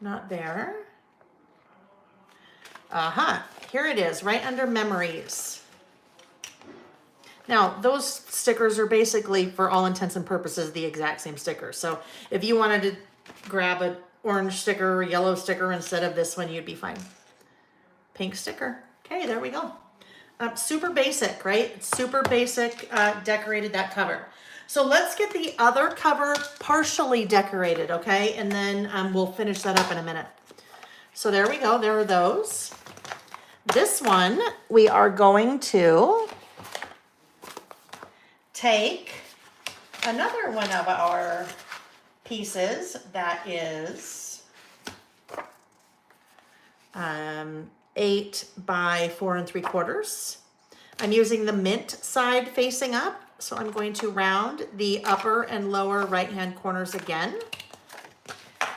Not there. Aha, here it is, right under memories. Now, those stickers are basically, for all intents and purposes, the exact same sticker. So if you wanted to grab an orange sticker or yellow sticker instead of this one, you'd be fine. Pink sticker. Okay, there we go. Super basic, right? It's super basic, decorated that cover. So let's get the other cover partially decorated, okay? And then we'll finish that up in a minute. So there we go, there are those. This one, we are going to take another one of our pieces that is 8 by 4 3/4. I'm using the mint side facing up, so I'm going to round the upper and lower right-hand corners again.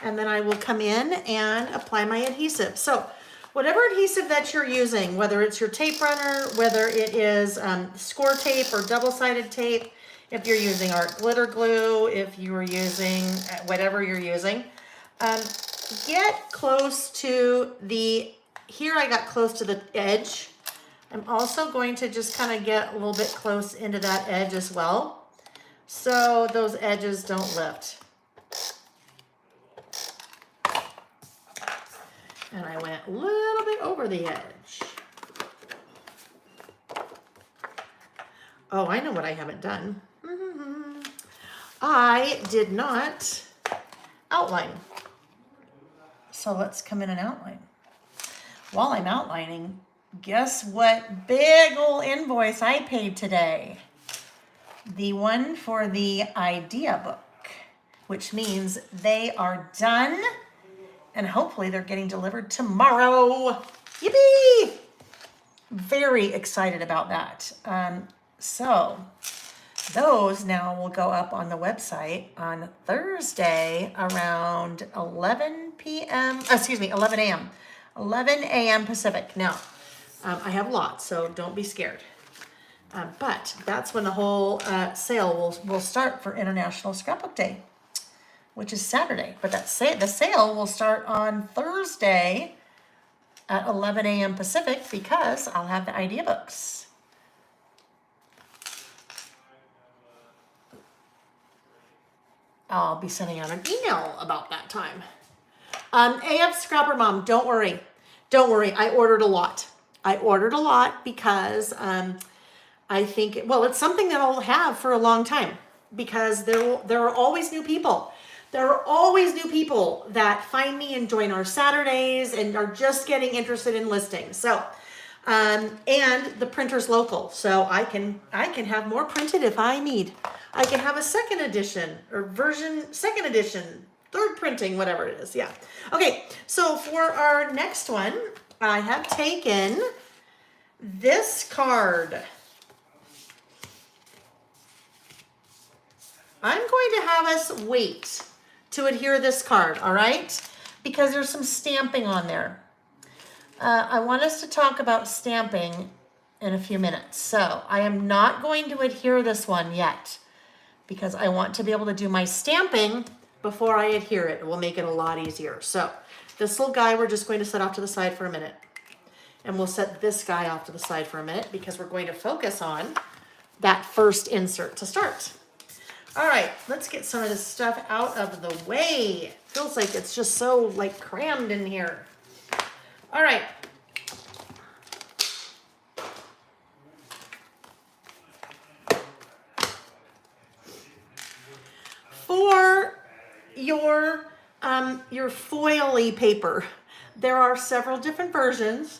And then I will come in and apply my adhesive. So whatever adhesive that you're using, whether it's your tape runner, whether it is score tape or double-sided tape, if you're using art glitter glue, if you are using whatever you're using, get close to the, here I got close to the edge. I'm also going to just kind of get a little bit close into that edge as well, so those edges don't lift. And I went a little bit over the edge. Oh, I know what I haven't done. I did not outline. So let's come in and outline. While I'm outlining, guess what big ol' invoice I paid today? The one for the idea book, which means they are done and hopefully they're getting delivered tomorrow. Yippee! Very excited about that. So those now will go up on the website on Thursday around 11 p.m. 11 a.m. 11 a.m. Pacific. Now, I have lots, so don't be scared. But that's when the whole sale will start for International Scrapbook Day, which is Saturday. But the sale will start on Thursday at 11 a.m. Pacific because I'll have the idea books. I'll be sending out an email about that time. AF Scrapper Mom, don't worry. Don't worry, I ordered a lot. I ordered a lot because I think, well, it's something that I'll have for a long time because there are always new people. There are always new people that find me and join our Saturdays and are just getting interested in listings. So, and the printer's local, so I can have more printed if I need. I can have a second edition or second edition, third printing, whatever it is. Yeah. Okay. So for our next one, I have taken this card. I'm going to have us wait to adhere this card, all right? Because there's some stamping on there. I want us to talk about stamping in a few minutes. So I am not going to adhere this one yet because I want to be able to do my stamping before I adhere it. It will make it a lot easier. So this little guy we're just going to set off to the side for a minute. And we'll set this guy off to the side for a minute because we're going to focus on that first insert to start. All right, let's get some of this stuff out of the way. Feels like it's just so like crammed in here. All right. For your foily paper, there are several different versions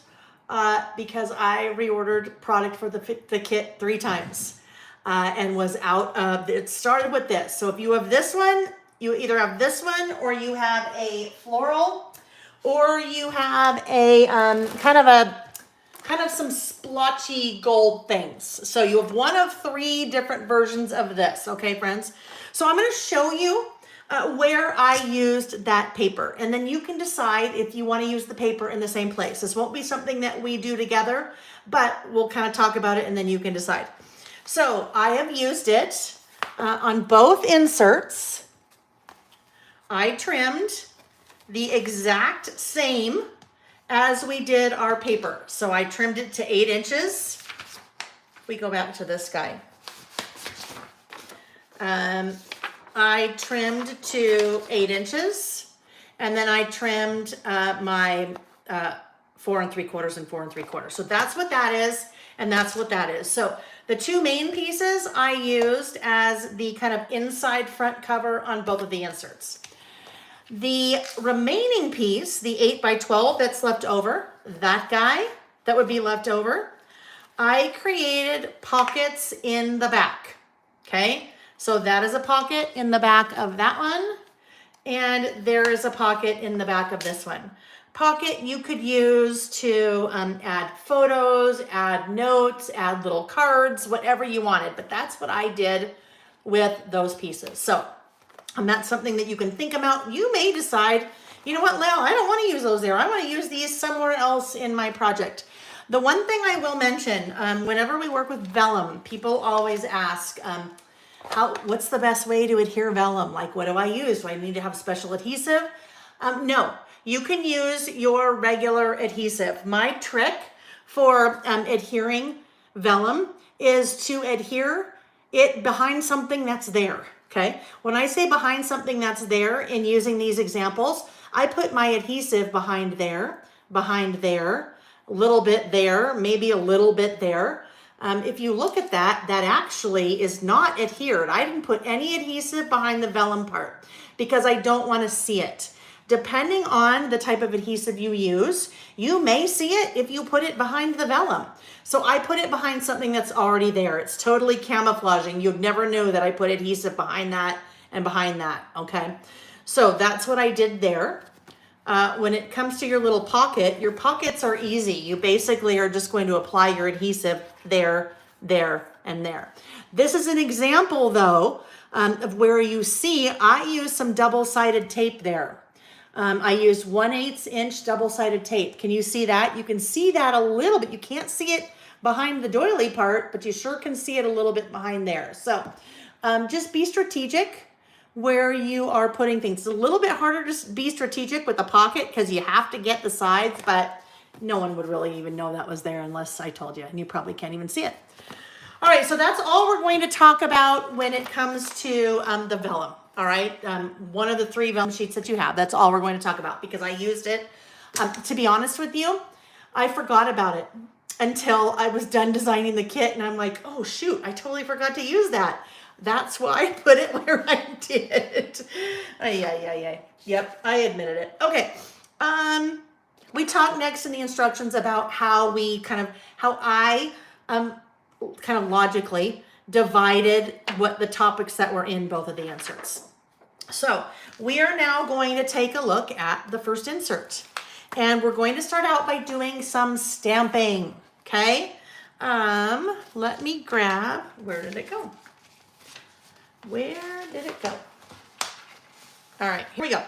because I reordered product for the kit 3 times and was out of. It started with this. So if you have this one, you either have this one or you have a floral, or you have a kind of some splotchy gold things. So you have one of 3 different versions of this, okay, friends? So I'm going to show you where I used that paper, and then you can decide if you want to use the paper in the same place. This won't be something that we do together, but we'll kind of talk about it, and then you can decide. So I have used it on both inserts. I trimmed the exact same as we did our paper. So I trimmed it to 8 inches. We go back to this guy. I trimmed to 8 inches, and then I trimmed my 4 3/4 and 4 3/4. So that's what that is, and that's what that is. So the 2 main pieces I used as the kind of inside front cover on both of the inserts. The remaining piece, the 8x12 that's left over, that guy that would be left over, I created pockets in the back, okay? So that is a pocket in the back of that one, and there is a pocket in the back of this one. Pocket you could use to add photos, add notes, add little cards, whatever you wanted, but that's what I did with those pieces. So that's something that you can think about. You may decide, you know what, Lyle, I don't want to use those there. I want to use these somewhere else in my project. The one thing I will mention, whenever we work with vellum, people always ask, what's the best way to adhere vellum? Like, what do I use? Do I need to have special adhesive? No, you can use your regular adhesive. My trick for adhering vellum is to adhere it behind something that's there. Okay, when I say behind something that's there in using these examples, I put my adhesive behind there, a little bit there, maybe a little bit there. If you look at that, that actually is not adhered. I didn't put any adhesive behind the vellum part because I don't want to see it. Depending on the type of adhesive you use, you may see it if you put it behind the vellum. So I put it behind something that's already there. It's totally camouflaging. You'd never know that I put adhesive behind that and behind that, okay? So that's what I did there. When it comes to your little pocket, your pockets are easy. You basically are just going to apply your adhesive there there, and there. This is an example though of where you see I use some double-sided tape there. I used 1/8 inch double-sided tape. Can you see that? You can see that a little bit. You can't see it behind the doily part, but you sure can see it a little bit behind there. So just be strategic where you are putting things. It's a little bit harder to be strategic with the pocket because you have to get the sides, but no one would really even know that was there unless I told you, and you probably can't even see it. All right, so that's all we're going to talk about when it comes to the vellum. All right, one of the 3 vellum sheets that you have, that's all we're going to talk about because I used it. To be honest with you, I forgot about it until I was done designing the kit, and I'm like, oh shoot, I totally forgot to use that. That's why I put it where I did. Yep, I admitted it. Okay, we talk next in the instructions about how I kind of logically divided what the topics that were in both of the inserts. So we are now going to take a look at the first insert, and we're going to start out by doing some stamping. Okay, let me grab, where did it go? Where did it go? All right, here we go.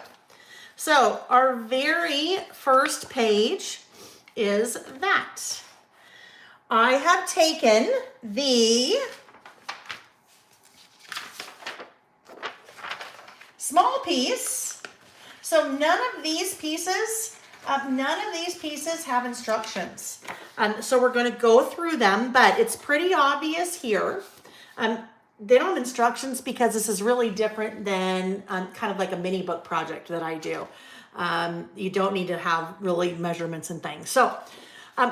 So our very first page is that. I have taken the small piece. So none of these pieces have instructions. So we're going to go through them, but it's pretty obvious here. They don't have instructions because this is really different than kind of like a mini book project that I do. You don't need to have really measurements and things. So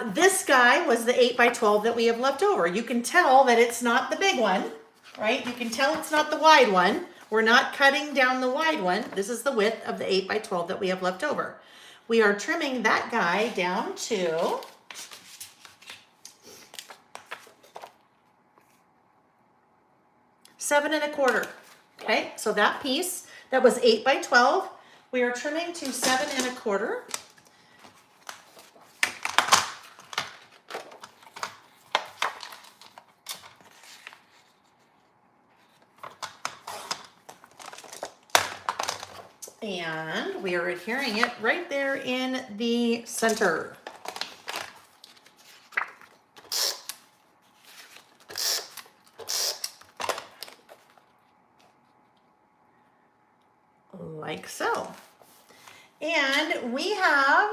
this guy was the 8x12 that we have left over. You can tell that it's not the big one, right? You can tell it's not the wide one. We're not cutting down the wide one. This is the width of the 8x12 that we have left over. We are trimming that guy down to 7 1/4. Okay, so that piece that was 8x12, we are trimming to 7 1/4. And we are adhering it right there in the center. Like so. And we have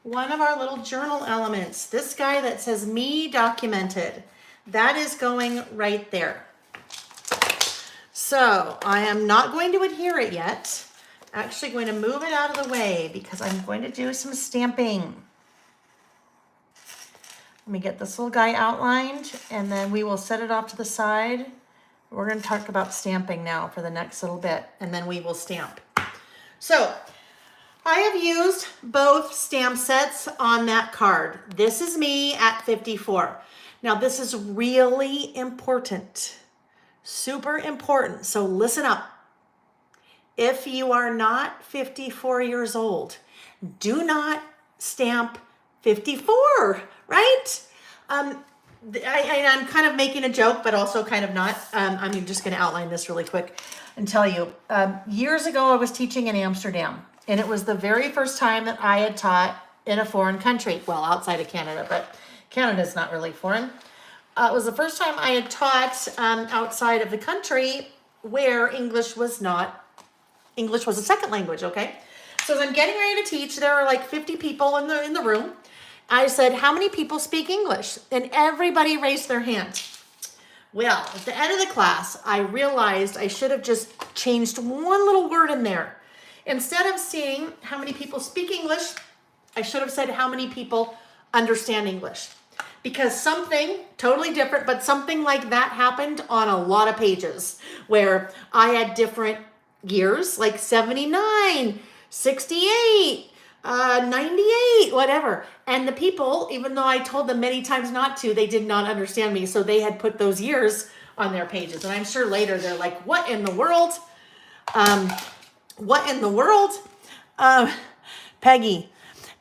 one of our little journal elements. This guy that says me documented. That is going right there. So I am not going to adhere it yet. Actually going to move it out of the way because I'm going to do some stamping. Let me get this little guy outlined and then we will set it off to the side. We're going to talk about stamping now for the next little bit and then we will stamp. So I have used both stamp sets on that card. This is me at 54. Now this is really important, super important. So listen up. If you are not 54 years old, do not stamp 54, right? I'm kind of making a joke, but also kind of not. I'm just going to outline this really quick and tell you. Years ago, I was teaching in Amsterdam, and it was the very first time that I had taught in a foreign country. Well, outside of Canada, but Canada's not really foreign. It was the first time I had taught outside of the country where English was a second language, okay? So as I'm getting ready to teach, there are like 50 people in the room. I said, how many people speak English? And everybody raised their hand. Well, at the end of the class, I realized I should have just changed one little word in there. Instead of saying how many people speak English, I should have said how many people understand English. Because something totally different, but something like that happened on a lot of pages where I had different years, like 79, 68, 98, whatever. And the people, even though I told them many times not to, they did not understand me. So they had put those years on their pages. And I'm sure later they're like, what in the world? What in the world? Peggy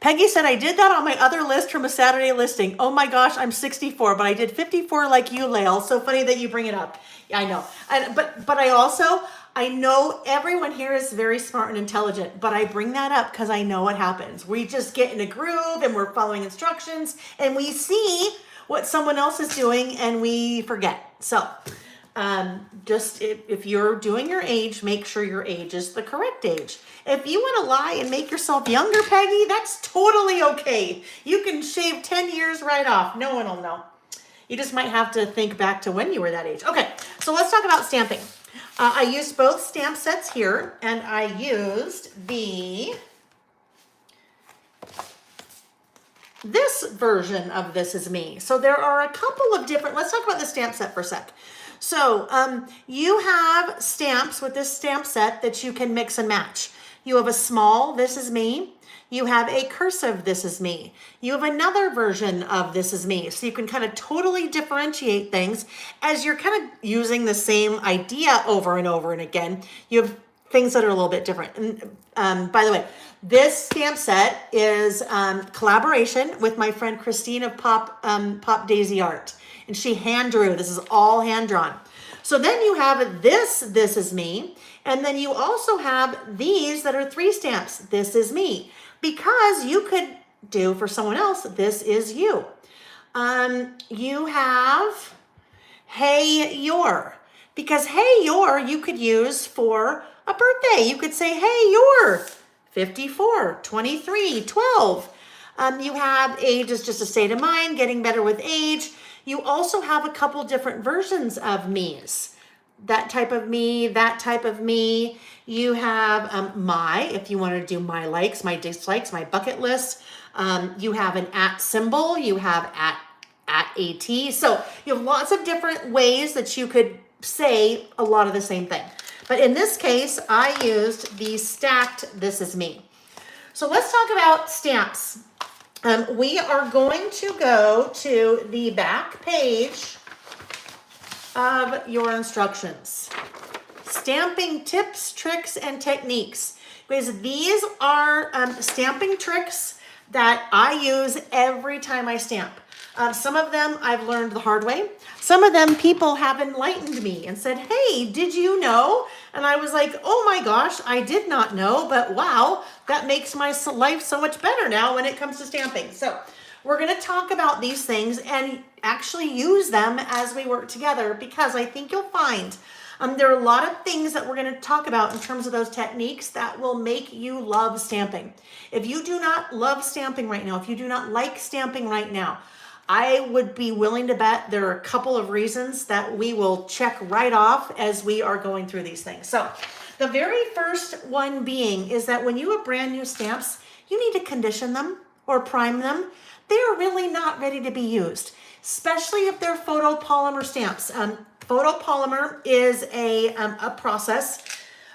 Peggy said, I did that on my other list from a Saturday listing. Oh my gosh, I'm 64, but I did 54 like you, Lael. So funny that you bring it up. Yeah, I know. But I know everyone here is very smart and intelligent, but I bring that up because I know what happens. We just get in a groove and we're following instructions and we see what someone else is doing and we forget. So just if you're doing your age, make sure your age is the correct age. If you want to lie and make yourself younger, Peggy, that's totally okay. You can shave 10 years right off. No one will know. You just might have to think back to when you were that age. Okay, so let's talk about stamping. I used both stamp sets here, and I used this version of This Is Me. So there are a couple of different, let's talk about the stamp set for a sec. So you have stamps with this stamp set that you can mix and match. You have a small This Is Me. You have a cursive This Is Me. You have another version of This Is Me. So you can kind of totally differentiate things as you're kind of using the same idea over and over and again. You have things that are a little bit different. And by the way, this stamp set is collaboration with my friend Christine of Pop Daisy Art. And she hand drew. This is all hand drawn. So then you have This Is Me. And then you also have these that are 3 stamps. This Is Me. Because you could do for someone else, This Is You. You have Hey You're. Because Hey You're you could use for a birthday. You could say, hey, you're 54, 23, 12. You have age is just a state of mind, getting better with age. You also have a couple different versions of me's. That type of me, that type of me. You have my, if you want to do my likes, my dislikes, my bucket list. You have an at symbol. You have at AT. So you have lots of different ways that you could say a lot of the same thing. But in this case, I used the stacked This Is Me. So let's talk about stamps. We are going to go to the back page of your instructions. Stamping tips, tricks, and techniques. Because these are stamping tricks that I use every time I stamp. Some of them I've learned the hard way. Some of them people have enlightened me and said, hey, did you know? And I was like, oh my gosh, I did not know, but wow, that makes my life so much better now when it comes to stamping. So we're going to talk about these things and actually use them as we work together, because I think you'll find there are a lot of things that we're going to talk about in terms of those techniques that will make you love stamping. If you do not love stamping right now, if you do not like stamping right now, I would be willing to bet there are a couple of reasons that we will check right off as we are going through these things. So the very first one being is that when you have brand new stamps, you need to condition them or prime them. They are really not ready to be used, especially if they're photopolymer stamps. Photopolymer is a process.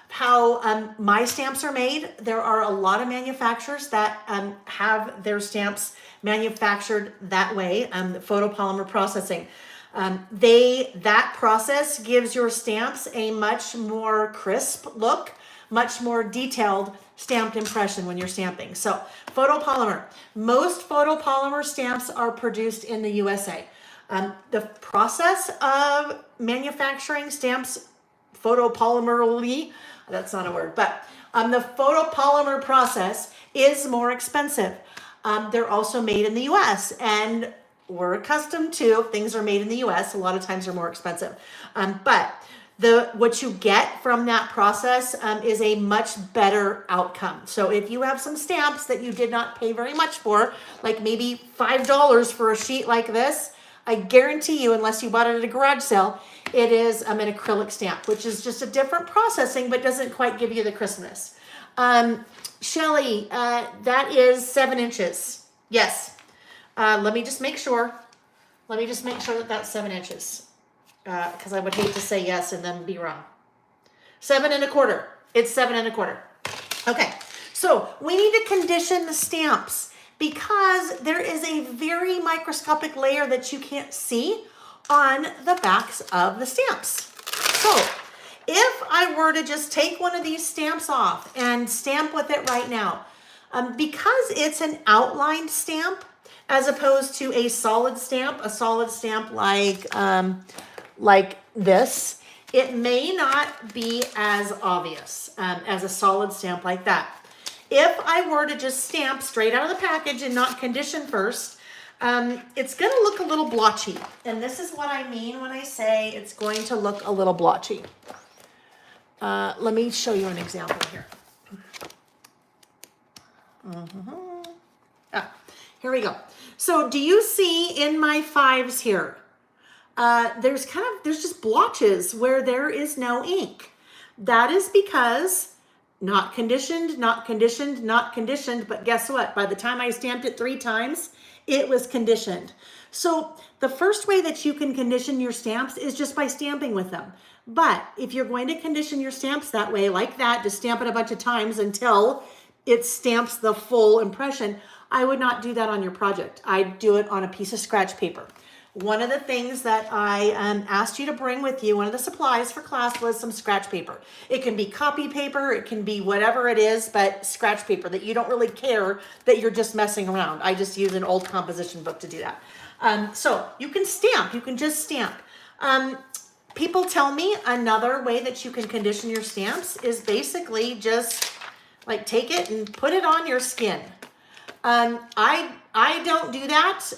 How my stamps are made. There are a lot of manufacturers that have their stamps manufactured that way, the photopolymer processing. That process gives your stamps a much more crisp look, much more detailed stamped impression when you're stamping. So photopolymer, most photopolymer stamps are produced in the USA. The process of manufacturing stamps photopolymerly, that's not a word, but the photopolymer process is more expensive. They're also made in the US, and we're accustomed to things are made in the US. A lot of times they're more expensive. But what you get from that process is a much better outcome. So if you have some stamps that you did not pay very much for, like maybe $5 for a sheet like this, I guarantee you, unless you bought it at a garage sale, it is an acrylic stamp, which is just a different processing, but doesn't quite give you the crispness. Shelly, that is 7 inches. Yes. Let me just make sure. Let me just make sure that that's 7 inches. Because I would hate to say yes and then be wrong. 7 1/4. It's 7 1/4. Okay. So we need to condition the stamps because there is a very microscopic layer that you can't see on the backs of the stamps. So if I were to just take one of these stamps off and stamp with it right now, Because it's an outlined stamp as opposed to a solid stamp like this, it may not be as obvious as a solid stamp like that. If I were to just stamp straight out of the package and not condition first, it's going to look a little blotchy. And this is what I mean when I say it's going to look a little blotchy. Let me show you an example here. Here we go. So do you see in my 5s here? There's just blotches where there is no ink. That is because not conditioned, not conditioned, not conditioned. But guess what? By the time I stamped it 3 times, it was conditioned. So the first way that you can condition your stamps is just by stamping with them. But if you're going to condition your stamps that way, like that, just stamp it a bunch of times until it stamps the full impression, I would not do that on your project. I'd do it on a piece of scratch paper. One of the things that I asked you to bring with you, one of the supplies for class, was some scratch paper. It can be copy paper, it can be whatever it is, but scratch paper that you don't really care that you're just messing around. I just use an old composition book to do that. So you can stamp, you can just stamp. People tell me another way that you can condition your stamps is basically just like take it and put it on your skin. I don't do that.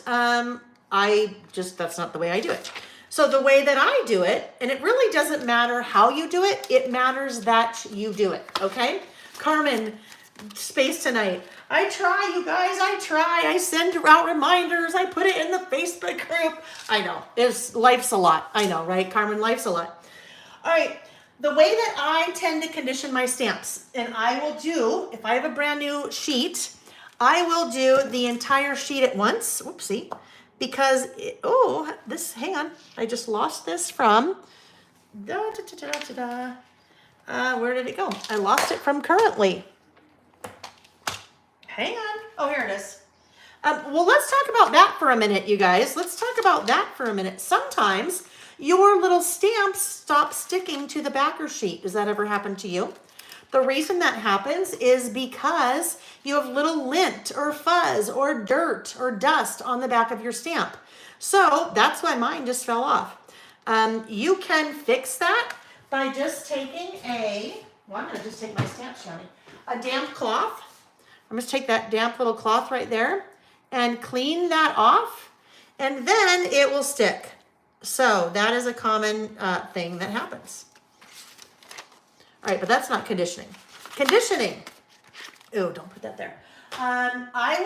That's not the way I do it. So the way that I do it, and it really doesn't matter how you do it, it matters that you do it, okay? Carmen, Space Tonight. I try, you guys, I try. I send out reminders. I put it in the Facebook group. I know, life's a lot. I know, right, Carmen? Life's a lot. All right, the way that I tend to condition my stamps, and I will do, if I have a brand new sheet, I will do the entire sheet at once. Whoopsie. Because, hang on, I just lost this from, where did it go? I lost it from currently. Hang on, oh, here it is. Well, let's talk about that for a minute, you guys. Let's talk about that for a minute. Sometimes your little stamps stop sticking to the backer sheet. Does that ever happen to you? The reason that happens is because you have little lint or fuzz or dirt or dust on the back of your stamp. So that's why mine just fell off. You can fix that by just taking I'm going to just take my stamp, Shani, a damp cloth. I'm going to take that damp little cloth right there and clean that off, and then it will stick. So that is a common thing that happens. All right, but that's not conditioning. Conditioning. Oh, don't put that there. I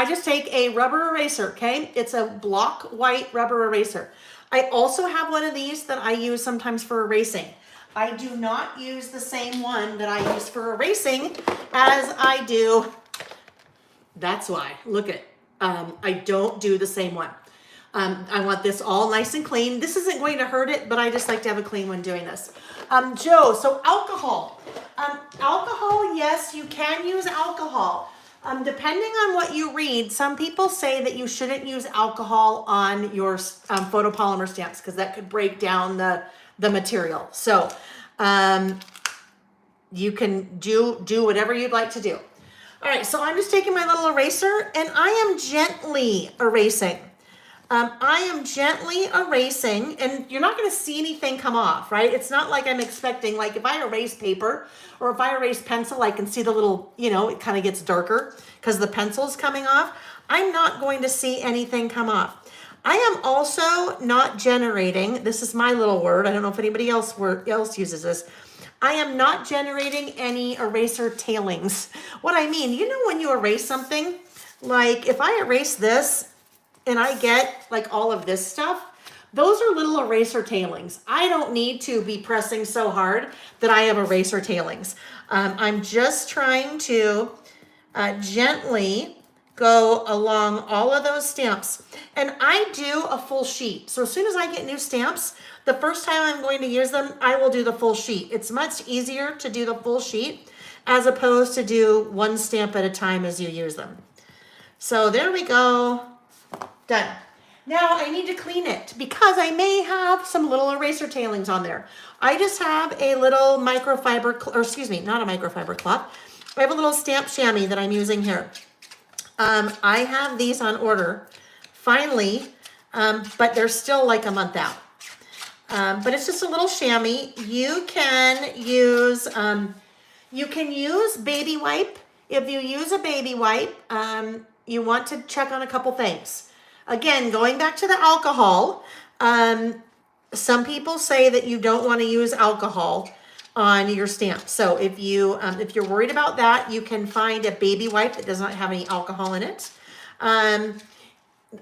just take a rubber eraser, okay? It's a block white rubber eraser. I also have one of these that I use sometimes for erasing. I do not use the same one that I use for erasing as I do. That's why, look at, I don't do the same one. I want this all nice and clean. This isn't going to hurt it, but I just like to have a clean one doing this. Joe, so alcohol. Alcohol, yes, you can use alcohol. Depending on what you read, some people say that you shouldn't use alcohol on your photopolymer stamps because that could break down the material. So you can do whatever you'd like to do. All right, so I'm just taking my little eraser and I am gently erasing. I am gently erasing, and you're not going to see anything come off, right? It's not like I'm expecting, like if I erase paper or if I erase pencil, I can see the little, it kind of gets darker because the pencil's coming off. I'm not going to see anything come off. I am also not generating, this is my little word, I don't know if anybody else uses this, I am not generating any eraser tailings. What I mean, when you erase something, like if I erase this, and I get like all of this stuff, those are little eraser tailings. I don't need to be pressing so hard that I have eraser tailings. I'm just trying to gently go along all of those stamps. And I do a full sheet. So as soon as I get new stamps, the first time I'm going to use them, I will do the full sheet. It's much easier to do the full sheet as opposed to do one stamp at a time as you use them. So there we go. Done. Now I need to clean it because I may have some little eraser tailings on there. I just have a little not a microfiber cloth, I have a little stamp chamois that I'm using here. I have these on order, finally, but they're still like a month out. But it's just a little chamois. You can use baby wipe. If you use a baby wipe, you want to check on a couple things. Again, going back to the alcohol, some people say that you don't want to use alcohol on your stamp. So if you're worried about that, you can find a baby wipe that does not have any alcohol in it.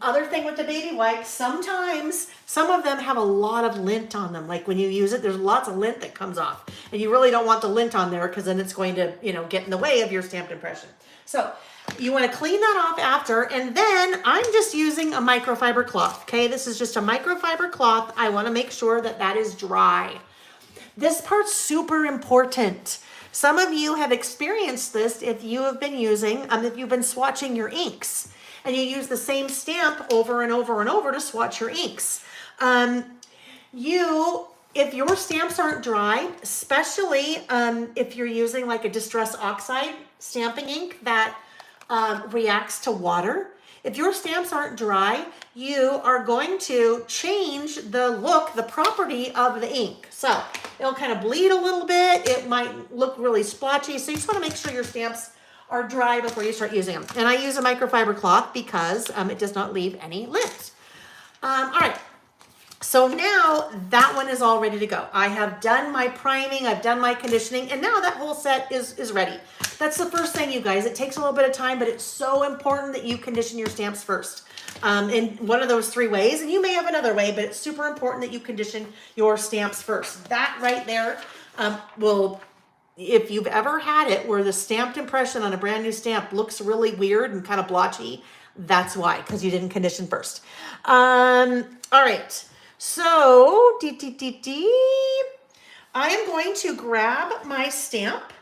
Other thing with the baby wipes, sometimes some of them have a lot of lint on them. Like when you use it, there's lots of lint that comes off, and you really don't want the lint on there because then it's going to, get in the way of your stamped impression. So you want to clean that off after, and then I'm just using a microfiber cloth. Okay, this is just a microfiber cloth. I want to make sure that that is dry. This part's super important. Some of you have experienced this if you have been if you've been swatching your inks and you use the same stamp over and over and over to swatch your inks. If your stamps aren't dry, especially if you're using like a Distress Oxide stamping ink that reacts to water, if your stamps aren't dry, you are going to change the look, the property of the ink. So it'll kind of bleed a little bit. It might look really splotchy. So you just want to make sure your stamps are dry before you start using them. And I use a microfiber cloth because it does not leave any lint. All right. So now that one is all ready to go. I have done my priming, I've done my conditioning, and now that whole set is ready. That's the first thing, you guys. It takes a little bit of time, but it's so important that you condition your stamps first. In one of those 3 ways, and you may have another way, but it's super important that you condition your stamps first. That right there will, if you've ever had it where the stamped impression on a brand new stamp looks really weird and kind of blotchy, that's why, because you didn't condition first. All right. So, I am going to grab my stamp,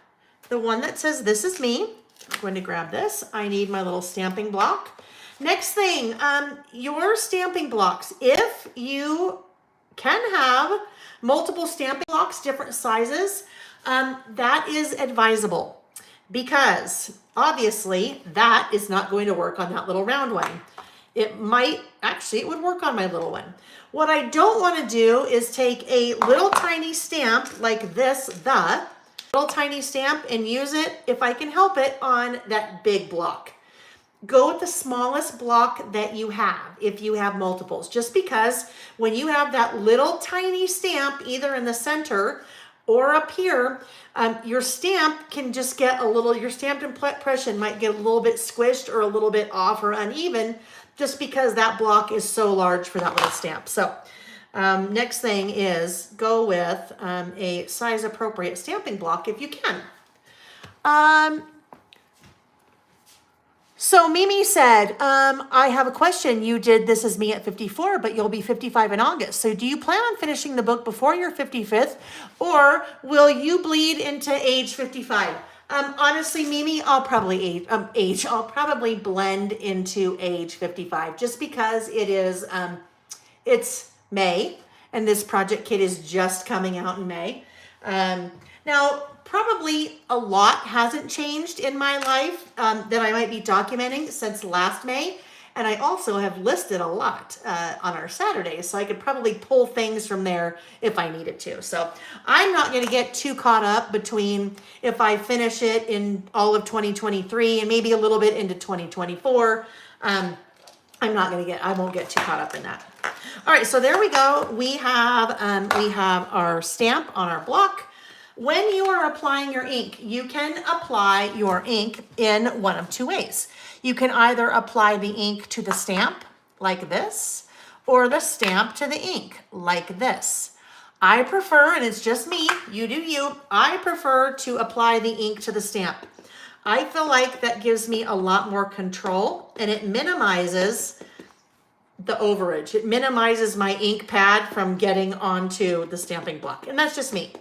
the one that says "This is me." I'm going to grab this. I need my little stamping block. Next thing, your stamping blocks, if you can have multiple stamping blocks, different sizes, that is advisable because obviously that is not going to work on that little round one. It would work on my little one. What I don't want to do is take a little tiny stamp like this, little tiny stamp, and use it, if I can help it, on that big block. Go with the smallest block that you have if you have multiples, just because when you have that little tiny stamp either in the center or up here, your stamp can just get your stamped impression might get a little bit squished or a little bit off or uneven, just because that block is so large for that little stamp. So next thing is go with a size appropriate stamping block if you can. So Mimi said, I have a question. You did This Is Me at 54, but you'll be 55 in August. So do you plan on finishing the book before your 55th, or will you bleed into age 55? Honestly, Mimi, I'll probably I'll probably blend into age 55 just because it's May and this project kit is just coming out in May. Now, probably a lot hasn't changed in my life that I might be documenting since last May. And I also have listed a lot on our Saturdays, so I could probably pull things from there if I needed to. So I'm not going to get too caught up between if I finish it in all of 2023 and maybe a little bit into 2024. I won't get too caught up in that. All right, so there we go. We have our stamp on our block. When you are applying your ink, you can apply your ink in one of 2 ways. You can either apply the ink to the stamp like this, or the stamp to the ink like this. I prefer, and it's just me, you do you, I prefer to apply the ink to the stamp. I feel like that gives me a lot more control and it minimizes the overage. It minimizes my ink pad from getting onto the stamping block, and that's just me.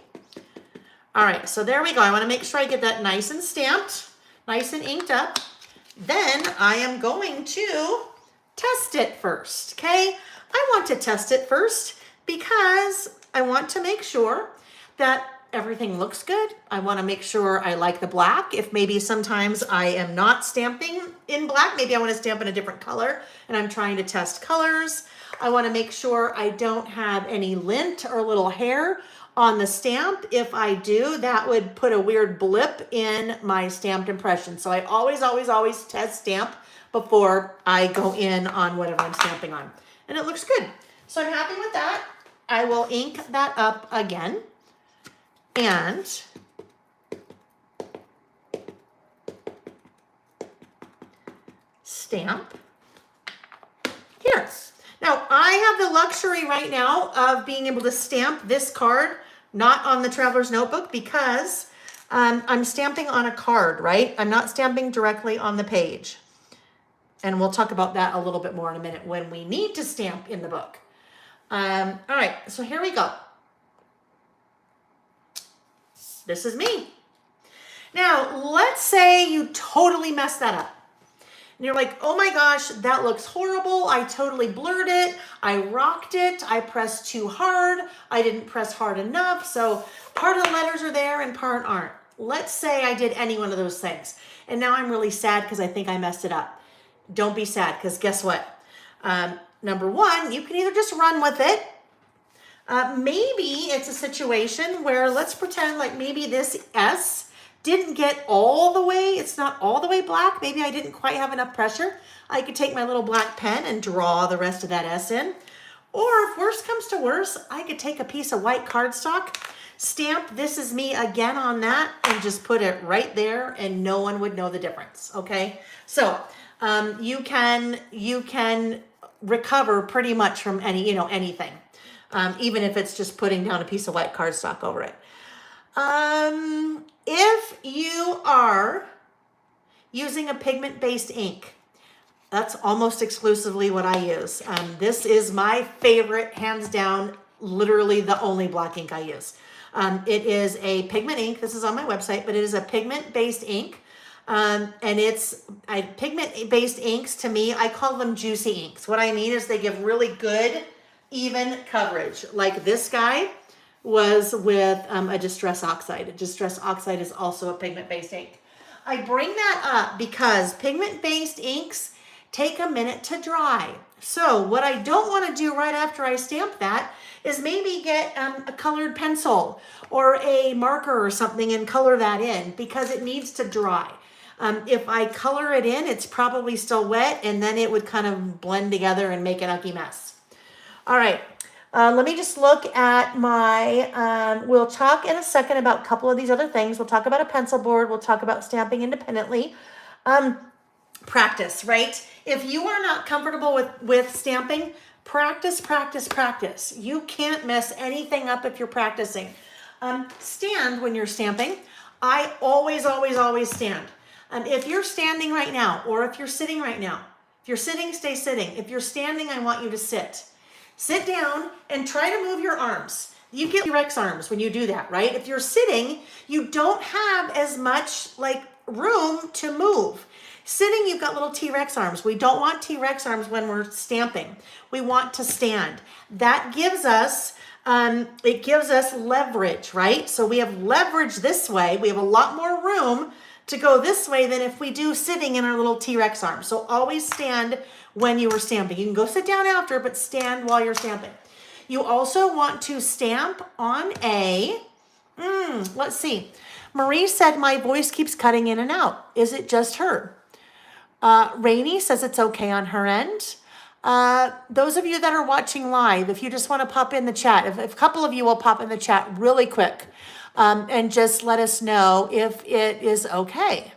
All right, so there we go. I want to make sure I get that nice and stamped, nice and inked up. Then I am going to test it first, okay? I want to test it first because I want to make sure that everything looks good. I want to make sure I like the black. If maybe sometimes I am not stamping in black, maybe I want to stamp in a different color and I'm trying to test colors. I want to make sure I don't have any lint or little hair on the stamp. If I do, that would put a weird blip in my stamped impression. So I always test stamp before I go in on whatever I'm stamping on. And it looks good. So I'm happy with that. I will ink that up again and stamp here. Now I have the luxury right now of being able to stamp this card not on the Traveler's Notebook because I'm stamping on a card, right? I'm not stamping directly on the page. And we'll talk about that a little bit more in a minute when we need to stamp in the book. All right, so here we go. This is me. Now, let's say you totally messed that up. And you're like, oh my gosh, that looks horrible. I totally blurred it. I rocked it. I pressed too hard. I didn't press hard enough. So part of the letters are there and part aren't. Let's say I did any one of those things. And now I'm really sad because I think I messed it up. Don't be sad because guess what? Number one, you can either just run with it. Maybe it's a situation where let's pretend like maybe this S didn't get all the way, it's not all the way black. Maybe I didn't quite have enough pressure. I could take my little black pen and draw the rest of that S in. Or if worse comes to worse, I could take a piece of white cardstock, stamp "This is me" again on that and just put it right there and no one would know the difference, okay? So you can recover pretty much from anything, even if it's just putting down a piece of white cardstock over it. If you are using a pigment-based ink, that's almost exclusively what I use. This is my favorite, hands down, literally the only black ink I use. It is a pigment ink. This is on my website, but it is a pigment-based ink. And it's pigment-based inks, to me, I call them juicy inks. What I mean is they give really good, even coverage. Like this guy was with a Distress Oxide. Distress Oxide is also a pigment-based ink. I bring that up because pigment-based inks take a minute to dry. So what I don't want to do right after I stamp that is maybe get a colored pencil or a marker or something and color that in because it needs to dry. If I color it in, it's probably still wet and then it would kind of blend together and make an ugly mess. All right. Let me just look at my, we'll talk in a second about a couple of these other things. We'll talk about a pencil board. We'll talk about stamping independently. Practice, right? If you are not comfortable with stamping, practice. You can't mess anything up if you're practicing. Stand when you're stamping. I always stand. If you're standing right now, or if you're sitting right now, if you're sitting, stay sitting. If you're standing, I want you to sit. Sit down and try to move your arms. You get T-Rex arms when you do that, right? If you're sitting, you don't have as much room to move. Sitting, you've got little T-Rex arms. We don't want T-Rex arms when we're stamping. We want to stand. That gives us, it gives us leverage, right? So we have leverage this way. We have a lot more room to go this way than if we do sitting in our little T-Rex arms. So always stand when you are stamping. You can go sit down after, but stand while you're stamping. You also want to stamp on a, let's see. Marie said, my voice keeps cutting in and out. Is it just her? Rainey says it's okay on her end. Those of you that are watching live, if you just want to pop in the chat, if a couple of you will pop in the chat really quick and just let us know if it is okay.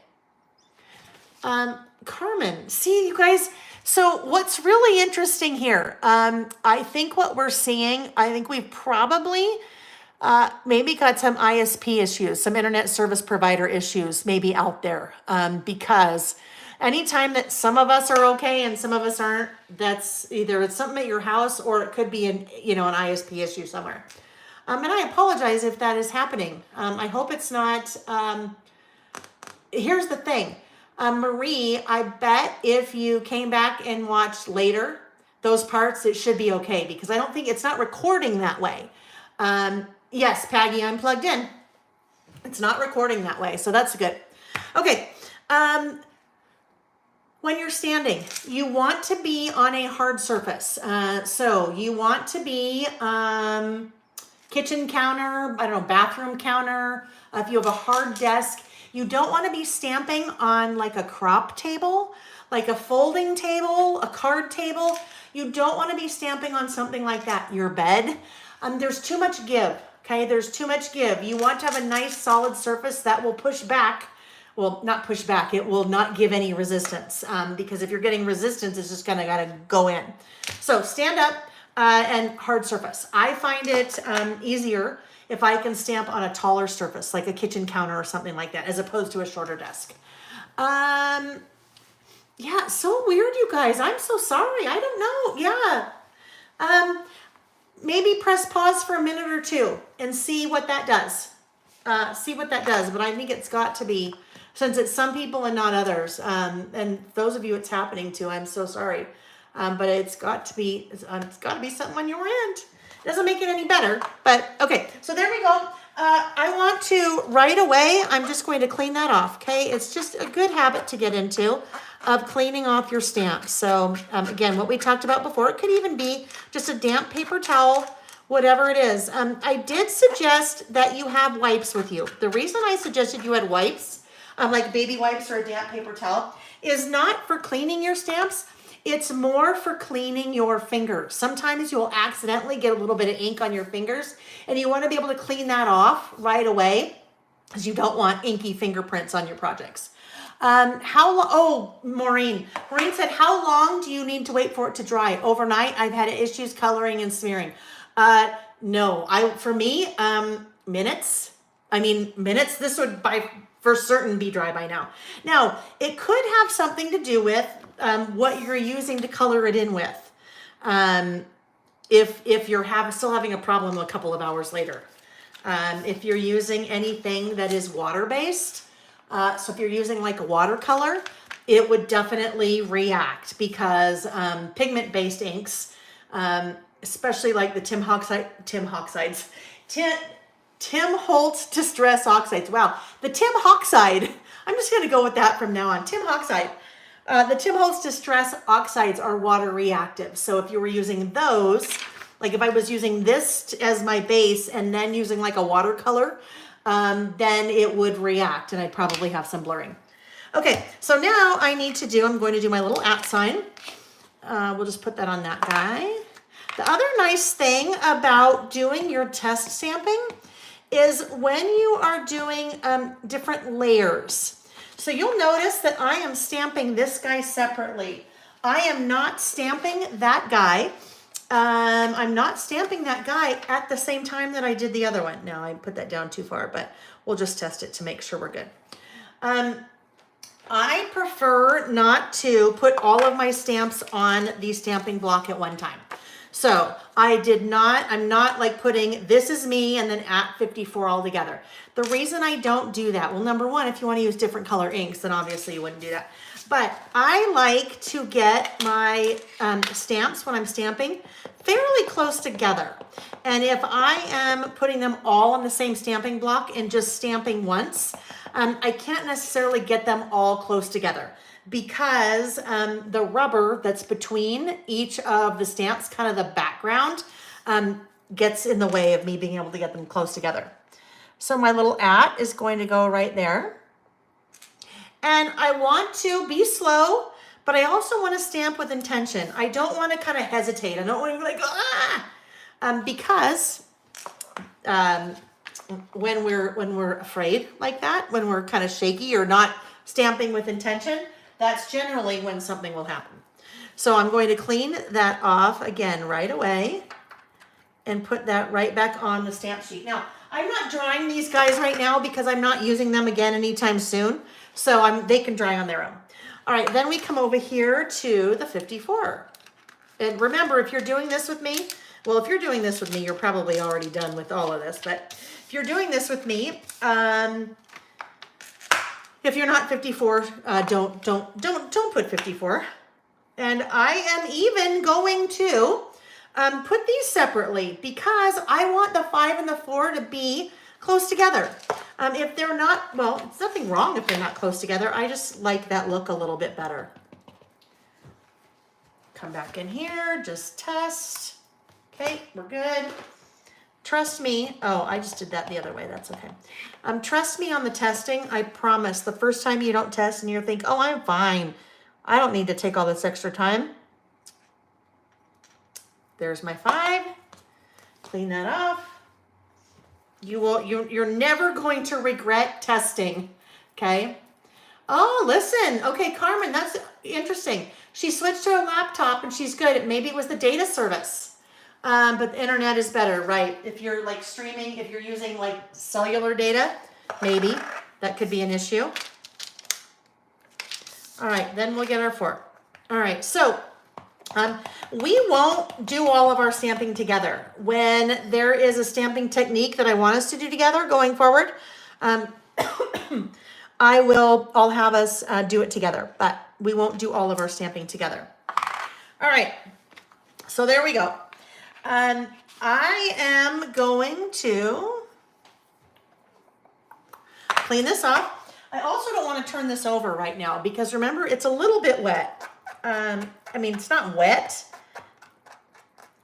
Carmen, see you guys. So what's really interesting here, I think what we're seeing, I think we've probably maybe got some ISP issues, some internet service provider issues maybe out there because anytime that some of us are okay and some of us aren't, that's either it's something at your house or it could be an ISP issue somewhere. And I apologize if that is happening. I hope it's not. Here's the thing. Marie, I bet if you came back and watched later, those parts, it should be okay because I don't think it's not recording that way. Yes, Paggy, I'm plugged in. It's not recording that way, so that's good. Okay. When you're standing, you want to be on a hard surface. So you want to be kitchen counter, I don't know, bathroom counter. If you have a hard desk, you don't want to be stamping on like a crop table, like a folding table, a card table. You don't want to be stamping on something like that. Your bed, there's too much give. Okay, there's too much give. You want to have a nice solid surface that will push back. Well, not push back. It will not give any resistance because if you're getting resistance, it's just gonna gotta go in. So stand up and hard surface. I find it easier if I can stamp on a taller surface, like a kitchen counter or something like that, as opposed to a shorter desk. Yeah, so weird, you guys. I'm so sorry. I don't know. Yeah. Maybe press pause for a minute or two and see what that does. See what that does. But I think it's got to be, since it's some people and not others, and those of you it's happening to, I'm so sorry. But it's got to be something on your end. It doesn't make it any better, but okay. So there we go. I want to right away, I'm just going to clean that off, okay? It's just a good habit to get into of cleaning off your stamps. So again, what we talked about before, it could even be just a damp paper towel, whatever it is. I did suggest that you have wipes with you. The reason I suggested you had wipes, like baby wipes or a damp paper towel, is not for cleaning your stamps. It's more for cleaning your fingers. Sometimes you'll accidentally get a little bit of ink on your fingers and you want to be able to clean that off right away because you don't want inky fingerprints on your projects. Maureen said, how long do you need to wait for it to dry? Overnight? I've had issues coloring and smearing. No, for me, minutes. Minutes. This would for certain be dry by now. Now, it could have something to do with what you're using to color it in with. If you're still having a problem a couple of hours later. If you're using anything that is water-based, so if you're using like a watercolor, it would definitely react because pigment-based inks, especially like the Tim Holtz Distress Oxides. Wow, the Tim Hoxide. I'm just going to go with that from now on. Tim Hoxide. The Tim Holtz Distress Oxides are water reactive. So if you were using those, like if I was using this as my base and then using like a watercolor, then it would react and I'd probably have some blurring. Okay, so now I'm going to do my little @ sign. We'll just put that on that guy. The other nice thing about doing your test stamping is when you are doing different layers. So you'll notice that I am stamping this guy separately. I am not stamping that guy. I'm not stamping that guy at the same time that I did the other one. Now I put that down too far, but we'll just test it to make sure we're good. I prefer not to put all of my stamps on the stamping block at one time. So I'm not like putting this is me and then @ 54 all together. The reason I don't do that, well, number one, if you want to use different color inks, then obviously you wouldn't do that. But I like to get my stamps when I'm stamping fairly close together. And if I am putting them all on the same stamping block and just stamping once, I can't necessarily get them all close together because the rubber that's between each of the stamps, kind of the background, gets in the way of me being able to get them close together. So my little @ is going to go right there. And I want to be slow, but I also want to stamp with intention. I don't want to kind of hesitate. I don't want to be like, because when we're afraid like that, when we're kind of shaky or not stamping with intention, that's generally when something will happen. So I'm going to clean that off again right away and put that right back on the stamp sheet. Now, I'm not drying these guys right now because I'm not using them again anytime soon. So they can dry on their own. All right, then we come over here to the 54. And remember, if you're doing this with me, well, if you're doing this with me, you're probably already done with all of this. But if you're doing this with me, if you're not 54, don't put 54. And I am even going to put these separately because I want the 5 and the 4 to be close together. If they're not, well, it's nothing wrong if they're not close together. I just like that look a little bit better. Come back in here, just test. Okay, we're good. Trust me. Oh, I just did that the other way. That's okay. Trust me on the testing. I promise the first time you don't test and you think, oh, I'm fine. I don't need to take all this extra time. There's my 5. Clean that off. You're never going to regret testing. Okay. Oh, listen. Okay, Carmen, that's interesting. She switched to a laptop and she's good. Maybe it was the data service. But the internet is better, right? If you're like streaming, if you're using like cellular data, maybe that could be an issue. All right, then we'll get our fork. All right, so we won't do all of our stamping together. When there is a stamping technique that I want us to do together going forward, I'll have us do it together, but we won't do all of our stamping together. All right, so there we go. I am going to clean this off. I also don't want to turn this over right now because remember, it's a little bit wet. I mean, it's not wet.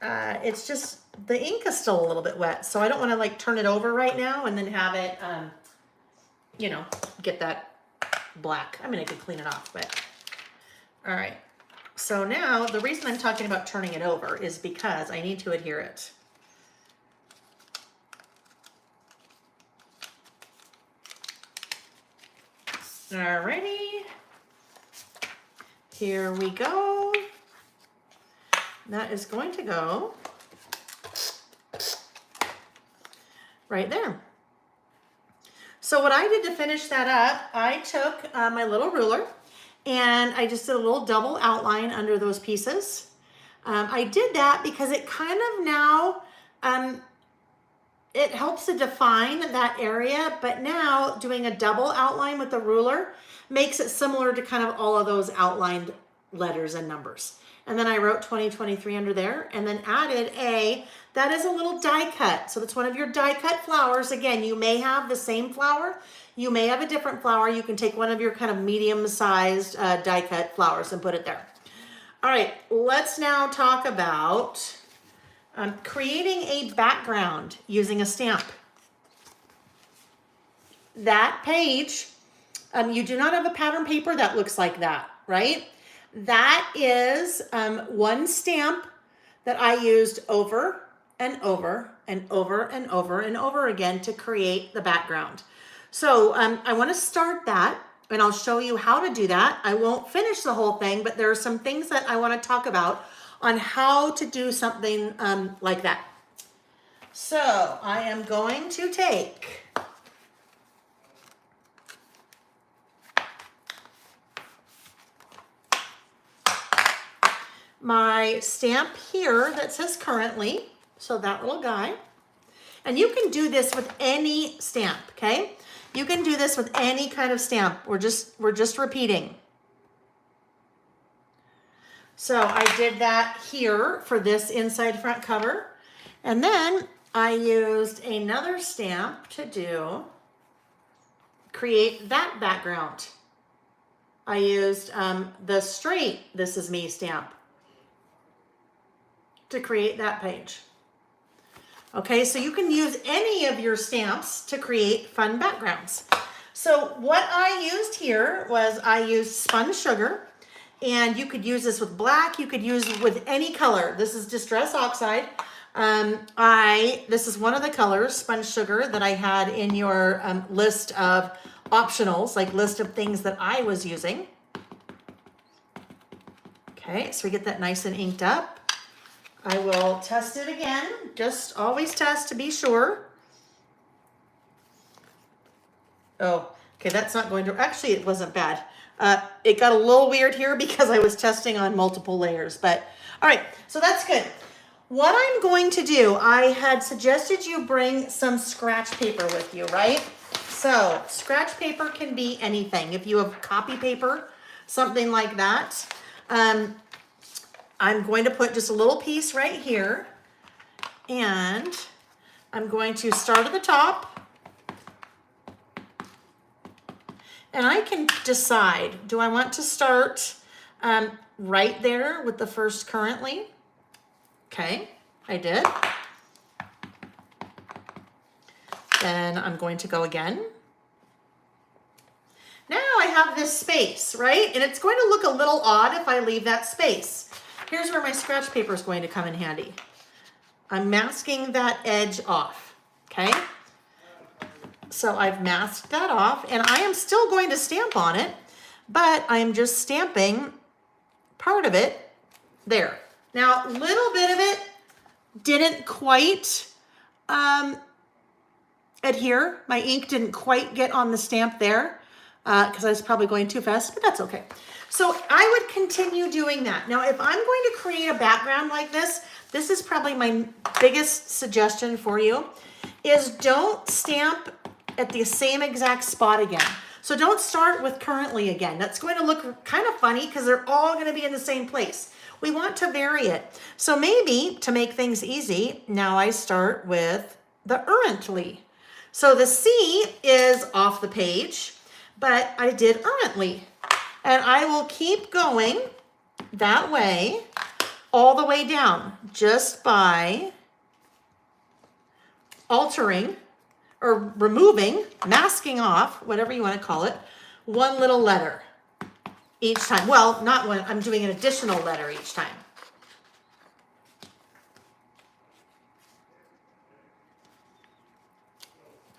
It's just the ink is still a little bit wet. So I don't want to like turn it over right now and then have it, you know, get that black. I mean, I could clean it off, but all right. So now the reason I'm talking about turning it over is because I need to adhere it. Alrighty. Here we go. That is going to go right there. So what I did to finish that up, I took my little ruler and I just did a little double outline under those pieces. I did that because it kind of now, it helps to define that area, but now doing a double outline with the ruler makes it similar to kind of all of those outlined letters and numbers. And then I wrote 2023 under there and then added that is a little die cut. So that's one of your die cut flowers. Again, you may have the same flower. You may have a different flower. You can take one of your kind of medium-sized die cut flowers and put it there. All right, let's now talk about creating a background using a stamp. That page, you do not have a pattern paper that looks like that, right? That is one stamp that I used over and over and over and over and over again to create the background. So I want to start that and I'll show you how to do that. I won't finish the whole thing, but there are some things that I want to talk about on how to do something like that. So I am going to take my stamp here that says currently, so that little guy, and you can do this with any stamp, okay? You can do this with any kind of stamp. We're just repeating. So I did that here for this inside front cover. And then I used another stamp to create that background. I used the straight This Is Me stamp to create that page. Okay, so you can use any of your stamps to create fun backgrounds. So what I used here was I used spun sugar. And you could use this with black, you could use it with any color. This is Distress Oxide. This is one of the colors, spun sugar, that I had in your list of optionals, like list of things that I was using. Okay, so we get that nice and inked up. I will test it again. Just always test to be sure. Oh, okay, that's not going to, actually it wasn't bad. It got a little weird here because I was testing on multiple layers, but all right, so that's good. What I'm going to do, I had suggested you bring some scratch paper with you, right? So scratch paper can be anything. If you have copy paper, something like that. I'm going to put just a little piece right here and I'm going to start at the top And I can decide, do I want to start right there with the first currently? Okay, I did. Then I'm going to go again. Now I have this space, right? And it's going to look a little odd if I leave that space. Here's where my scratch paper is going to come in handy. I'm masking that edge off, okay? So I've masked that off, and I am still going to stamp on it, but I'm just stamping part of it there. Now, a little bit of it didn't quite adhere. My ink didn't quite get on the stamp there because I was probably going too fast, but that's okay. So I would continue doing that. Now, if I'm going to create a background like this is probably my biggest suggestion for you, is don't stamp at the same exact spot again. So don't start with currently again. That's going to look kind of funny because they're all going to be in the same place. We want to vary it. So maybe to make things easy, now I start with the currently. So the C is off the page, but I did currently. And I will keep going that way all the way down just by altering or removing, masking off, whatever you want to call it, one little letter each time. Well, not one, I'm doing an additional letter each time.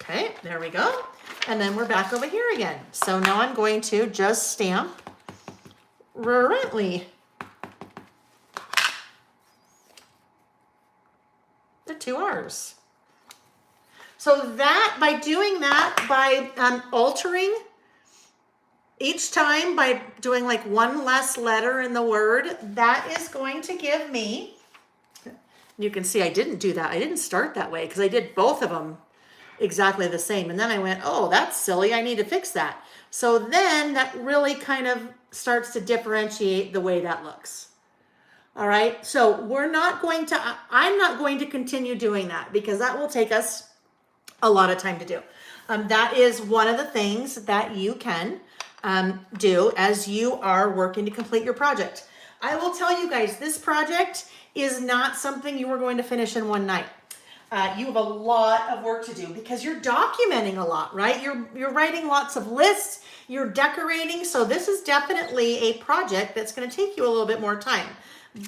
Okay, there we go. And then we're back over here again. So now I'm going to just stamp currently. The 2 R's. So that, by doing that, by altering each time, by doing like one less letter in the word, that is going to give me, you can see I didn't do that. I didn't start that way because I did both of them exactly the same. And then I went, oh, that's silly. I need to fix that. So then that really kind of starts to differentiate the way that looks. All right. So I'm not going to continue doing that because that will take us a lot of time to do. That is one of the things that you can do as you are working to complete your project. I will tell you guys, this project is not something you are going to finish in one night. You have a lot of work to do because you're documenting a lot, right? You're writing lots of lists, you're decorating. So this is definitely a project that's going to take you a little bit more time.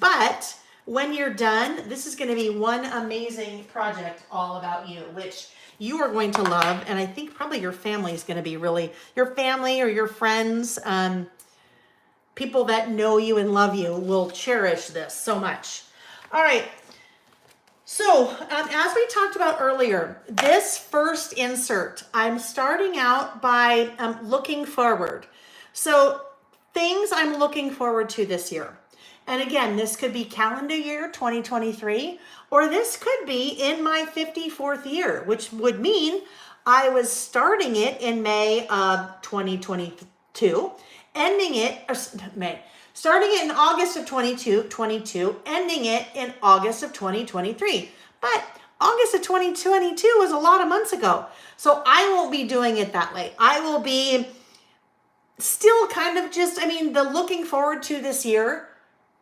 But when you're done, this is going to be one amazing project all about you, which you are going to love. And I think probably your family is going to be really, your family or your friends, people that know you and love you will cherish this so much. All right. So as we talked about earlier, this first insert, I'm starting out by looking forward. So things I'm looking forward to this year. And again, this could be calendar year 2023, or this could be in my 54th year, which would mean I was starting it in May of 2022, ending it, starting it in August of 2022, ending it in August of 2023. But August of 2022 was a lot of months ago. So I won't be doing it that way. I will be still kind of just, the looking forward to this year.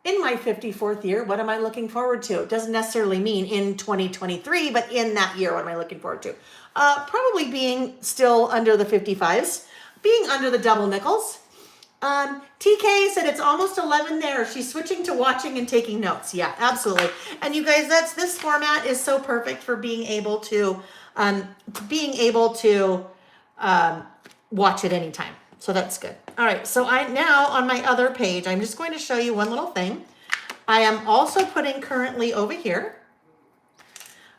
In my 54th year, what am I looking forward to? It doesn't necessarily mean in 2023, but in that year, what am I looking forward to? Probably being still under the 55s, being under the double nickels. TK said it's almost 11 there. She's switching to watching and taking notes. Yeah, absolutely. And you guys, this format is so perfect for being able to watch it anytime. So that's good. All right, so now on my other page, I'm just going to show you one little thing. I am also putting currently over here.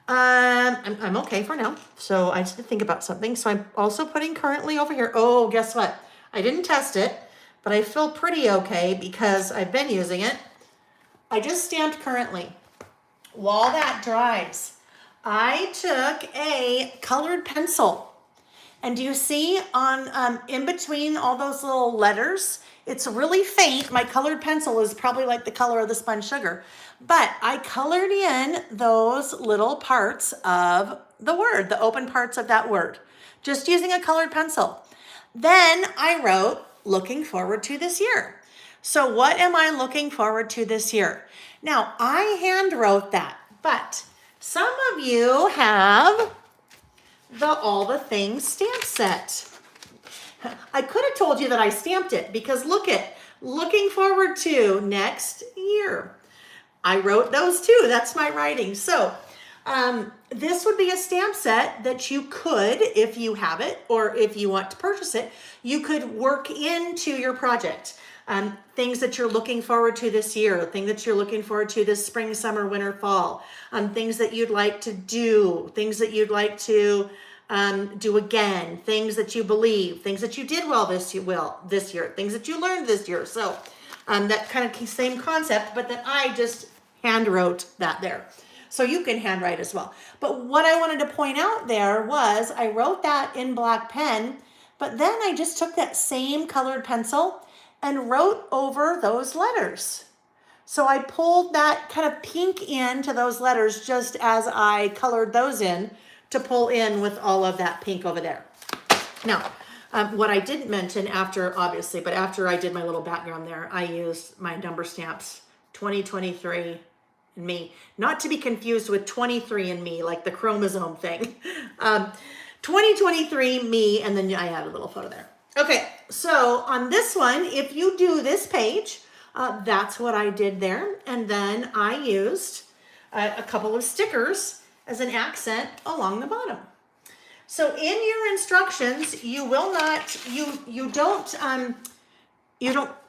I'm okay for now. So I just had to think about something. So I'm also putting currently over here. Oh, guess what? I didn't test it, but I feel pretty okay because I've been using it. I just stamped currently. While that dries, I took a colored pencil. And do you see on in between all those little letters? It's really faint. My colored pencil is probably like the color of the spun sugar. But I colored in those little parts of the word, the open parts of that word, just using a colored pencil. Then I wrote, looking forward to this year. So what am I looking forward to this year? Now, I hand wrote that, but some of you have the All the Things stamp set. I could have told you that I stamped it because look at, looking forward to next year. I wrote those too. That's my writing. So this would be a stamp set that you could, if you have it or if you want to purchase it, you could work into your project. Things that you're looking forward to this year, things that you're looking forward to this spring, summer, winter, fall, things that you'd like to do, things that you'd like to do again, things that you believe, things that you did well this year, things that you learned this year. So that kind of same concept, but then I just hand wrote that there. So you can handwrite as well. But what I wanted to point out there was I wrote that in black pen, but then I just took that same colored pencil and wrote over those letters. So I pulled that kind of pink into those letters just as I colored those in to pull in with all of that pink over there. Now, what I didn't mention after, obviously, but after I did my little background there, I used my number stamps, 2023 and me, not to be confused with 23andMe, like the chromosome thing. 2023 me, and then I had a little photo there. Okay, so on this one, if you do this page, that's what I did there. And then I used a couple of stickers as an accent along the bottom. So in your instructions, you will not, you don't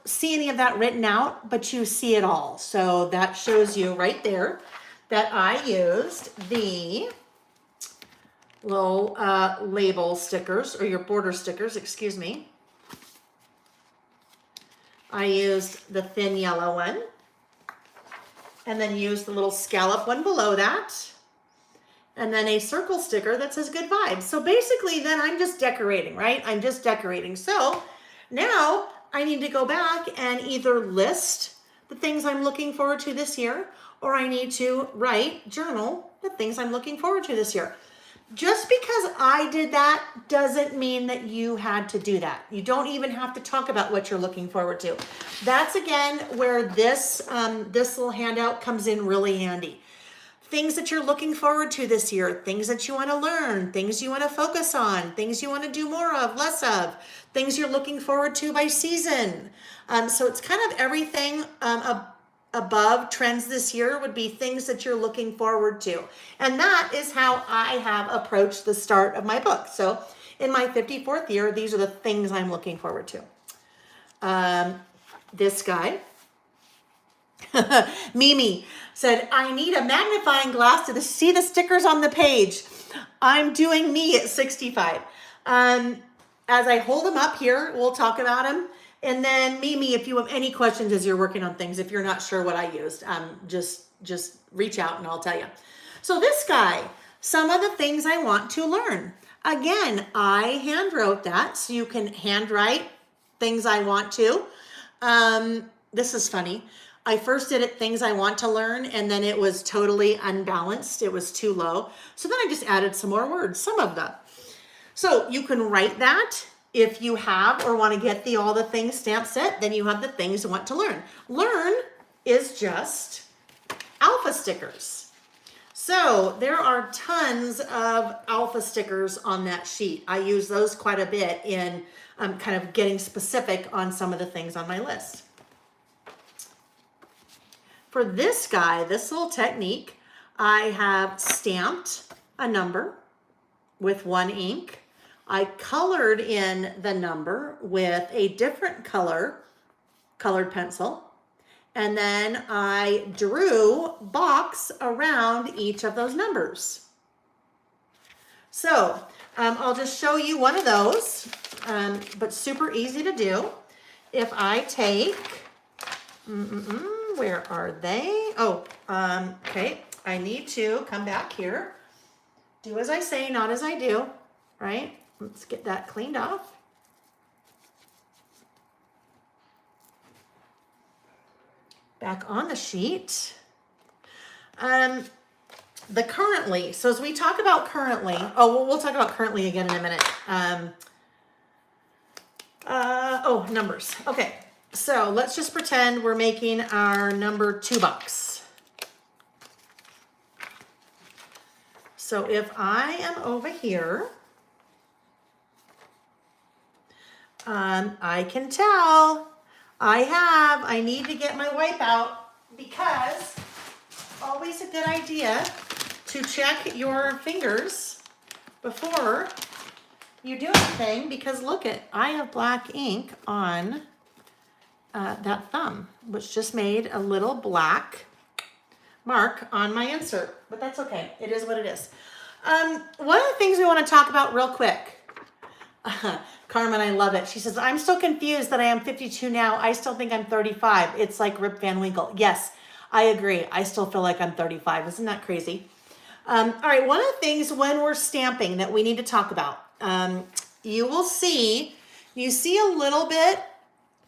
see any of that written out, but you see it all. So that shows you right there that I used the little label stickers, or your border stickers, excuse me. I used the thin yellow one, and then used the little scallop one below that, and then a circle sticker that says good vibes. So basically then I'm just decorating, right? I'm just decorating. So now I need to go back and either list the things I'm looking forward to this year, or I need to journal the things I'm looking forward to this year. Just because I did that doesn't mean that you had to do that. You don't even have to talk about what you're looking forward to. That's again where this little handout comes in really handy. Things that you're looking forward to this year, things that you want to learn, things you want to focus on, things you want to do more of, less of, things you're looking forward to by season. So it's kind of everything above trends this year would be things that you're looking forward to. And that is how I have approached the start of my book. So in my 54th year, these are the things I'm looking forward to. This guy, Mimi, said, I need a magnifying glass to see the stickers on the page. I'm doing me at 65. As I hold them up here, we'll talk about them. And then Mimi, if you have any questions as you're working on things, if you're not sure what I used, just reach out and I'll tell you. So this guy, some of the things I want to learn. Again, I hand wrote that, so you can handwrite things I want to. This is funny. I first did it things I want to learn, and then it was totally unbalanced. It was too low. So then I just added some more words, some of them. So you can write that. If you have or want to get the All the Things stamp set, then you have the things you want to learn. Learn is just alpha stickers. So there are tons of alpha stickers on that sheet. I use those quite a bit in kind of getting specific on some of the things on my list. For this guy, this little technique, I have stamped a number with one ink. I colored in the number with a different colored pencil, and then I drew box around each of those numbers. So I'll just show you one of those, but super easy to do. If I take, where are they? Oh, okay, I need to come back here. Do as I say, not as I do, right? Let's get that cleaned off. Back on the sheet. The currently, so as we talk about currently, we'll talk about currently again in a minute. Oh, numbers. Okay, so let's just pretend we're making our number 2 box. So if I am over here, I can tell I need to get my wipe out, because always a good idea to check your fingers before you do anything, because look I have black ink on that thumb, which just made a little black mark on my insert, but that's okay. It is what it is. One of the things we want to talk about real quick, Carmen, I love it. She says, I'm still confused that I am 52 now. I still think I'm 35. It's like Rip Van Winkle. Yes, I agree. I still feel like I'm 35. Isn't that crazy? All right, one of the things when we're stamping that we need to talk about, you see a little bit,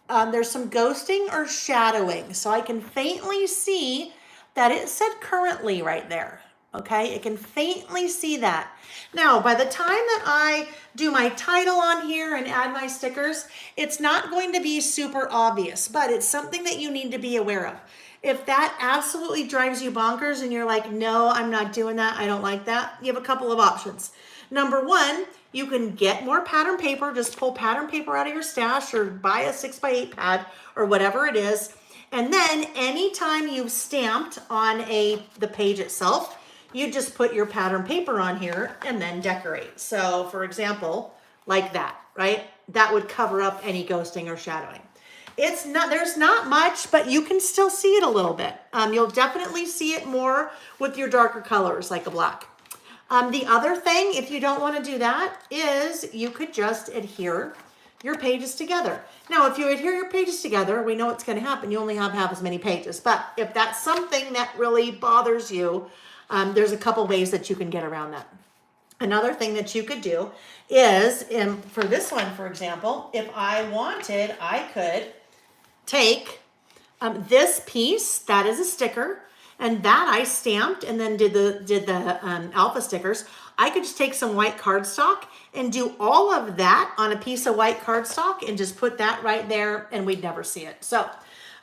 there's some ghosting or shadowing. So I can faintly see that it said currently right there. Okay, it can faintly see that. Now, by the time that I do my title on here and add my stickers, it's not going to be super obvious, but it's something that you need to be aware of. If that absolutely drives you bonkers and you're like, no, I'm not doing that, I don't like that, you have a couple of options. Number one, you can get more pattern paper, just pull pattern paper out of your stash or buy a 6x8 pad or whatever it is. And then anytime you've stamped on the page itself, you just put your pattern paper on here and then decorate. So for example, like that, right? That would cover up any ghosting or shadowing. There's not much, but you can still see it a little bit. You'll definitely see it more with your darker colors like a black. The other thing, if you don't want to do that, is you could just adhere your pages together. Now, if you adhere your pages together, we know what's going to happen. You only have half as many pages. But if that's something that really bothers you, there's a couple ways that you can get around that. Another thing that you could do is, for this one, for example, if I wanted, I could take this piece, that is a sticker, and that I stamped and then did the alpha stickers. I could just take some white cardstock and do all of that on a piece of white cardstock and just put that right there, and we'd never see it. So,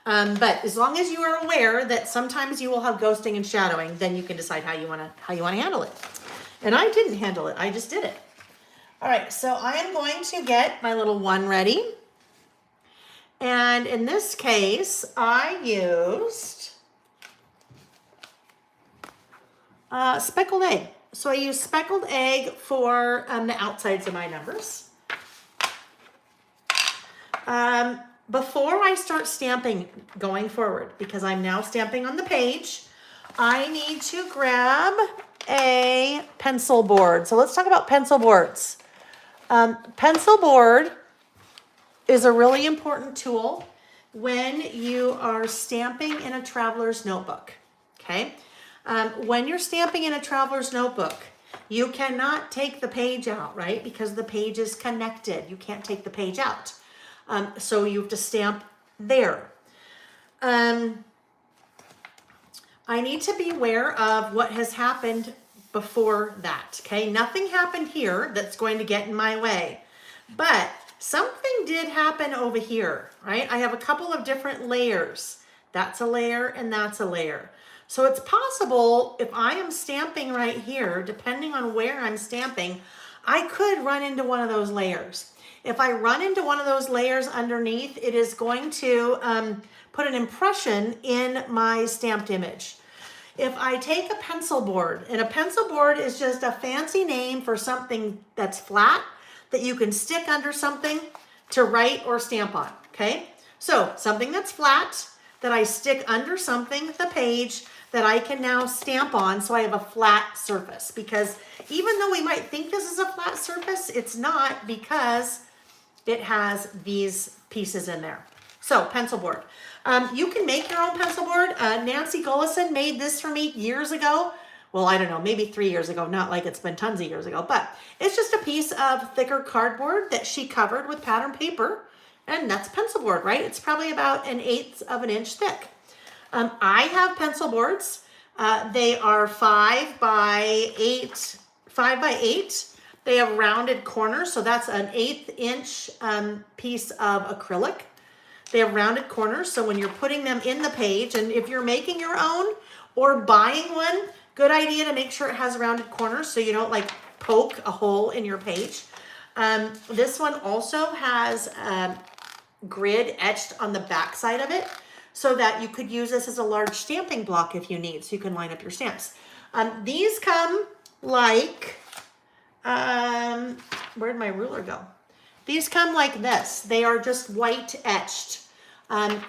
but as long as you are aware that sometimes you will have ghosting and shadowing, then you can decide how you want to handle it. And I didn't handle it, I just did it. All right, so I am going to get my little one ready. And in this case, I used speckled egg. So I used speckled egg for the outsides of my numbers. Before I start stamping going forward, because I'm now stamping on the page, I need to grab a pencil board. So let's talk about pencil boards. Pencil board is a really important tool when you are stamping in a traveler's notebook, okay? When you're stamping in a traveler's notebook, you cannot take the page out, right? Because the page is connected. You can't take the page out. So you have to stamp there. I need to be aware of what has happened before that, okay? Nothing happened here that's going to get in my way, but something did happen over here, right? I have a couple of different layers. That's a layer and that's a layer. So it's possible if I am stamping right here, depending on where I'm stamping, I could run into one of those layers. If I run into one of those layers underneath, it is going to put an impression in my stamped image. If I take a pencil board, and a pencil board is just a fancy name for something that's flat that you can stick under something to write or stamp on, okay? So something that's flat that I stick under something, the page, that I can now stamp on so I have a flat surface. Because even though we might think this is a flat surface, it's not, because it has these pieces in there. So pencil board. You can make your own pencil board. Nancy Gullison made this for me years ago. Well, I don't know, maybe 3 years ago, not like it's been tons of years ago, but it's just a piece of thicker cardboard that she covered with pattern paper, and that's pencil board, right? It's probably about 1/8 of an inch thick. I have pencil boards. They are 5 by 8. They have rounded corners, so that's an 1/8 inch piece of acrylic. They have rounded corners, so when you're putting them in the page, and if you're making your own or buying one, good idea to make sure it has rounded corners so you don't like poke a hole in your page. This one also has grid etched on the back side of it so that you could use this as a large stamping block if you need, so you can line up your stamps. These come like, where'd my ruler go? These come like this. They are just white etched.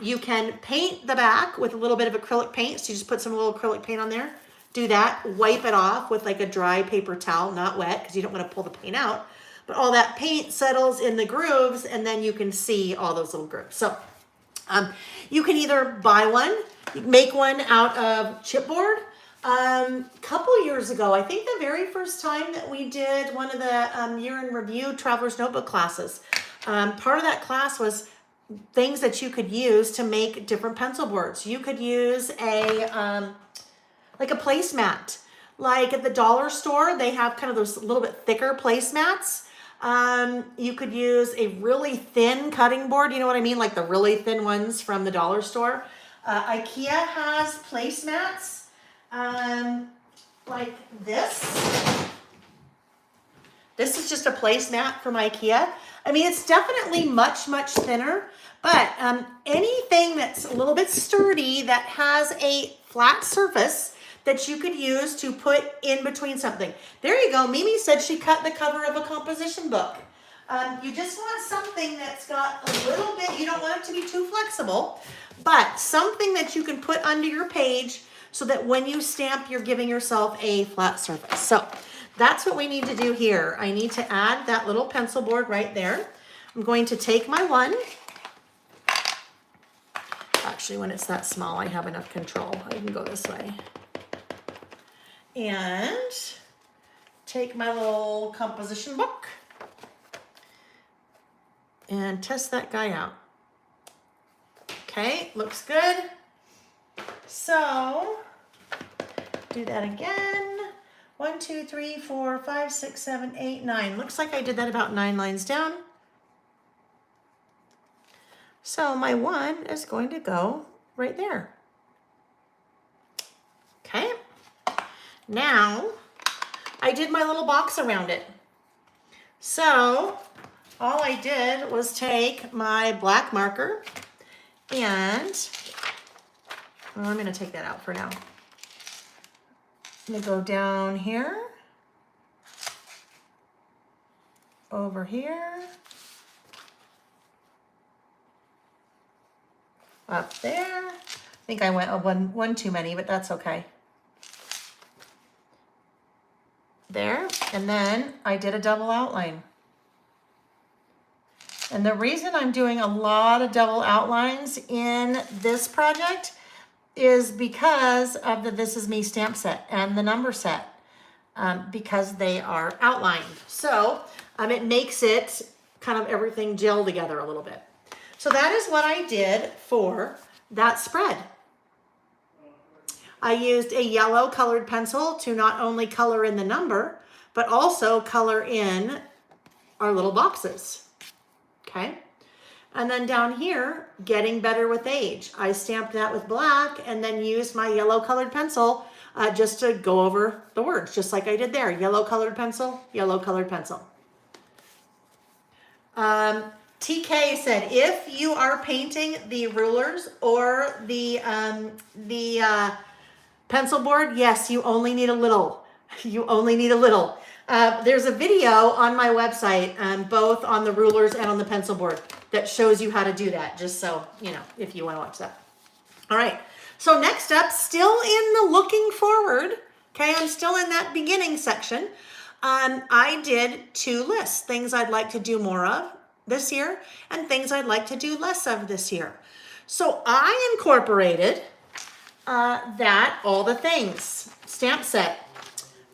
You can paint the back with a little bit of acrylic paint. So you just put some little acrylic paint on there. Do that, wipe it off with like a dry paper towel, not wet, because you don't want to pull the paint out. But all that paint settles in the grooves, and then you can see all those little grooves. So you can either buy one, make one out of chipboard. Couple years ago, I think the very first time that we did one of the year in review Traveler's Notebook classes, part of that class was things that you could use to make different pencil boards. You could use a like a placemat. Like at the dollar store, they have kind of those little bit thicker placemats. You could use a really thin cutting board. You know what I mean? Like the really thin ones from the dollar store. IKEA has placemats like this. This is just a placemat from IKEA. I mean, it's definitely much, much thinner, but anything that's a little bit sturdy that has a flat surface that you could use to put in between something. There you go. Mimi said she cut the cover of a composition book. You just want something that's got a little bit, you don't want it to be too flexible, but something that you can put under your page so that when you stamp, you're giving yourself a flat surface. So that's what we need to do here. I need to add that little pencil board right there. I'm going to take my one. Actually, when it's that small, I have enough control. I can go this way. And take my little composition book and test that guy out. Okay, looks good. So do that again. 1, 2, 3, 4, 5, 6, 7, 8, 9. Looks like I did that about 9 lines down. So my one is going to go right there. Okay. Now, I did my little box around it. So, all I did was take my black marker and, well, I'm going to take that out for now. I'm going to go down here, over here, up there. I think I went one too many, but that's okay. There, and then I did a double outline. And the reason I'm doing a lot of double outlines in this project is because of the This Is Me stamp set and the number set, because they are outlined. So it makes it kind of everything gel together a little bit. So that is what I did for that spread. I used a yellow colored pencil to not only color in the number, but also color in our little boxes. Okay. And then down here, getting better with age. I stamped that with black and then used my yellow colored pencil just to go over the words, just like I did there. Yellow colored pencil, yellow colored pencil. TK said, if you are painting the rulers or the pencil board, yes, you only need a little. You only need a little. There's a video on my website, both on the rulers and on the pencil board, that shows you how to do that, just so, you know, if you want to watch that. All right, so next up, still in the looking forward, okay, I'm still in that beginning section. I did 2 lists, things I'd like to do more of this year and things I'd like to do less of this year. So I incorporated that all the things stamp set.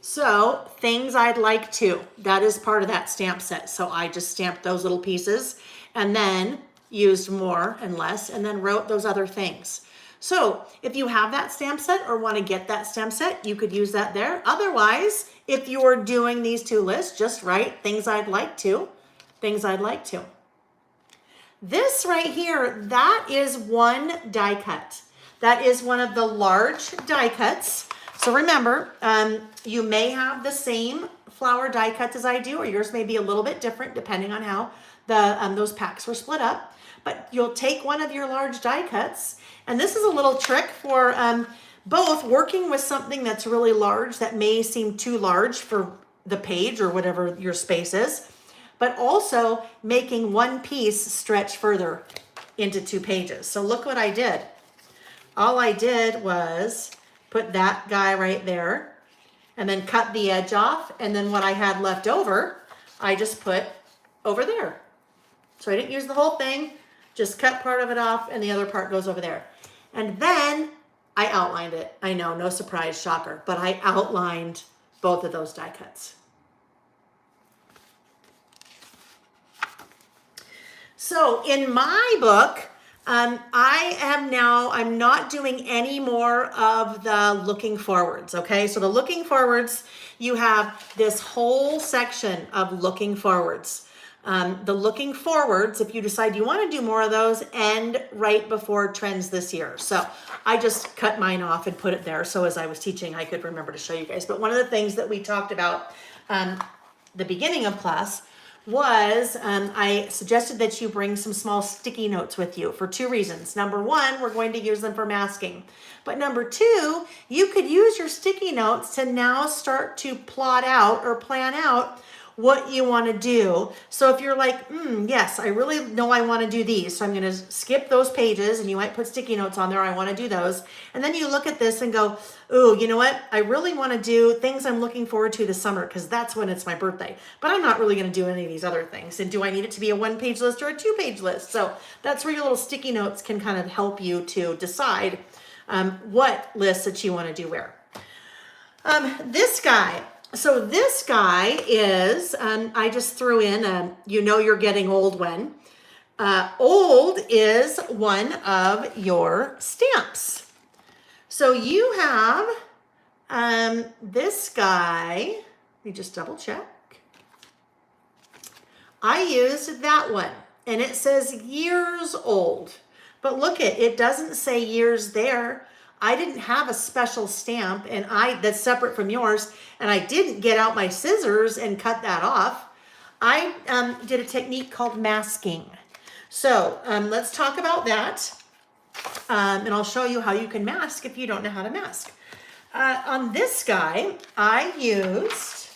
So things I'd like to, that is part of that stamp set. So I just stamped those little pieces and then used more and less and then wrote those other things. So if you have that stamp set or want to get that stamp set, you could use that there. Otherwise, if you're doing these two lists, just write things I'd like to, things I'd like to. This right here, that is one die cut. That is one of the large die cuts. So remember, you may have the same flower die cuts as I do, or yours may be a little bit different depending on how those packs were split up. But you'll take one of your large die cuts, and this is a little trick for both working with something that's really large that may seem too large for the page or whatever your space is, but also making one piece stretch further into 2 pages. So look what I did. All I did was put that guy right there and then cut the edge off, and then what I had left over, I just put over there. So I didn't use the whole thing, just cut part of it off and the other part goes over there. And then I outlined it. I know, no surprise, shocker, but I outlined both of those die cuts. So in my book, I'm not doing any more of the looking forwards, okay? So the looking forwards, you have this whole section of looking forwards. The looking forwards, if you decide you want to do more of those, end right before trends this year. So I just cut mine off and put it there. So as I was teaching, I could remember to show you guys. But one of the things that we talked about the beginning of class was I suggested that you bring some small sticky notes with you for 2 reasons. Number 1, we're going to use them for masking. But number 2, you could use your sticky notes to now start to plot out or plan out what you want to do. So if you're like, yes, I really know I want to do these, so I'm going to skip those pages, and you might put sticky notes on there, I want to do those. And then you look at this and go, ooh, you know what? I really want to do things I'm looking forward to this summer because that's when it's my birthday. But I'm not really going to do any of these other things. And do I need it to be a 1-page list or a 2-page list? So that's where your little sticky notes can kind of help you to decide what lists that you want to do where. This guy. So this guy is, I just threw in, you know you're getting old when. Old is one of your stamps. So you have this guy, let me just double check. I used that one, and it says years old. But look it doesn't say years there. I didn't have a special stamp and that's separate from yours, and I didn't get out my scissors and cut that off. I did a technique called masking. So let's talk about that, and I'll show you how you can mask if you don't know how to mask. On this guy, I used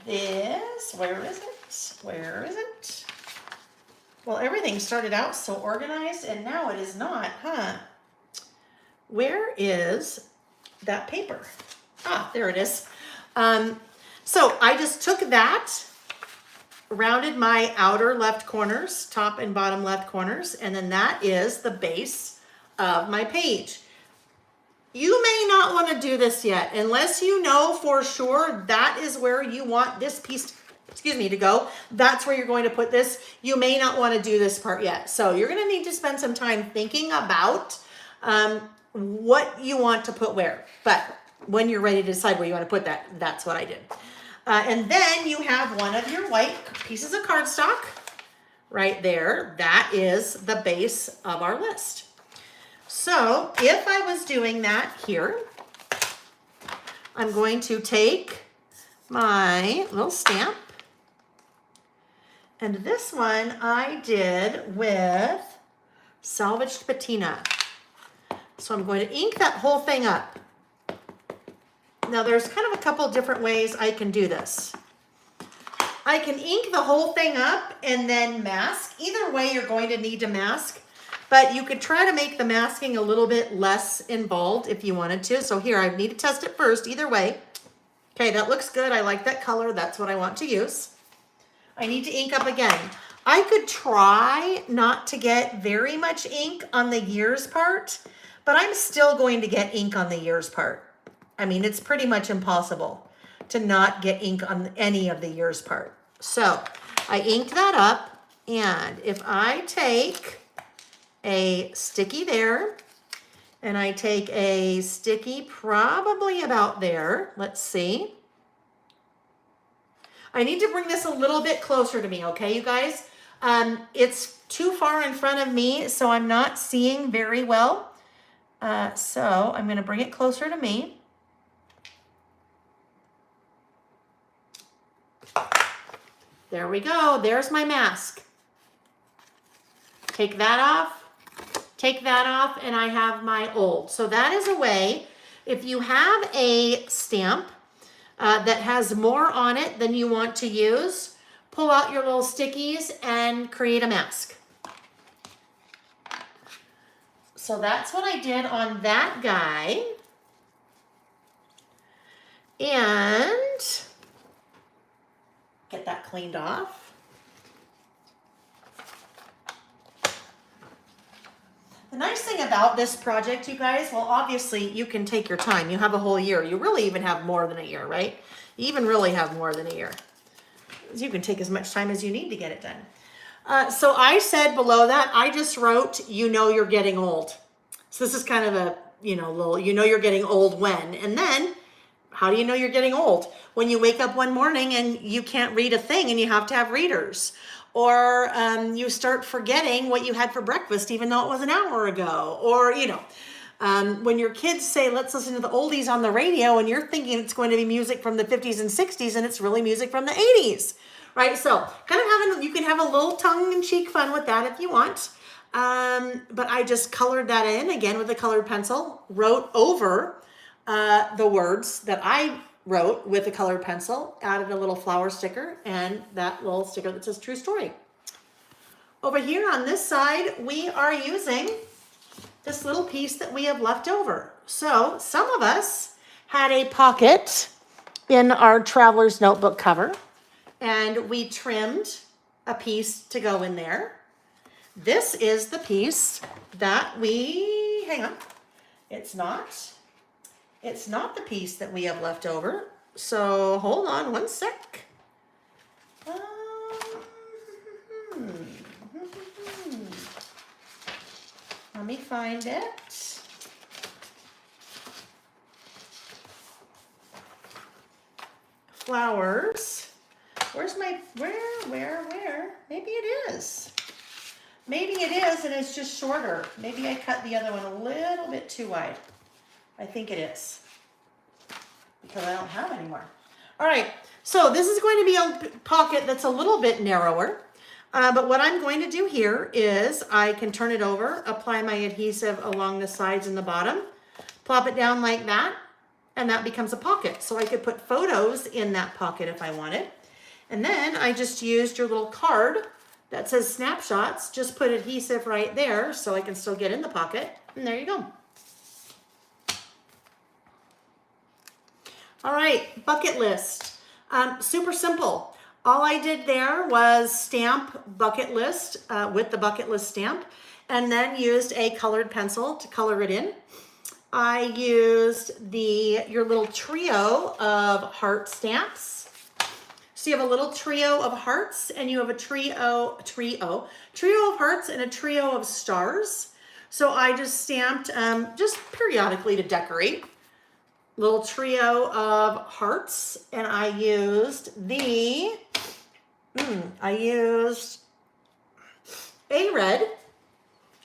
this. Where is it? Where is it? Well, everything started out so organized, and now it is not, huh? Where is that paper? Ah, there it is. So I just took that, rounded my outer left corners, top and bottom left corners, and then that is the base of my page. You may not want to do this yet, unless you know for sure that is where you want this piece to go. That's where you're going to put this. You may not want to do this part yet. So you're going to need to spend some time thinking about what you want to put where. But when you're ready to decide where you want to put that, that's what I did. And then you have one of your white pieces of cardstock right there. That is the base of our list. So if I was doing that here, I'm going to take my little stamp. And this one I did with Salvaged Patina. So I'm going to ink that whole thing up. Now there's kind of a couple different ways I can do this. I can ink the whole thing up and then mask. Either way you're going to need to mask, but you could try to make the masking a little bit less involved if you wanted to. So here, I need to test it first, either way. Okay, that looks good. I like that color. That's what I want to use. I need to ink up again. I could try not to get very much ink on the years part, but I'm still going to get ink on the years part. I mean, it's pretty much impossible to not get ink on any of the years part. So I inked that up, And if I take a sticky there, and I take a sticky probably about there, let's see. I need to bring this a little bit closer to me, okay, you guys? It's too far in front of me, so I'm not seeing very well. So I'm going to bring it closer to me. There we go. There's my mask. Take that off, and I have my old. So that is a way, if you have a stamp that has more on it than you want to use, pull out your little stickies and create a mask. So that's what I did on that guy. And get that cleaned off. The nice thing about this project, you guys, well, obviously you can take your time. You have a whole year. You really even have more than a year, right? You even really have more than a year. You can take as much time as you need to get it done. So I said below that, I just wrote, you know you're getting old. So this is kind of a, little, you know you're getting old when. And then, how do you know you're getting old? When you wake up one morning and you can't read a thing and you have to have readers. Or you start forgetting what you had for breakfast, even though it was an hour ago. Or, when your kids say, let's listen to the oldies on the radio, and you're thinking it's going to be music from the 50s and 60s, and it's really music from the 80s, right? So you can have a little tongue-in-cheek fun with that if you want. But I just colored that in, again, with a colored pencil, wrote over the words that I wrote with a colored pencil, added a little flower sticker, and that little sticker that says true story. Over here on this side, we are using this little piece that we have left over. So some of us had a pocket in our traveler's notebook cover, and we trimmed a piece to go in there. This is the piece that hang on, it's not the piece that we have left over. So hold on one sec. Let me find it. Flowers. Where's my, where? Maybe it is. Maybe it is, and it's just shorter. Maybe I cut the other one a little bit too wide. I think it is, because I don't have any more. All right, so this is going to be a pocket that's a little bit narrower, but what I'm going to do here is I can turn it over, apply my adhesive along the sides and the bottom, plop it down like that, and that becomes a pocket. So I could put photos in that pocket if I wanted. And then I just used your little card that says snapshots, just put adhesive right there so I can still get in the pocket, and there you go. All right, bucket list. Super simple. All I did there was stamp bucket list with the bucket list stamp, and then used a colored pencil to color it in. I used your little trio of heart stamps. So you have a little trio of hearts, and you have a trio of hearts and a trio of stars. So I just stamped just periodically to decorate. Little trio of hearts, and I used a red.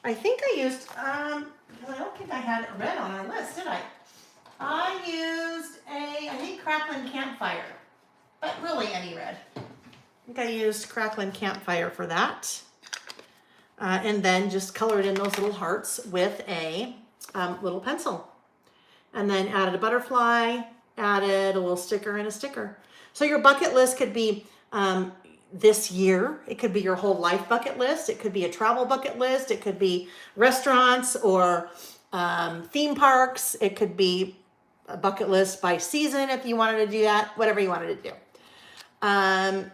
I think I used, I don't think I had red on our list, did I? I used I think Crackling Campfire, but really any red. I think I used Crackling Campfire for that. And then just colored in those little hearts with a little pencil. And then added a butterfly, added a little sticker and a sticker. So your bucket list could be this year. It could be your whole life bucket list. It could be a travel bucket list. It could be restaurants or theme parks. It could be a bucket list by season if you wanted to do that, whatever you wanted to do. All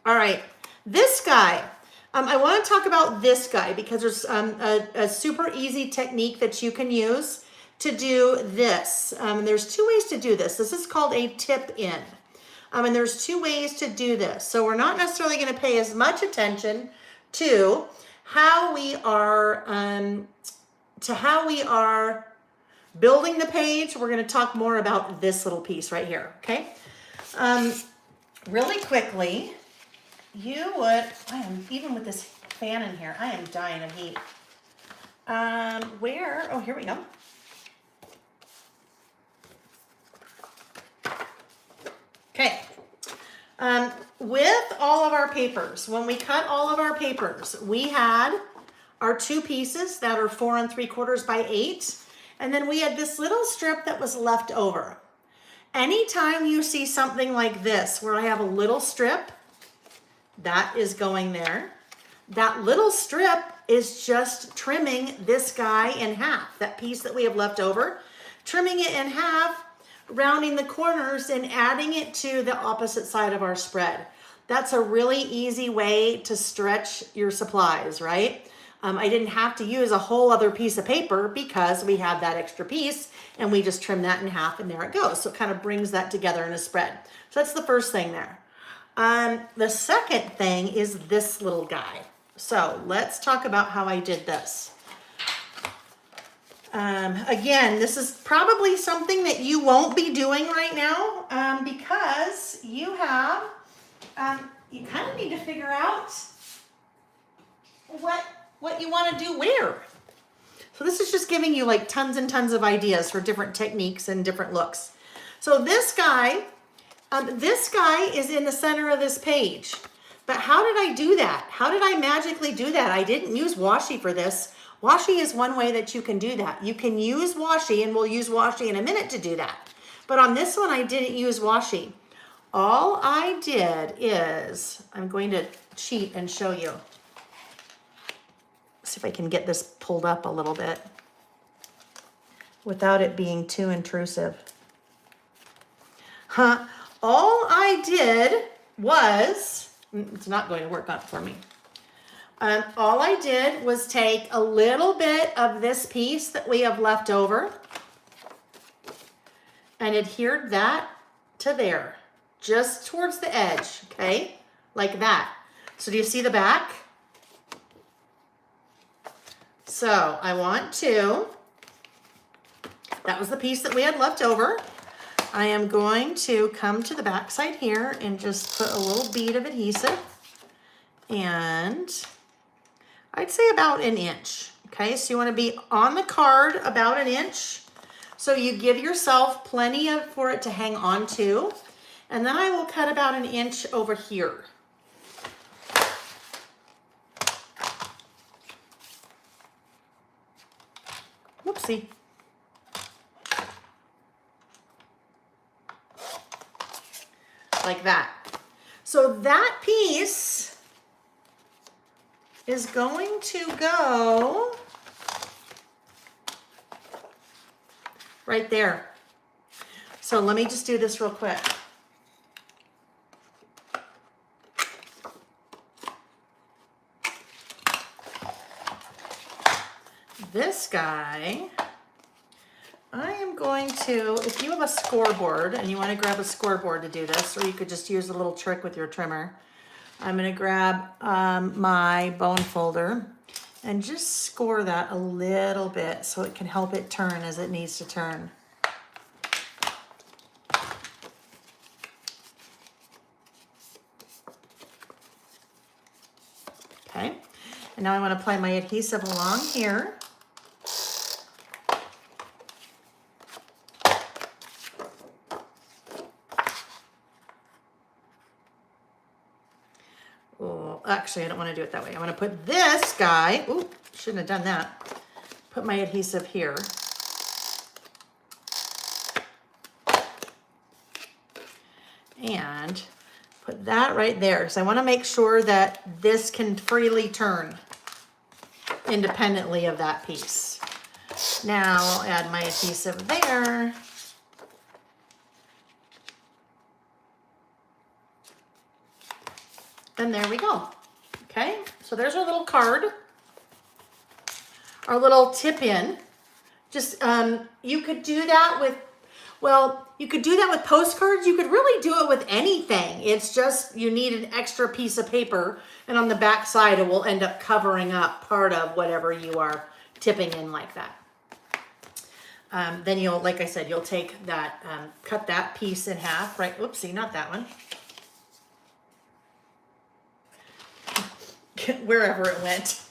right, this guy. I want to talk about this guy because there's a super easy technique that you can use to do this. There's two ways to do this. This is called a tip in. And there's two ways to do this. So we're not necessarily going to pay as much attention to how we are building the page, we're going to talk more about this little piece right here. Okay. Really quickly, I am, even with this fan in here, I am dying of heat. Oh, here we go. Okay. With all of our papers, when we cut all of our papers, we had our two pieces that are 4 3/4 by 8. And then we had this little strip that was left over. Anytime you see something like this, where I have a little strip, that is going there. That little strip is just trimming this guy in half, that piece that we have left over, trimming it in half, rounding the corners and adding it to the opposite side of our spread. That's a really easy way to stretch your supplies, right? I didn't have to use a whole other piece of paper because we had that extra piece and we just trim that in half and there it goes. So it kind of brings that together in a spread. So that's the first thing there. The second thing is this little guy. So let's talk about how I did this. Again, this is probably something that you won't be doing right now because you have, you kind of need to figure out what you want to do where. So this is just giving you like tons and tons of ideas for different techniques and different looks. So this guy is in the center of this page. But how did I do that? How did I magically do that? I didn't use washi for this. Washi is one way that you can do that. You can use washi, and we'll use washi in a minute to do that. But on this one, I didn't use washi. All I did is, I'm going to cheat and show you. See if I can get this pulled up a little bit without it being too intrusive. All I did was, it's not going to work out for me. All I did was take a little bit of this piece that we have left over and adhered that to there, just towards the edge, okay? Like that. So do you see the back? So I want to, that was the piece that we had left over. I am going to come to the back side here and just put a little bead of adhesive, and I'd say about an inch. Okay, so you want to be on the card about an inch, so you give yourself plenty for it to hang on to, and then I will cut about an inch over here. Whoopsie. Like that. So that piece is going to go right there. So let me just do this real quick. This guy, I am going to, if you have a scoreboard and you want to grab a scoreboard to do this, or you could just use a little trick with your trimmer, I'm going to grab my bone folder and just score that a little bit so it can help it turn as it needs to turn. Okay, and now I want to apply my adhesive along here. Actually, I don't want to do it that way. I want to put this guy, ooh, shouldn't have done that. Put my adhesive here. And put that right there. So I want to make sure that this can freely turn independently of that piece. Now I'll add my adhesive there. And there we go. Okay, so there's our little card, our little tip in. Just, you could do that Well, you could do that with postcards. You could really do it with anything. It's just you need an extra piece of paper, and on the back side it will end up covering up part of whatever you are tipping in like that. Then you'll, like I said, you'll take that, cut that piece in half, right? Whoopsie, not that one. Wherever it went.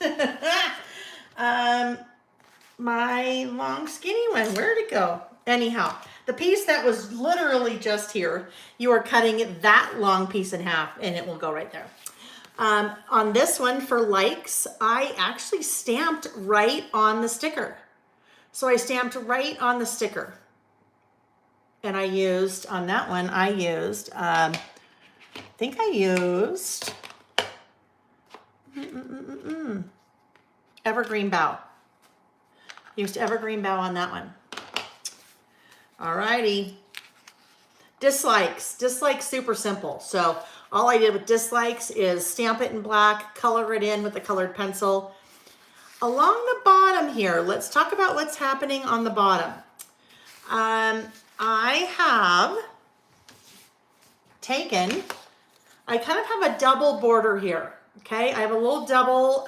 My long skinny one, where'd it go? Anyhow, the piece that was literally just here, you are cutting that long piece in half and it will go right there. On this one for likes, I actually stamped right on the sticker. So I stamped right on the sticker. And I used, on that one, I used, I think I used Evergreen Bough. Used Evergreen Bough on that one. Alrighty. Dislikes. Dislikes, super simple. So all I did with dislikes is stamp it in black, color it in with a colored pencil. Along the bottom here, let's talk about what's happening on the bottom. I have taken, I kind of have a double border here. Okay, I have a little double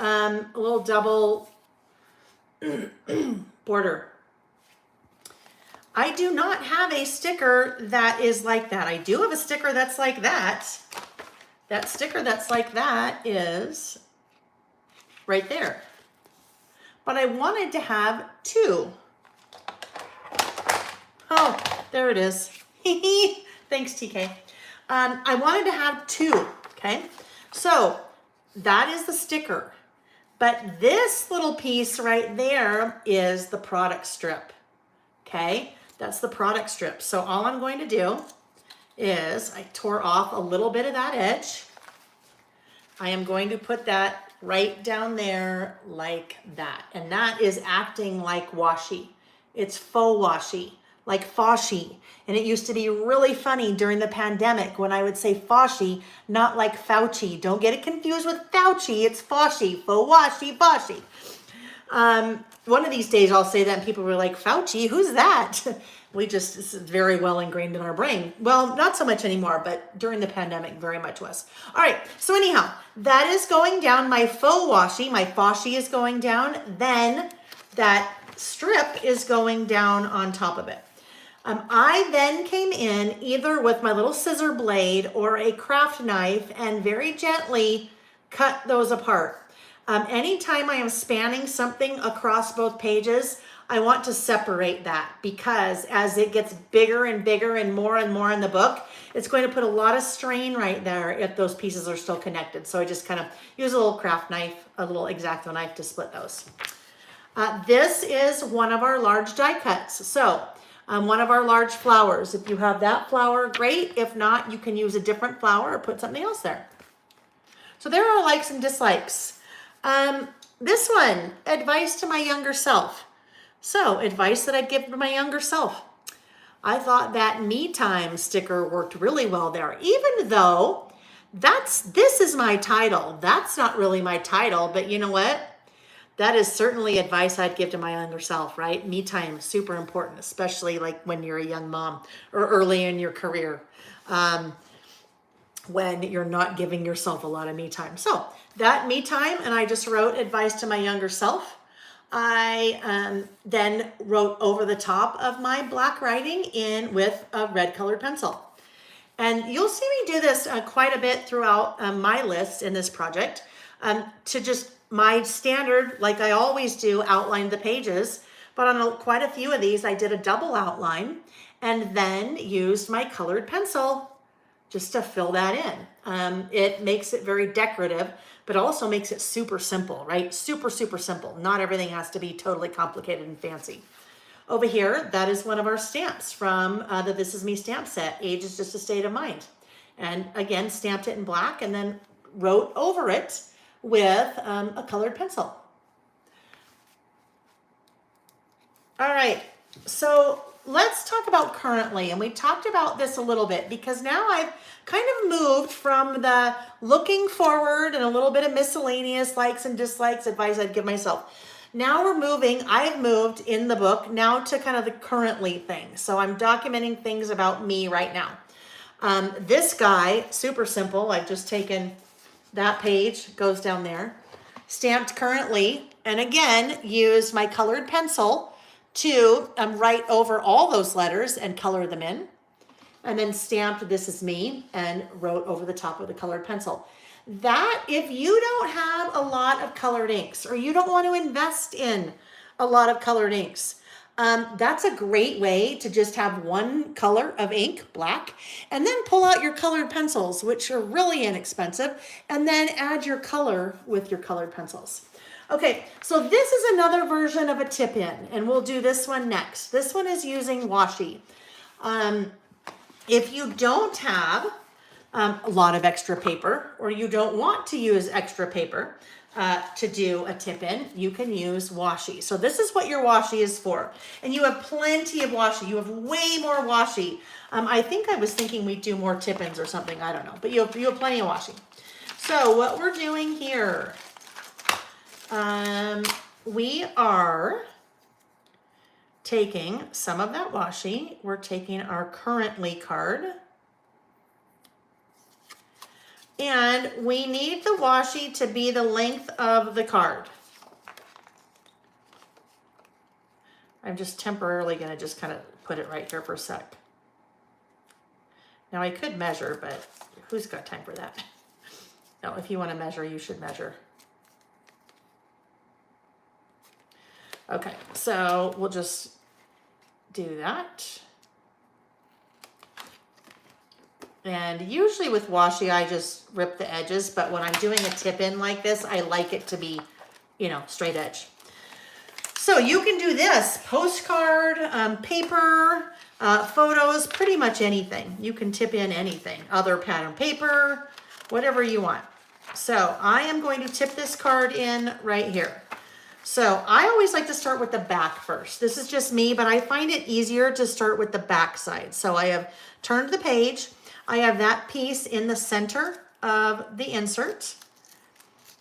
border. I do not have a sticker that is like that. I do have a sticker that's like that. That sticker that's like that is right there. But I wanted to have two. Oh, there it is. Thanks, TK. I wanted to have two, okay? So that is the sticker. But this little piece right there is the product strip, okay? That's the product strip. So all I'm going to do is I tore off a little bit of that edge. I am going to put that right down there like that. And that is acting like washi. It's faux washi, like Foshi. And it used to be really funny during the pandemic when I would say Foshi, not like Fauci. Don't get it confused with Fauci. It's Foshi, faux washi, Foshi. One of these days I'll say that and people were like, Fauci, who's that? This is very well ingrained in our brain. Well, not so much anymore, but during the pandemic, very much was. All right, so anyhow, that is going down. My faux washi, my Foshi is going down. Then that strip is going down on top of it. I then came in either with my little scissor blade or a craft knife and very gently cut those apart. Anytime I am spanning something across both pages, I want to separate that because as it gets bigger and bigger and more in the book, it's going to put a lot of strain right there if those pieces are still connected. So I just kind of use a little craft knife, a little X-Acto knife to split those. This is one of our large die cuts. So one of our large flowers. If you have that flower, great. If not, you can use a different flower or put something else there. So there are likes and dislikes. This one, advice to my younger self. So advice that I'd give to my younger self. I thought that me time sticker worked really well there, even though this is my title. That's not really my title, but you know what? That is certainly advice I'd give to my younger self, right? Me time, super important, especially like when you're a young mom or early in your career, when you're not giving yourself a lot of me time. So that me time, and I just wrote advice to my younger self. I then wrote over the top of my black writing in with a red colored pencil. And you'll see me do this quite a bit throughout my lists in this project to just my standard, like I always do, outline the pages. But on quite a few of these, I did a double outline and then used my colored pencil just to fill that in. It makes it very decorative, but also makes it super simple, right? Super, super simple. Not everything has to be totally complicated and fancy. Over here, that is one of our stamps from the This Is Me stamp set, Age is Just a State of Mind. And again, stamped it in black and then wrote over it with a colored pencil. All right, so let's talk about currently, and we talked about this a little bit because now I've kind of moved from the looking forward and a little bit of miscellaneous likes and dislikes advice I'd give myself Now I've moved in the book now to kind of the currently thing. So I'm documenting things about me right now. This guy, super simple. I've just taken that page, goes down there, stamped currently, and again, used my colored pencil to write over all those letters and color them in. And then stamped "This is me" and wrote over the top with a colored pencil. That, if you don't have a lot of colored inks or you don't want to invest in a lot of colored inks, that's a great way to just have one color of ink, black, and then pull out your colored pencils, which are really inexpensive, and then add your color with your colored pencils. Okay, so this is another version of a tip-in, and we'll do this one next. This one is using washi. If you don't have a lot of extra paper, or you don't want to use extra paper to do a tip-in, you can use washi. So this is what your washi is for. And you have plenty of washi. You have way more washi. I think I was thinking we'd do more tip-ins or something. I don't know. But you have plenty of washi. So what we're doing here, we are taking some of that washi. We're taking our currently card. And we need the washi to be the length of the card. I'm just temporarily going to just kind of put it right here for a sec. Now I could measure, but who's got time for that? No, if you want to measure, you should measure. Okay, so we'll just do that. And usually with washi, I just rip the edges, but when I'm doing a tip-in like this, I like it to be, straight edge. So you can do this, postcard, paper, photos, pretty much anything. You can tip in anything, other pattern paper, whatever you want. So I am going to tip this card in right here. So I always like to start with the back first. This is just me, but I find it easier to start with the back side. So I have turned the page. I have that piece in the center of the insert.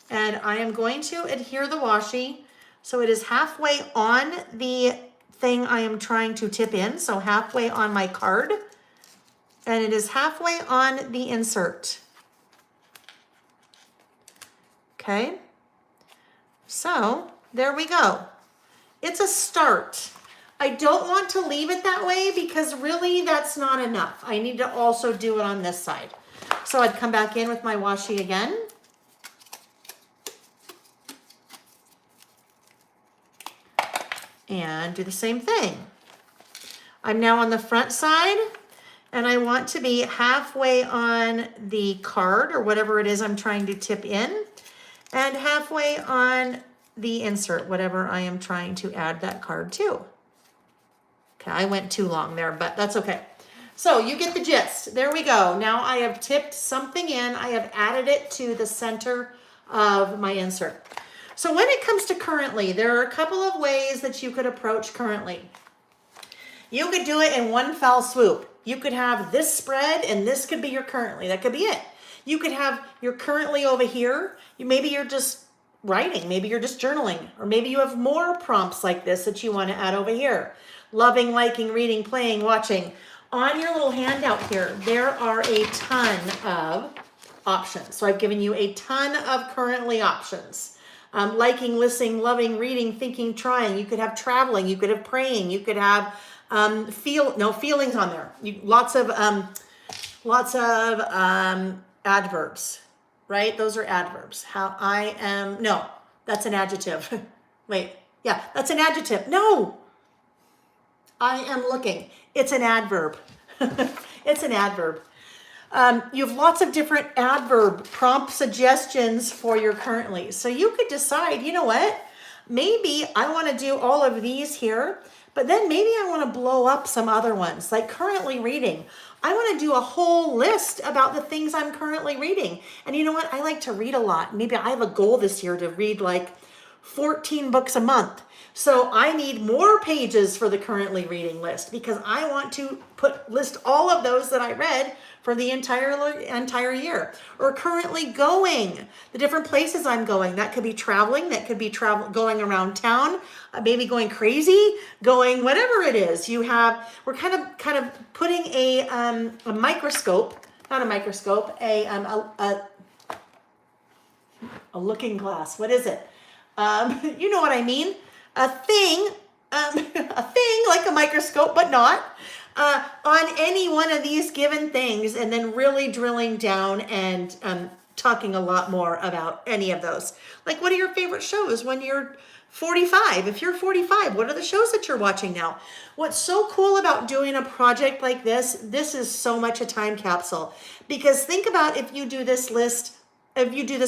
And I am going to adhere the washi so it is halfway on the thing I am trying to tip in. So halfway on my card. And it is halfway on the insert. Okay. So there we go. It's a start. I don't want to leave it that way because really that's not enough. I need to also do it on this side. So I'd come back in with my washi again. And do the same thing. I'm now on the front side and I want to be halfway on the card or whatever it is I'm trying to tip in and halfway on the insert, whatever I am trying to add that card to. Okay, I went too long there, but that's okay. So you get the gist. There we go. Now I have tipped something in. I have added it to the center of my insert. So when it comes to currently, there are a couple of ways that you could approach currently. You could do it in one fell swoop. You could have this spread and this could be your currently. That could be it. You could have your currently over here. Maybe you're just writing. Maybe you're just journaling. Or maybe you have more prompts like this that you want to add over here. Loving, liking, reading, playing, watching. On your little handout here, there are a ton of options. So I've given you a ton of currently options. Liking, listening, loving, reading, thinking, trying. You could have traveling. You could have praying. You could have feelings on there. Lots of adverbs, right? Those are adverbs. That's an adjective. Wait, yeah, that's an adjective. No, I am looking. It's an adverb. It's an adverb. You have lots of different adverb prompt suggestions for your currently. So you could decide, you know what? Maybe I want to do all of these here, but then maybe I want to blow up some other ones, like currently reading. I want to do a whole list about the things I'm currently reading. And you know what? I like to read a lot. Maybe I have a goal this year to read like 14 books a month. So I need more pages for the currently reading list because I want to list all of those that I read for the entire year, or currently going, the different places I'm going. That could be traveling, that could be going around town, maybe going crazy, going whatever it is. We're kind of putting a microscope, not a microscope, a looking glass. What is it? You know what I mean? A thing, a thing like a microscope, but not, on any one of these given things, and then really drilling down and talking a lot more about any of those. Like, what are your favorite shows when you're 45? If you're 45, what are the shows that you're watching now? What's so cool about doing a project like this is so much a time capsule. Because think about if you do this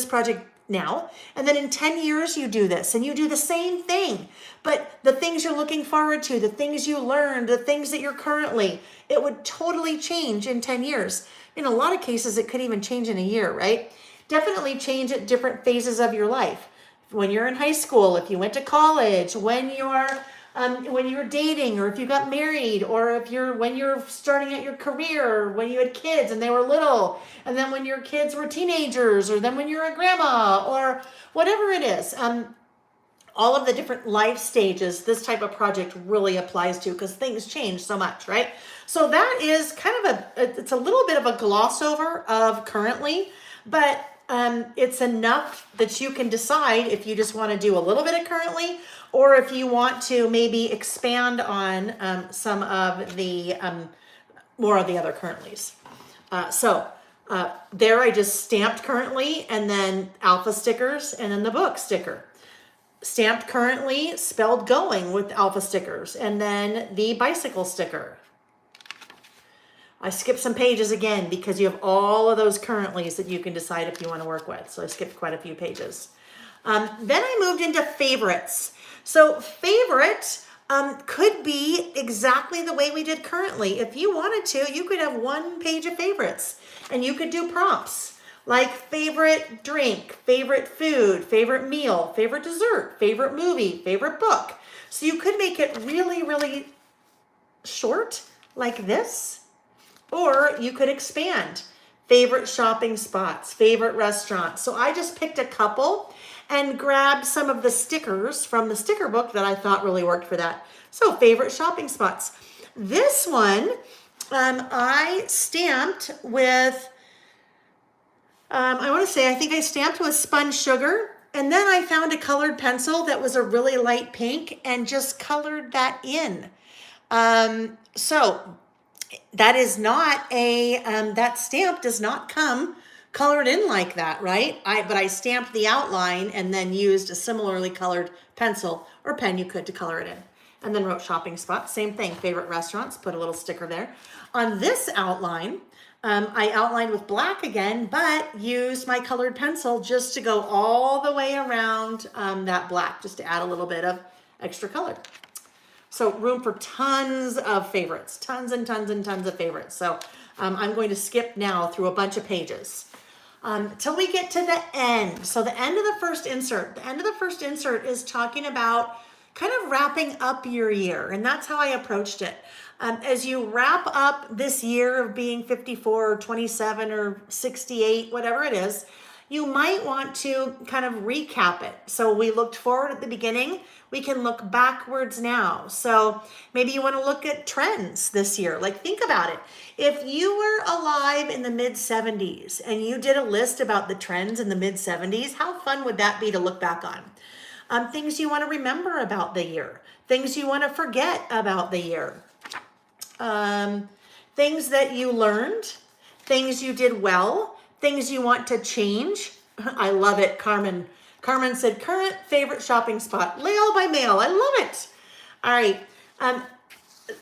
project now, and then in 10 years you do this and you do the same thing, but the things you're looking forward to, the things you learned, the things that you're currently, it would totally change in 10 years. In a lot of cases, it could even change in a year, right? Definitely change at different phases of your life. When you're in high school, if you went to college, when you're dating, or if you got married, or when you're starting out your career, or when you had kids and they were little, and then when your kids were teenagers, or then when you're a grandma, or whatever it is. All of the different life stages this type of project really applies to, because things change so much, right? So that is kind of it's a little bit of a gloss over of currently, but it's enough that you can decide if you just want to do a little bit of currently, or if you want to maybe expand on some of the more of the other currentlies. There I just stamped currently, and then alpha stickers, and then the book sticker. Stamped currently, spelled going with alpha stickers, and then the bicycle sticker. I skipped some pages again because you have all of those currentlies that you can decide if you want to work with. So I skipped quite a few pages. Then I moved into favorites. So favorite could be exactly the way we did currently. If you wanted to, you could have one page of favorites, and you could do prompts like favorite drink, favorite food, favorite meal, favorite dessert, favorite movie, favorite book. So you could make it really, really short like this. Or you could expand. Favorite shopping spots, favorite restaurants. So I just picked a couple and grabbed some of the stickers from the sticker book that I thought really worked for that. So favorite shopping spots. This one I stamped with, I think I stamped with spun sugar. And then I found a colored pencil that was a really light pink and just colored that in. So that is not that stamp does not come colored in like that, right? But I stamped the outline and then used a similarly colored pencil or pen you could to color it in. And then wrote shopping spots, same thing, favorite restaurants, put a little sticker there. On this outline, I outlined with black again, but used my colored pencil just to go all the way around that black, just to add a little bit of extra color. So room for tons of favorites, tons and tons and tons of favorites. So I'm going to skip now through a bunch of pages till we get to the end. So the end of the first insert. The end of the first insert is talking about kind of wrapping up your year. And that's how I approached it. As you wrap up this year of being 54 or 27 or 68, whatever it is, you might want to kind of recap it. So we looked forward at the beginning. We can look backwards now. So maybe you want to look at trends this year. Like, think about it. If you were alive in the mid-70s and you did a list about the trends in the mid-70s, how fun would that be to look back on? Things you want to remember about the year. Things you want to forget about the year. Things that you learned. Things you did well. Things you want to change. I love it, Carmen. Carmen said, current favorite shopping spot, Lael by Mail. I love it. All right.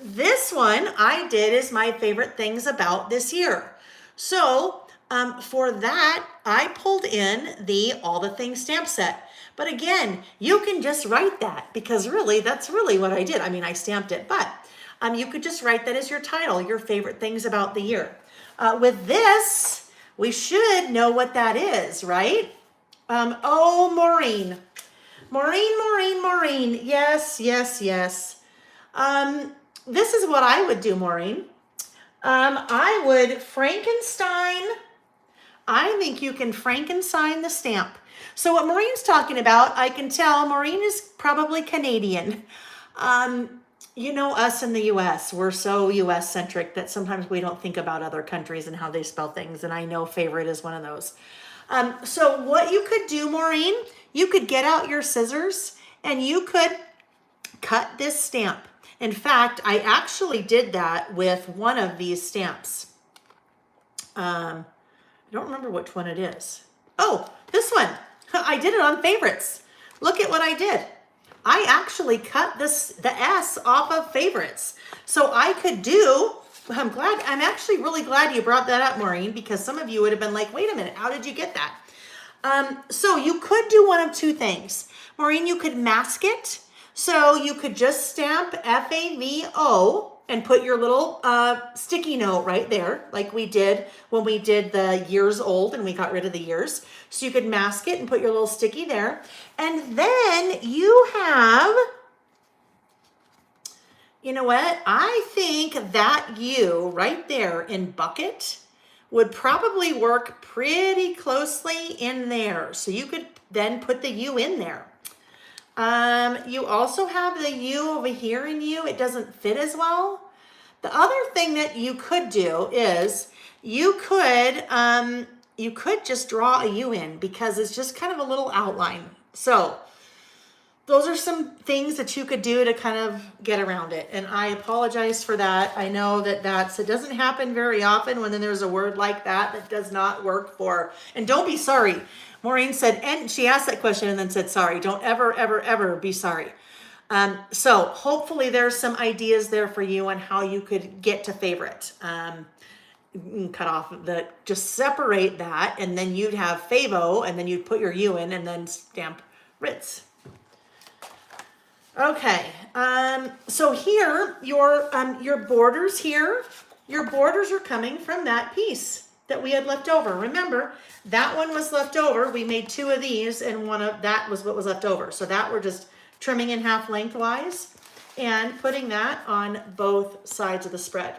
This one I did is my favorite things about this year. So for that, I pulled in the All the Things stamp set. But again, you can just write that because really, that's really what I did. I mean, I stamped it, but you could just write that as your title, your favorite things about the year. With this, we should know what that is, right? Oh, Maureen. Maureen. Yes, yes, yes. This is what I would do, Maureen. I would Frankenstein. I think you can Frankenstein the stamp. So what Maureen's talking about, I can tell Maureen is probably Canadian. You know, us in the US, we're so US centric that sometimes we don't think about other countries and how they spell things. And I know favorite is one of those. So what you could do, Maureen, you could get out your scissors and you could cut this stamp. In fact, I actually did that with one of these stamps. I don't remember which one it is. Oh, this one. I did it on favorites. Look at what I did. I actually cut the S off of favorites. So I could do, I'm actually really glad you brought that up, Maureen, because some of you would have been like, wait a minute, how did you get that? So you could do one of two things. Maureen, you could mask it. So you could just stamp FAVO and put your little sticky note right there, like we did when we did the years old and we got rid of the years. So you could mask it and put your little sticky there. And then you have, you know what? I think that U right there in bucket would probably work pretty closely in there. So you could then put the U in there. You also have the U over here in U. It doesn't fit as well. The other thing that you could do is you could just draw a U in because it's just kind of a little outline. So those are some things that you could do to kind of get around it. And I apologize for that. I know that it doesn't happen very often when then there's a word like that does not work for, and don't be sorry. Maureen said, and she asked that question and then said, sorry, don't ever, ever, ever be sorry. So hopefully there's some ideas there for you on how you could get to favorite. Cut off just separate that, and then you'd have Favo, and then you'd put your U in and then stamp Ritz. Okay, so here, your borders here, your borders are coming from that piece that we had left over. Remember, that one was left over. We made two of these, and one of that was what was left over. So that we're just trimming in half lengthwise and putting that on both sides of the spread.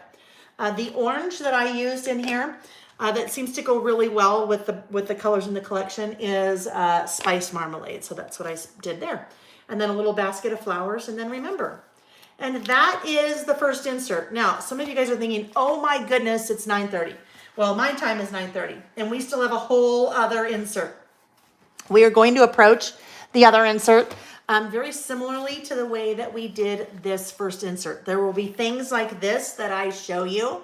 The orange that I used in here, that seems to go really well with the colors in the collection is spice marmalade. So that's what I did there. And then a little basket of flowers, and then remember. And that is the first insert. Now, some of you guys are thinking, oh my goodness, it's 9:30. Well, my time is 9:30, and we still have a whole other insert. We are going to approach the other insert very similarly to the way that we did this first insert. There will be things like this that I show you,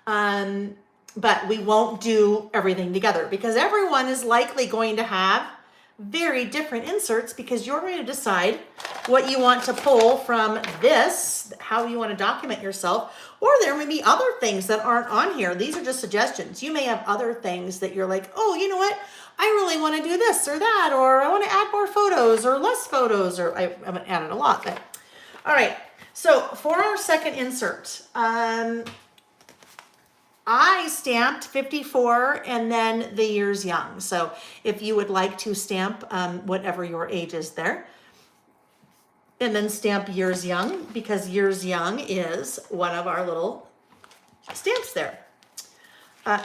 but we won't do everything together because everyone is likely going to have very different inserts because you're going to decide what you want to pull from this, how you want to document yourself, or there may be other things that aren't on here. These are just suggestions. You may have other things that you're like, oh, you know what? I really want to do this or that, or I want to add more photos or less photos, or I haven't added a lot, but all right. So for our second insert, I stamped 54 and then the years young. So if you would like to stamp whatever your age is there, and then stamp years young, because years young is one of our little stamps there.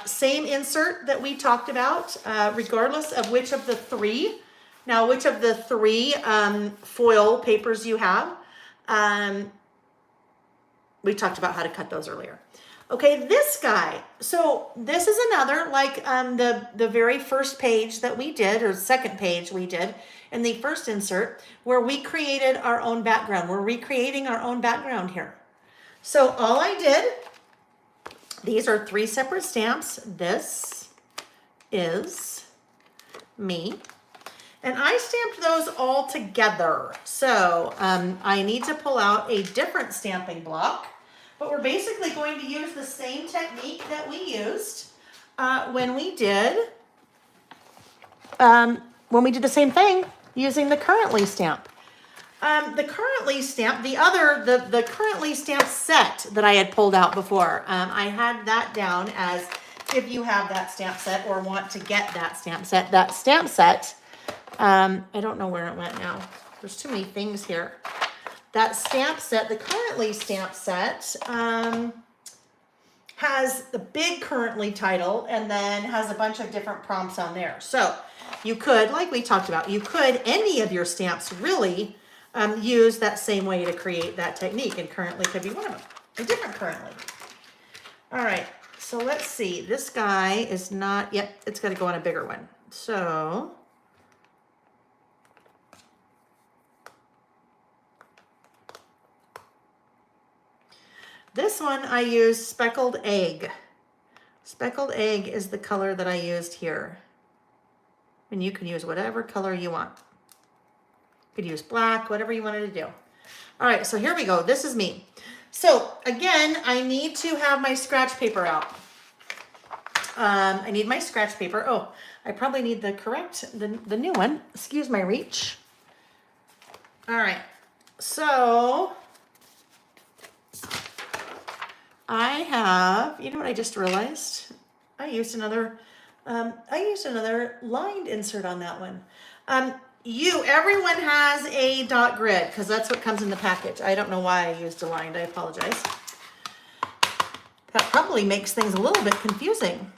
Same insert that we talked about, regardless of which of the three foil papers you have. We talked about how to cut those earlier. Okay, this guy. So this is another, like the very first page that we did, or second page we did in the first insert, where we created our own background. We're recreating our own background here. So all I did, these are three separate stamps. This is me. And I stamped those all together. So I need to pull out a different stamping block. But we're basically going to use the same technique that we used when we did the same thing using the Currently stamp. The Currently stamp, the Currently stamp set that I had pulled out before, I had that down as if you have that stamp set or want to get that stamp set. That stamp set, I don't know where it went now. There's too many things here. That stamp set, the Currently stamp set, has the big Currently title and then has a bunch of different prompts on there. So you could, like we talked about, you could, any of your stamps really use that same way to create that technique, and Currently could be one of them, a different Currently. All right, so let's see. This guy is not, yep, it's got to go on a bigger one. So this one I use Speckled Egg. Speckled Egg is the color that I used here. And you can use whatever color you want. You could use black, whatever you wanted to do. All right, so here we go. This is me. So again, I need to have my scratch paper out. I need my scratch paper. Oh, I probably need the new one. Excuse my reach. All right, so I have, you know what I just realized? I used another lined insert on that one. Everyone has a dot grid because that's what comes in the package. I don't know why I used a lined, I apologize. That probably makes things a little bit confusing.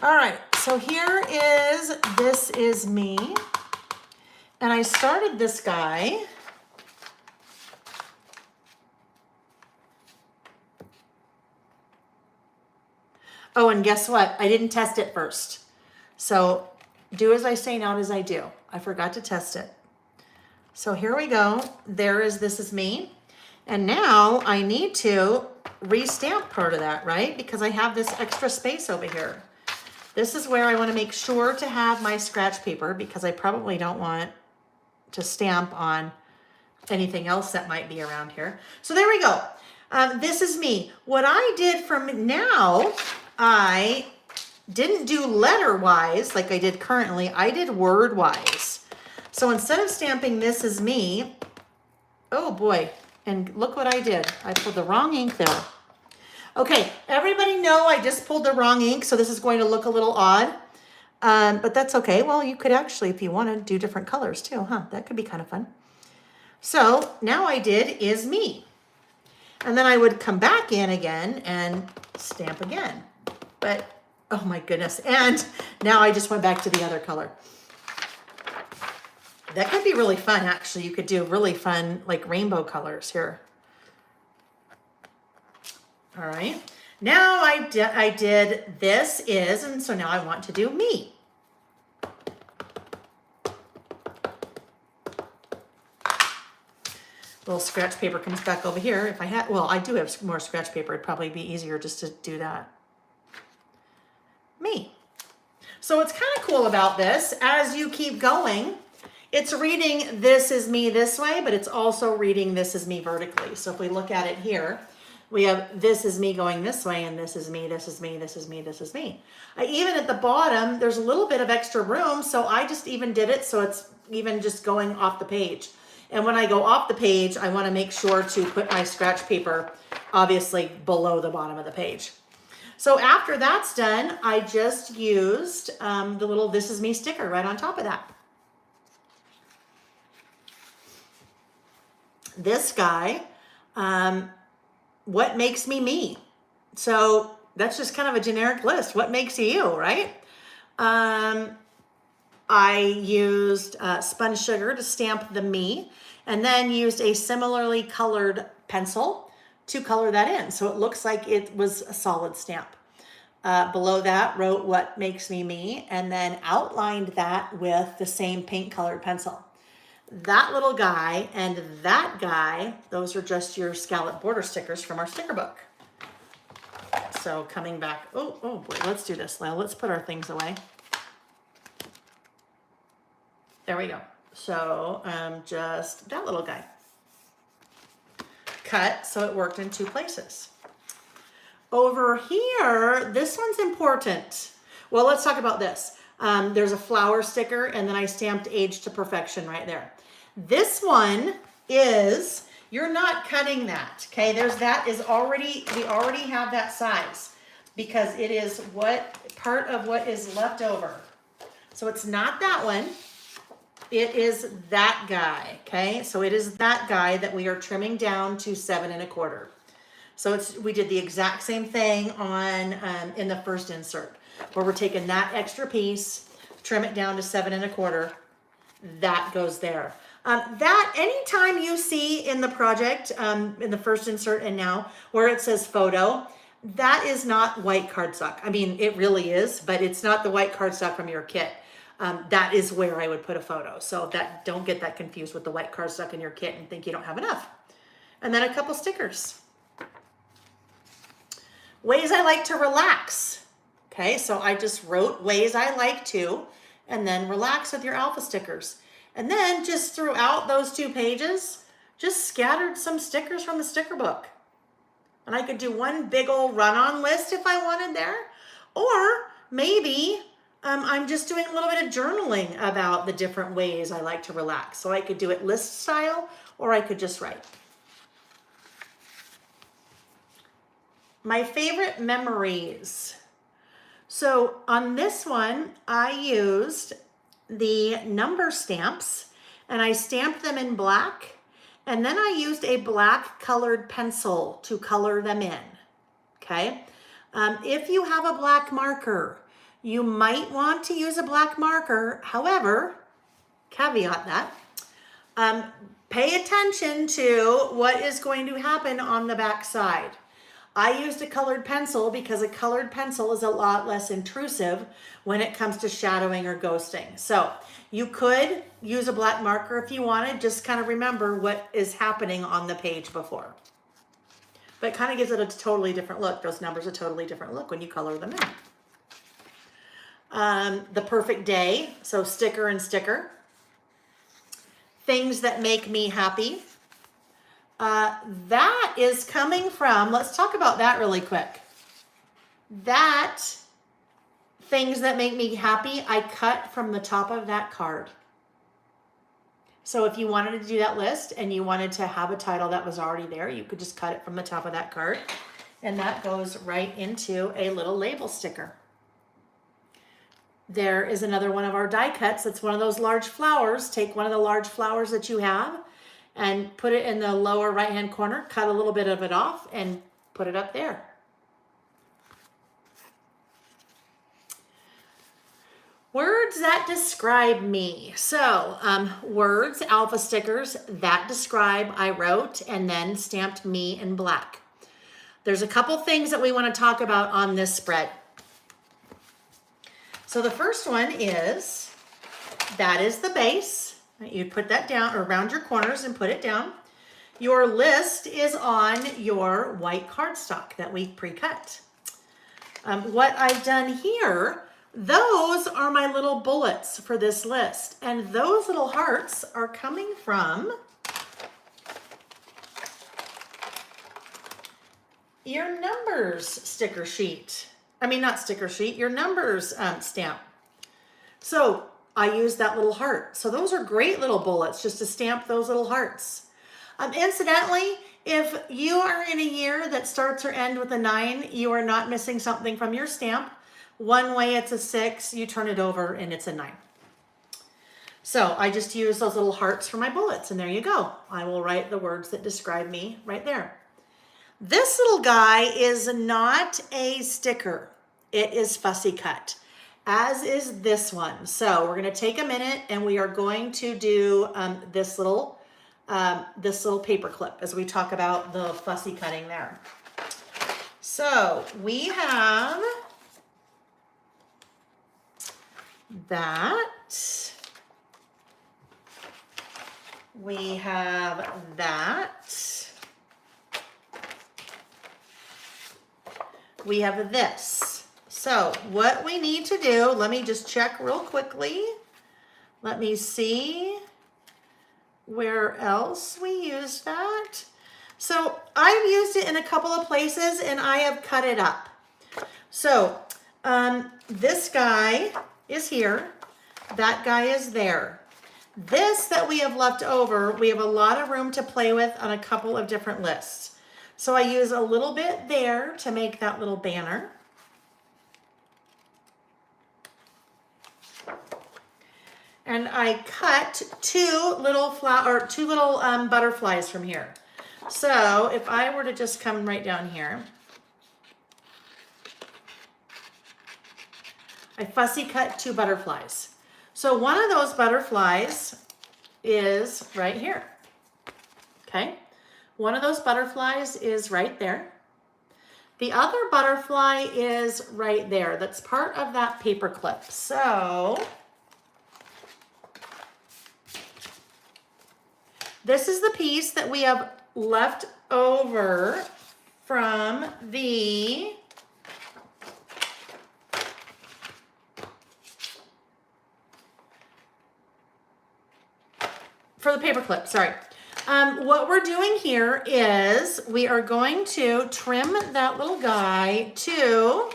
All right, so here is This Is Me. And I started this guy. Oh, and guess what? I didn't test it first. So do as I say, not as I do. I forgot to test it. So here we go. There is This Is Me. And now I need to restamp part of that, right? Because I have this extra space over here. This is where I want to make sure to have my scratch paper because I probably don't want to stamp on anything else that might be around here. So there we go. This is me. What I did from now, I didn't do letter-wise like I did Currently. I did word-wise. So instead of stamping This Is Me, oh boy, and look what I did. I pulled the wrong ink there. Okay, everybody know I just pulled the wrong ink, so this is going to look a little odd. But that's okay. Well, you could actually, if you want to, do different colors too, huh? That could be kind of fun. So now I did Is Me. And then I would come back in again and stamp again. But, oh my goodness. And now I just went back to the other color. That could be really fun, actually. You could do really fun, like rainbow colors here. All right. Now I did This Is, and so now I want to do Me. Little scratch paper comes back over here. If I had, well, I do have more scratch paper. It'd probably be easier just to do that. Me. So what's kind of cool about this, as you keep going, it's reading This Is Me this way, but it's also reading This Is Me vertically. So if we look at it here, we have This Is Me going this way, and This Is Me, This Is Me, This Is Me, This Is Me. Even at the bottom, there's a little bit of extra room, so I just even did it so it's even just going off the page. And when I go off the page, I want to make sure to put my scratch paper obviously below the bottom of the page. So after that's done, I just used the little This Is Me sticker right on top of that. This guy, what makes me me? So that's just kind of a generic list. What makes you you, right? I used spun sugar to stamp the me, and then used a similarly colored pencil to color that in. So it looks like it was a solid stamp. Below that wrote What Makes Me Me, and then outlined that with the same paint colored pencil. That little guy and that guy, those are just your scallop border stickers from our sticker book. So coming back, oh boy, let's do this. Now let's put our things away. There we go. So just that little guy. Cut so it worked in two places. Over here, this one's important. Well, let's talk about this. There's a flower sticker, and then I stamped Age to Perfection right there. This one is, you're not cutting that, okay? That is already, we already have that size because it is part of what is left over. So it's not that one. it is that guy, okay? So it is that guy that we are trimming down to 7 1/4. So we did the exact same thing on in the first insert, where we're taking that extra piece, trim it down to 7 1/4. That goes there. That anytime you see in the project, in the first insert and now, where it says photo, that is not white cardstock. I mean, it really is, but it's not the white cardstock from your kit. That is where I would put a photo. So that, don't get that confused with the white cardstock in your kit and think you don't have enough. And then a couple stickers. Ways I like to relax. Okay, so I just wrote ways I like to, and then relax with your alpha stickers. And then just throughout those 2 pages, just scattered some stickers from the sticker book. And I could do one big old run-on list if I wanted there. Or maybe I'm just doing a little bit of journaling about the different ways I like to relax. So I could do it list style, or I could just write. My favorite memories. So on this one, I used the number stamps and I stamped them in black, and then I used a black colored pencil to color them in. Okay. If you have a black marker, you might want to use a black marker. However, caveat that, pay attention to what is going to happen on the back side. I used a colored pencil because a colored pencil is a lot less intrusive when it comes to shadowing or ghosting. So you could use a black marker if you wanted, just kind of remember what is happening on the page before. But it kind of gives it a totally different look. Those numbers a totally different look when you color them in. The perfect day, so sticker and sticker. Things that make me happy. That is coming from, let's talk about that really quick. That things that make me happy, I cut from the top of that card. So if you wanted to do that list and you wanted to have a title that was already there, you could just cut it from the top of that card. And that goes right into a little label sticker. There is another one of our die cuts. It's one of those large flowers. Take one of the large flowers that you have and put it in the lower right-hand corner, cut a little bit of it off and put it up there. Words that describe me. So words, alpha stickers, that describe, I wrote and then stamped me in black. There's a couple things that we want to talk about on this spread. So the first one is, that is the base. You put that down around your corners and put it down. Your list is on your white cardstock that we pre-cut. What I've done here, those are my little bullets for this list. And those little hearts are coming from your numbers sticker sheet. I mean, not sticker sheet, your numbers stamp. So I use that little heart. So those are great little bullets just to stamp those little hearts. Incidentally, if you are in a year that starts or ends with a 9, you are not missing something from your stamp. One way it's a 6, you turn it over and it's a 9. So I just use those little hearts for my bullets, and there you go. I will write the words that describe me right there. This little guy is not a sticker. It is fussy cut, as is this one. So we're going to take a minute and we are going to do this little paper clip as we talk about the fussy cutting there. So we have that. We have that. We have this. So what we need to do, let me just check real quickly. Let me see where else we used that. So I've used it in a couple of places and I have cut it up. So this guy is here. That guy is there. This that we have left over, we have a lot of room to play with on a couple of different lists. So I use a little bit there to make that little banner. and I cut two little butterflies from here. So if I were to just come right down here, I fussy cut two butterflies. So one of those butterflies is right here. Okay. One of those butterflies is right there. The other butterfly is right there. That's part of that paper clip. So this is the piece that we have left over from the paper clip, sorry. What we're doing here is we are going to trim that little guy to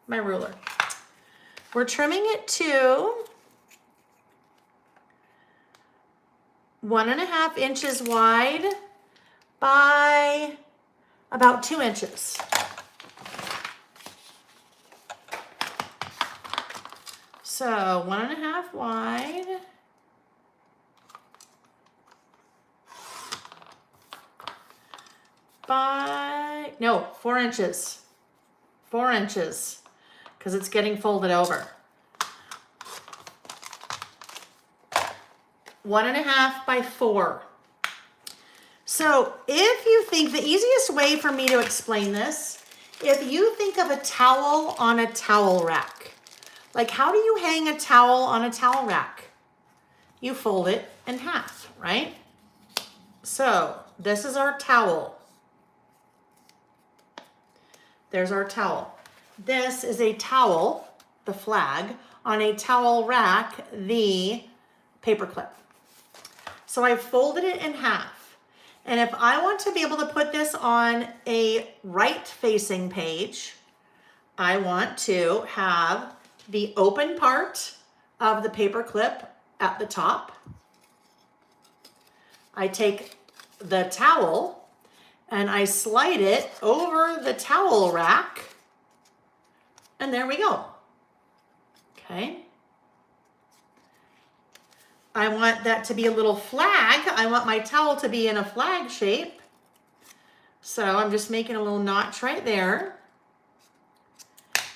my ruler. We're trimming it to 1.5 inches wide by about 2 inches. So 1.5 wide. By, no, 4 inches. 4 inches, because it's getting folded over. 1.5 by 4. So if you think the easiest way for me to explain this, if you think of a towel on a towel rack, like how do you hang a towel on a towel rack? You fold it in half, right? So this is our towel. There's our towel. This is a towel, the flag, on a towel rack, the paper clip. So I folded it in half. And if I want to be able to put this on a right-facing page, I want to have the open part of the paper clip at the top. I take the towel and I slide it over the towel rack, and there we go. Okay. I want that to be a little flag. I want my towel to be in a flag shape. So I'm just making a little notch right there.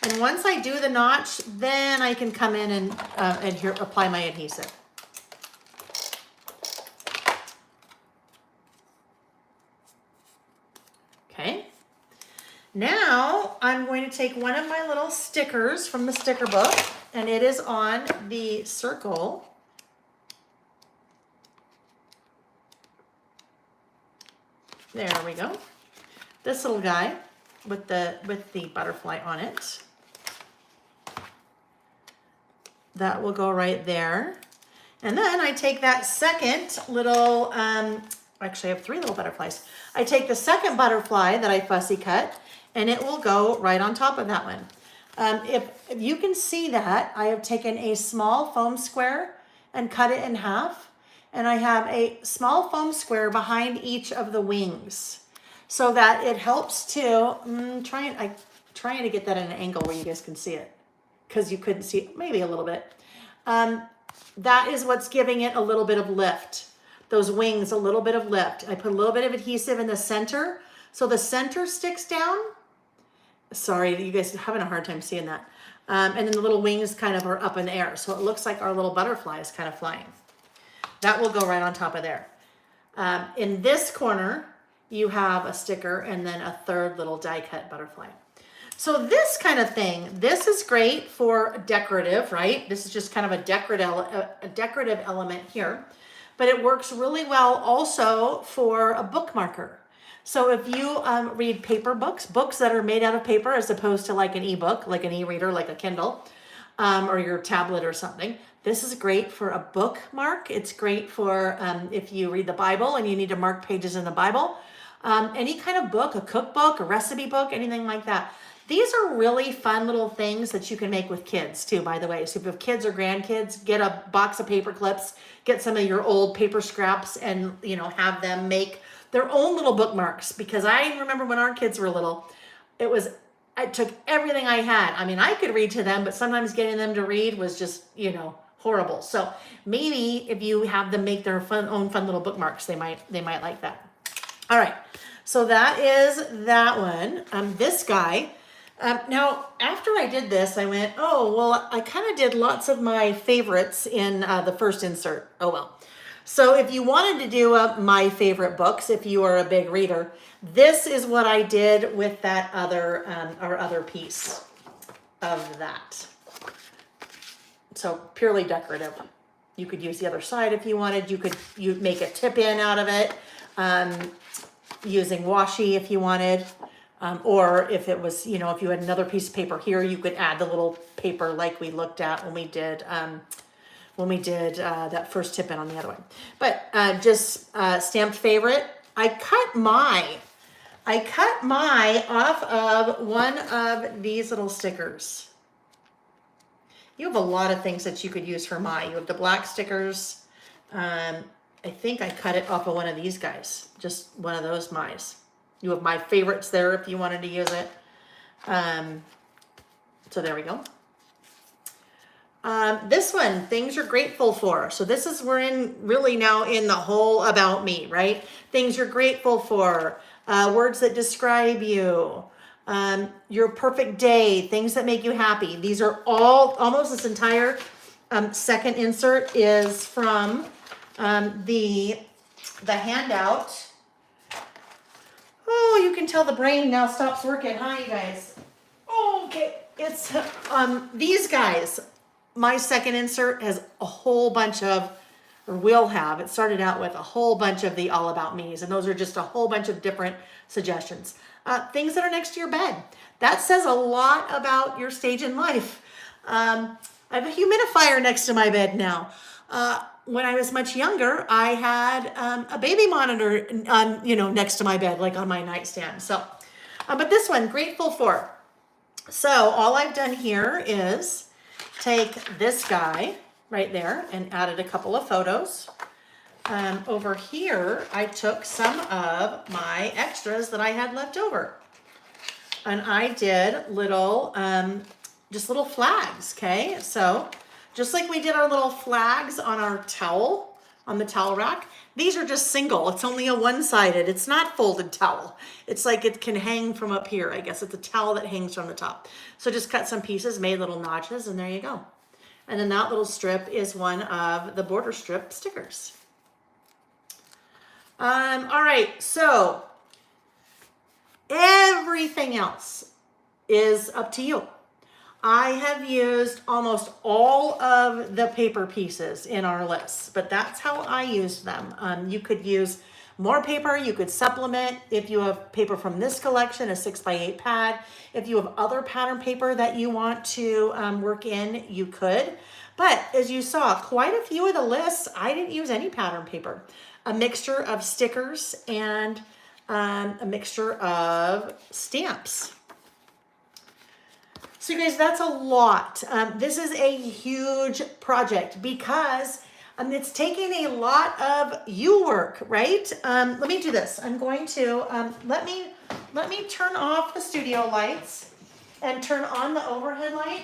And once I do the notch, then I can come in and apply my adhesive. Okay. Now I'm going to take one of my little stickers from the sticker book, and it is on the circle. There we go. This little guy with the butterfly on it. That will go right there. And then I take that second little, actually I have 3 little butterflies. I take the second butterfly that I fussy cut, and it will go right on top of that one. If you can see that, I have taken a small foam square and cut it in half. And I have a small foam square behind each of the wings so that it helps to, trying to get that at an angle where you guys can see it, because you couldn't see it, maybe a little bit. That is what's giving it a little bit of lift. Those wings, a little bit of lift. I put a little bit of adhesive in the center so the center sticks down. Sorry, you guys are having a hard time seeing that. And then the little wings kind of are up in the air. So it looks like our little butterfly is kind of flying. That will go right on top of there. In this corner, you have a sticker and then a third little die cut butterfly. So this kind of thing, this is great for decorative, right? This is just kind of a decorative element here, but it works really well also for a bookmarker. So if you read paper books that are made out of paper as opposed to like an ebook, like an e-reader, like a Kindle, or your tablet or something, this is great for a bookmark. It's great for if you read the Bible and you need to mark pages in the Bible. Any kind of book, a cookbook, a recipe book, anything like that. These are really fun little things that you can make with kids too, by the way. So if you have kids or grandkids, get a box of paper clips, get some of your old paper scraps, and have them make their own little bookmarks. Because I remember when our kids were little, I took everything I had. I mean, I could read to them, but sometimes getting them to read was just, horrible. So maybe if you have them make their own fun little bookmarks, they might like that. All right, so that is that one. This guy. Now, after I did this, I went, oh, well, I kind of did lots of my favorites in the first insert. Oh, well. So if you wanted to do my favorite books, if you are a big reader, this is what I did with that other, our other piece of that. So purely decorative. You could use the other side if you wanted. You'd make a tip in out of it, using washi if you wanted. Or if it was, you know, if you had another piece of paper here, you could add the little paper like we looked at when we did that first tip in on the other one. But just stamped favorite. I cut my off of one of these little stickers. You have a lot of things that you could use for my. You have the black stickers. I think I cut it off of one of these guys, just one of those my's. You have my favorites there if you wanted to use it. So there we go. This one, things you're grateful for. So this is, we're in really now in the whole about me, right? Things you're grateful for, words that describe you, your perfect day, things that make you happy. These are all, almost this entire second insert is from the handout. Oh, you can tell the brain now stops working. Hi, you guys. Oh, okay. It's these guys. My second insert has a whole bunch of, or will have, it started out with a whole bunch of the all about me's, and those are just a whole bunch of different suggestions. Things that are next to your bed. That says a lot about your stage in life. I have a humidifier next to my bed now. When I was much younger, I had a baby monitor, next to my bed, like on my nightstand. So, but this one, grateful for. So all I've done here is take this guy right there and added a couple of photos. Over here, I took some of my extras that I had left over. And I did little, just little flags, okay? So just like we did our little flags on our towel, on the towel rack, these are just single. It's only a one-sided. It's not folded towel. It's like it can hang from up here. I guess it's a towel that hangs from the top. So just cut some pieces, made little notches, and there you go. And then that little strip is one of the border strip stickers. All right, so everything else is up to you. I have used almost all of the paper pieces in our list, but that's how I used them. You could use more paper, you could supplement if you have paper from this collection, a 6x8 pad. If you have other pattern paper that you want to work in, you could. But as you saw, quite a few of the lists, I didn't use any pattern paper. A mixture of stickers and a mixture of stamps. So you guys, that's a lot. This is a huge project because it's taking a lot of you work, right? Let me do this. I'm going to, let me turn off the studio lights and turn on the overhead light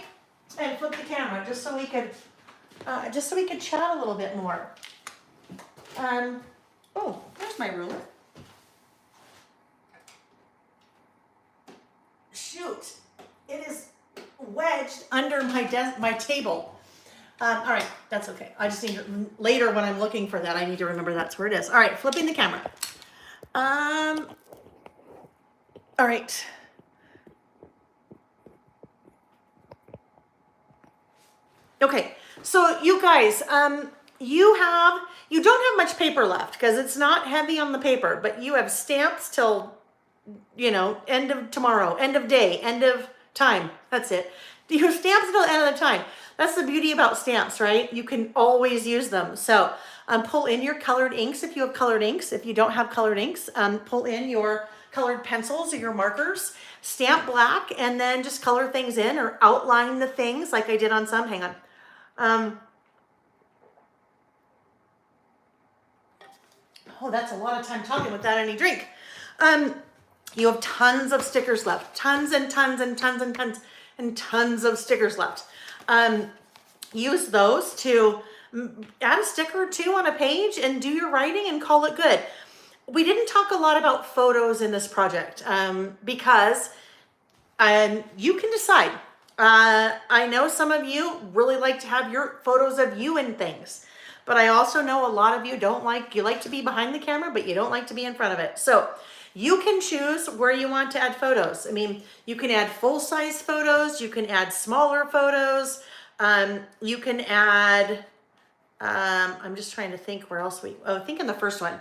and flip the camera just so we could chat a little bit more. Oh, there's my ruler. Shoot, it is wedged under my table. All right, that's okay. I just need to, later when I'm looking for that, I need to remember that's where it is. All right, flipping the camera. All right. Okay, so you guys, you don't have much paper left because it's not heavy on the paper, but you have stamps till, end of tomorrow, end of day, end of time. That's it. You have stamps until the end of the time. That's the beauty about stamps, right? You can always use them. So pull in your colored inks if you have colored inks. If you don't have colored inks, pull in your colored pencils or your markers, stamp black, and then just color things in or outline the things like I did on some. Hang on. Oh, that's a lot of time talking without any drink. You have tons of stickers left. Tons and tons and tons and tons and tons of stickers left. use those to add a sticker or two on a page and do your writing and call it good. We didn't talk a lot about photos in this project because you can decide. I know some of you really like to have your photos of you in things, but I also know a lot of you you like to be behind the camera, but you don't like to be in front of it. So you can choose where you want to add photos. I mean, you can add full-size photos, you can add smaller photos, you can add, I'm just trying to think where else I think in the first one,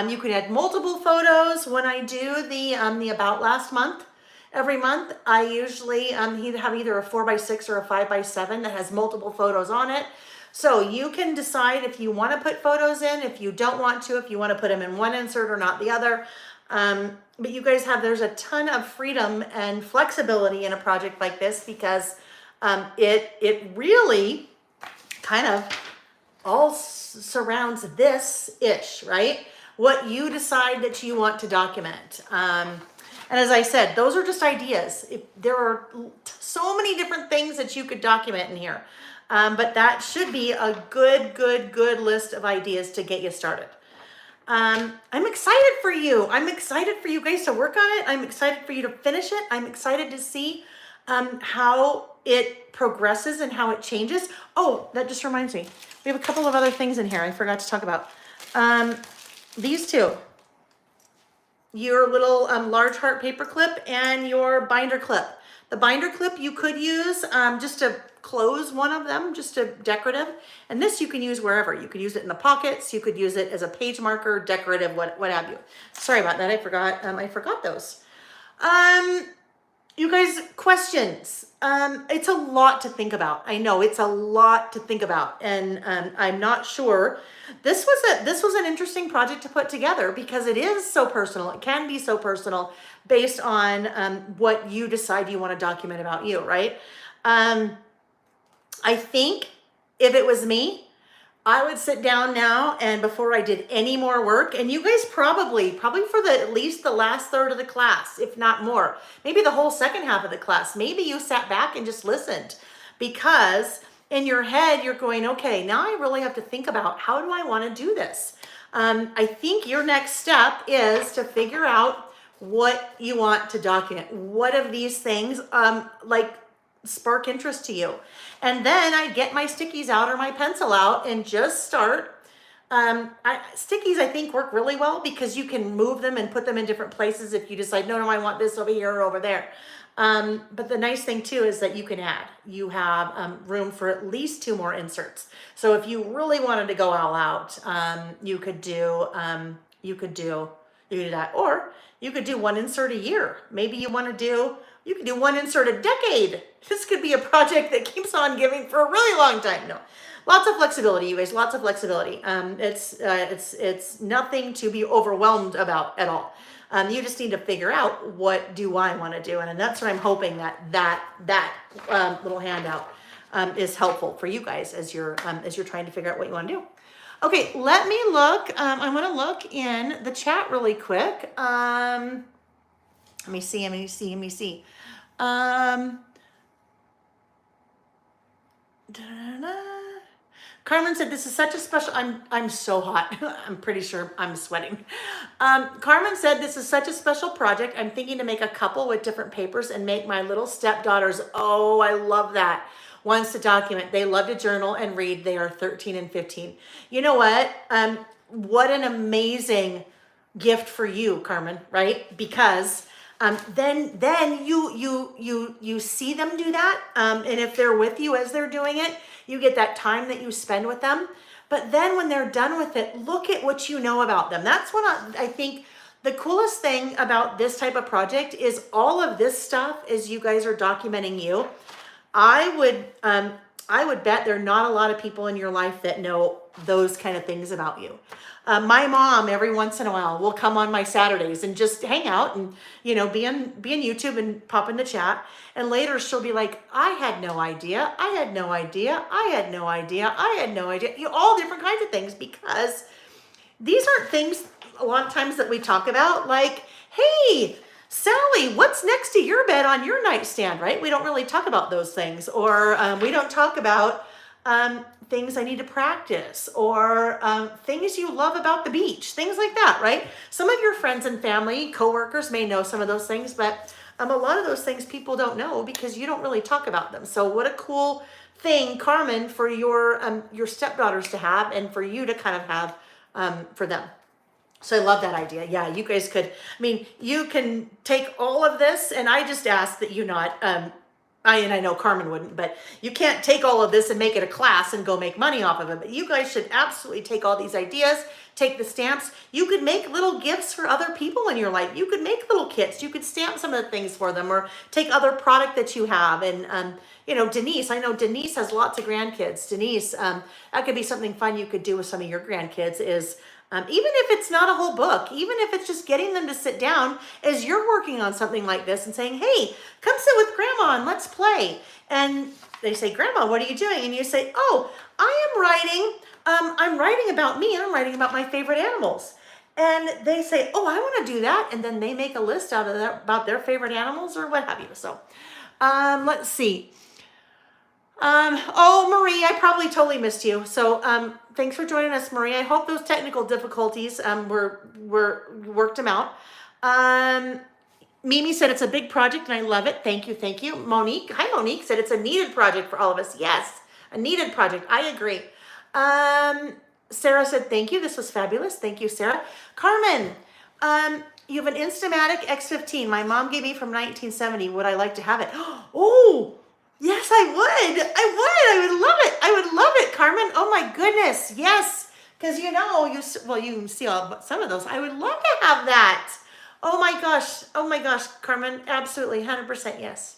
you can add multiple photos. When I do the About Last Month, every month, I usually have either a 4x6 or a 5x7 that has multiple photos on it. So you can decide if you want to put photos in, if you don't want to, if you want to put them in one insert or not the other. But you guys there's a ton of freedom and flexibility in a project like this because it really kind of all surrounds this-ish, right? What you decide that you want to document. And as I said, those are just ideas. There are so many different things that you could document in here. But that should be a good list of ideas to get you started. I'm excited for you. I'm excited for you guys to work on it. I'm excited for you to finish it. I'm excited to see how it progresses and how it changes. Oh, that just reminds me. We have a couple of other things in here I forgot to talk about. These two. Your little large heart paper clip and your binder clip. The binder clip you could use just to close one of them, just a decorative. And this you can use wherever. You could use it in the pockets. You could use it as a page marker, decorative, what have you. Sorry about that. I forgot those. You guys, questions. It's a lot to think about. I know it's a lot to think about, and I'm not sure. This was an interesting project to put together because it is so personal. It can be so personal based on what you decide you want to document about you, right? I think if it was me, I would sit down now and before I did any more work, and you guys probably for at least the last third of the class, if not more, maybe the whole second half of the class, maybe you sat back and just listened, because in your head, you're going, okay, now I really have to think about how do I want to do this? I think your next step is to figure out what you want to document. What of these things spark interest to you? And then I get my stickies out or my pencil out and just start. Stickies I think work really well because you can move them and put them in different places if you decide, no, I want this over here or over there. But the nice thing too is that you can add. You have room for at least 2 more inserts. So if you really wanted to go all out, you could do that, or you could do 1 insert a year. Maybe you could do 1 insert a decade. This could be a project that keeps on giving for a really long time. No, lots of flexibility, you guys. Lots of flexibility. It's nothing to be overwhelmed about at all. You just need to figure out what do I want to do, and that's what I'm hoping that little handout is helpful for you guys as you're trying to figure out what you want to do. Okay, let me look. I want to look in the chat really quick. Let me see. Carmen said, this is such a special, I'm so hot. I'm pretty sure I'm sweating. Carmen said, this is such a special project. I'm thinking to make a couple with different papers and make my little stepdaughters. Oh, I love that. Wants to document. They love to journal and read. They are 13 and 15. You know what? What an amazing gift for you, Carmen, right? Because then you see them do that. And if they're with you as they're doing it, you get that time that you spend with them. But then when they're done with it, look at what you know about them. That's what I think the coolest thing about this type of project is all of this stuff as you guys are documenting you. I would bet there are not a lot of people in your life that know those kind of things about you. My mom, every once in a while, will come on my Saturdays and just hang out and, be on YouTube and pop in the chat. And later she'll be like, I had no idea. I had no idea. I had no idea. I had no idea. All different kinds of things, because these aren't things a lot of times that we talk about, like, hey, Sally, what's next to your bed on your nightstand, right? We don't really talk about those things. Or we don't talk about, things I need to practice, or things you love about the beach, things like that, right? Some of your friends and family, coworkers may know some of those things, but a lot of those things people don't know because you don't really talk about them. So what a cool thing, Carmen, for your stepdaughters to have, and for you to kind of have for them. So I love that idea. Yeah, you guys could, I mean, you can take all of this, and I just ask that you not, I know Carmen wouldn't, but you can't take all of this and make it a class and go make money off of it. But you guys should absolutely take all these ideas, take the stamps. You could make little gifts for other people in your life. You could make little kits. You could stamp some of the things for them, or take other product that you have. And, Denise, I know Denise has lots of grandkids. Denise, that could be something fun you could do with some of your grandkids is, even if it's not a whole book, even if it's just getting them to sit down as you're working on something like this and saying, hey, come sit with grandma and let's play. And they say, grandma, what are you doing? And you say, oh, I'm writing about me, and I'm writing about my favorite animals. And they say, oh, I want to do that. And then they make a list out of that about their favorite animals or what have you. So let's see. Oh, Marie, I probably totally missed you. So, thanks for joining us, Marie. I hope those technical difficulties, were worked them out. Mimi said it's a big project and I love it. Thank you. Thank you. Monique, hi, Monique, said it's a needed project for all of us. Yes, a needed project. I agree. Sarah said, thank you. This was fabulous. Thank you, Sarah. Carmen, you have an Instamatic X15. My mom gave me from 1970. Would I like to have it? Oh, yes, I would. I would love it. I would love it, Carmen. Oh my goodness. Yes. Because you can see some of those. I would love to have that. Oh my gosh. Oh my gosh, Carmen. Absolutely. 100% yes.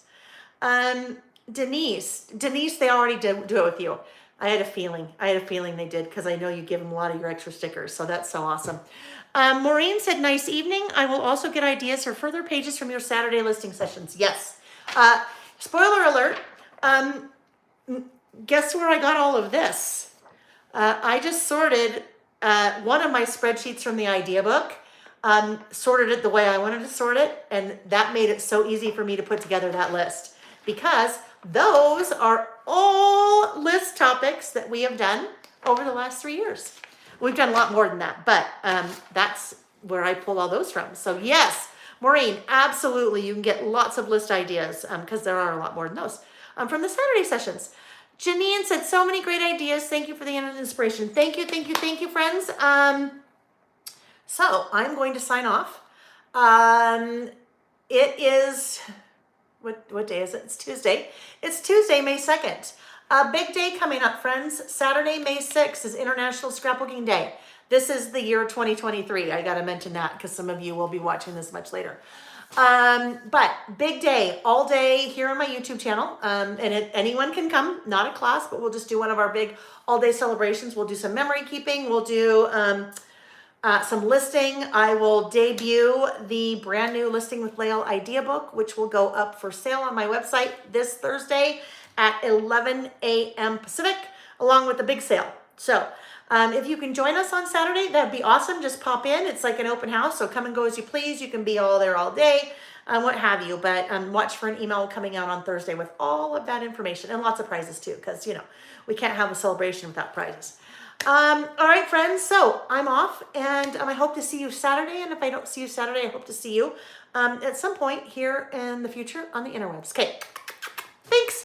Denise, they already did do it with you. I had a feeling they did, because I know you give them a lot of your extra stickers. So that's so awesome. Maureen said, nice evening. I will also get ideas for further pages from your Saturday listing sessions. Yes. Spoiler alert. Guess where I got all of this? I just sorted one of my spreadsheets from the idea book, sorted it the way I wanted to sort it, and that made it so easy for me to put together that list, because those are all list topics that we have done over the last 3 years. We've done a lot more than that, but that's where I pull all those from. So yes, Maureen, absolutely, you can get lots of list ideas, because there are a lot more than those, from the Saturday sessions. Janine said, so many great ideas. Thank you for the inspiration. Thank you, friends. So I'm going to sign off. It is, what day is it? It's Tuesday. It's Tuesday, May 2nd. A big day coming up, friends. Saturday, May 6th is International Scrapbooking Day. This is the year 2023. I got to mention that because some of you will be watching this much later. But big day, all day here on my YouTube channel. And anyone can come, not a class, but we'll just do one of our big all day celebrations. We'll do some memory keeping. We'll do, some listing. I will debut the brand new Listing with Lael idea book, which will go up for sale on my website this Thursday at 11 a.m. Pacific, along with the big sale. So if you can join us on Saturday, that'd be awesome. Just pop in. It's like an open house, so come and go as you please. You can be all there all day, what have you. But watch for an email coming out on Thursday with all of that information and lots of prizes too, because we can't have a celebration without prizes. All right, friends. So I'm off, and I hope to see you Saturday. And if I don't see you Saturday, I hope to see you at some point here in the future on the interwebs. Okay.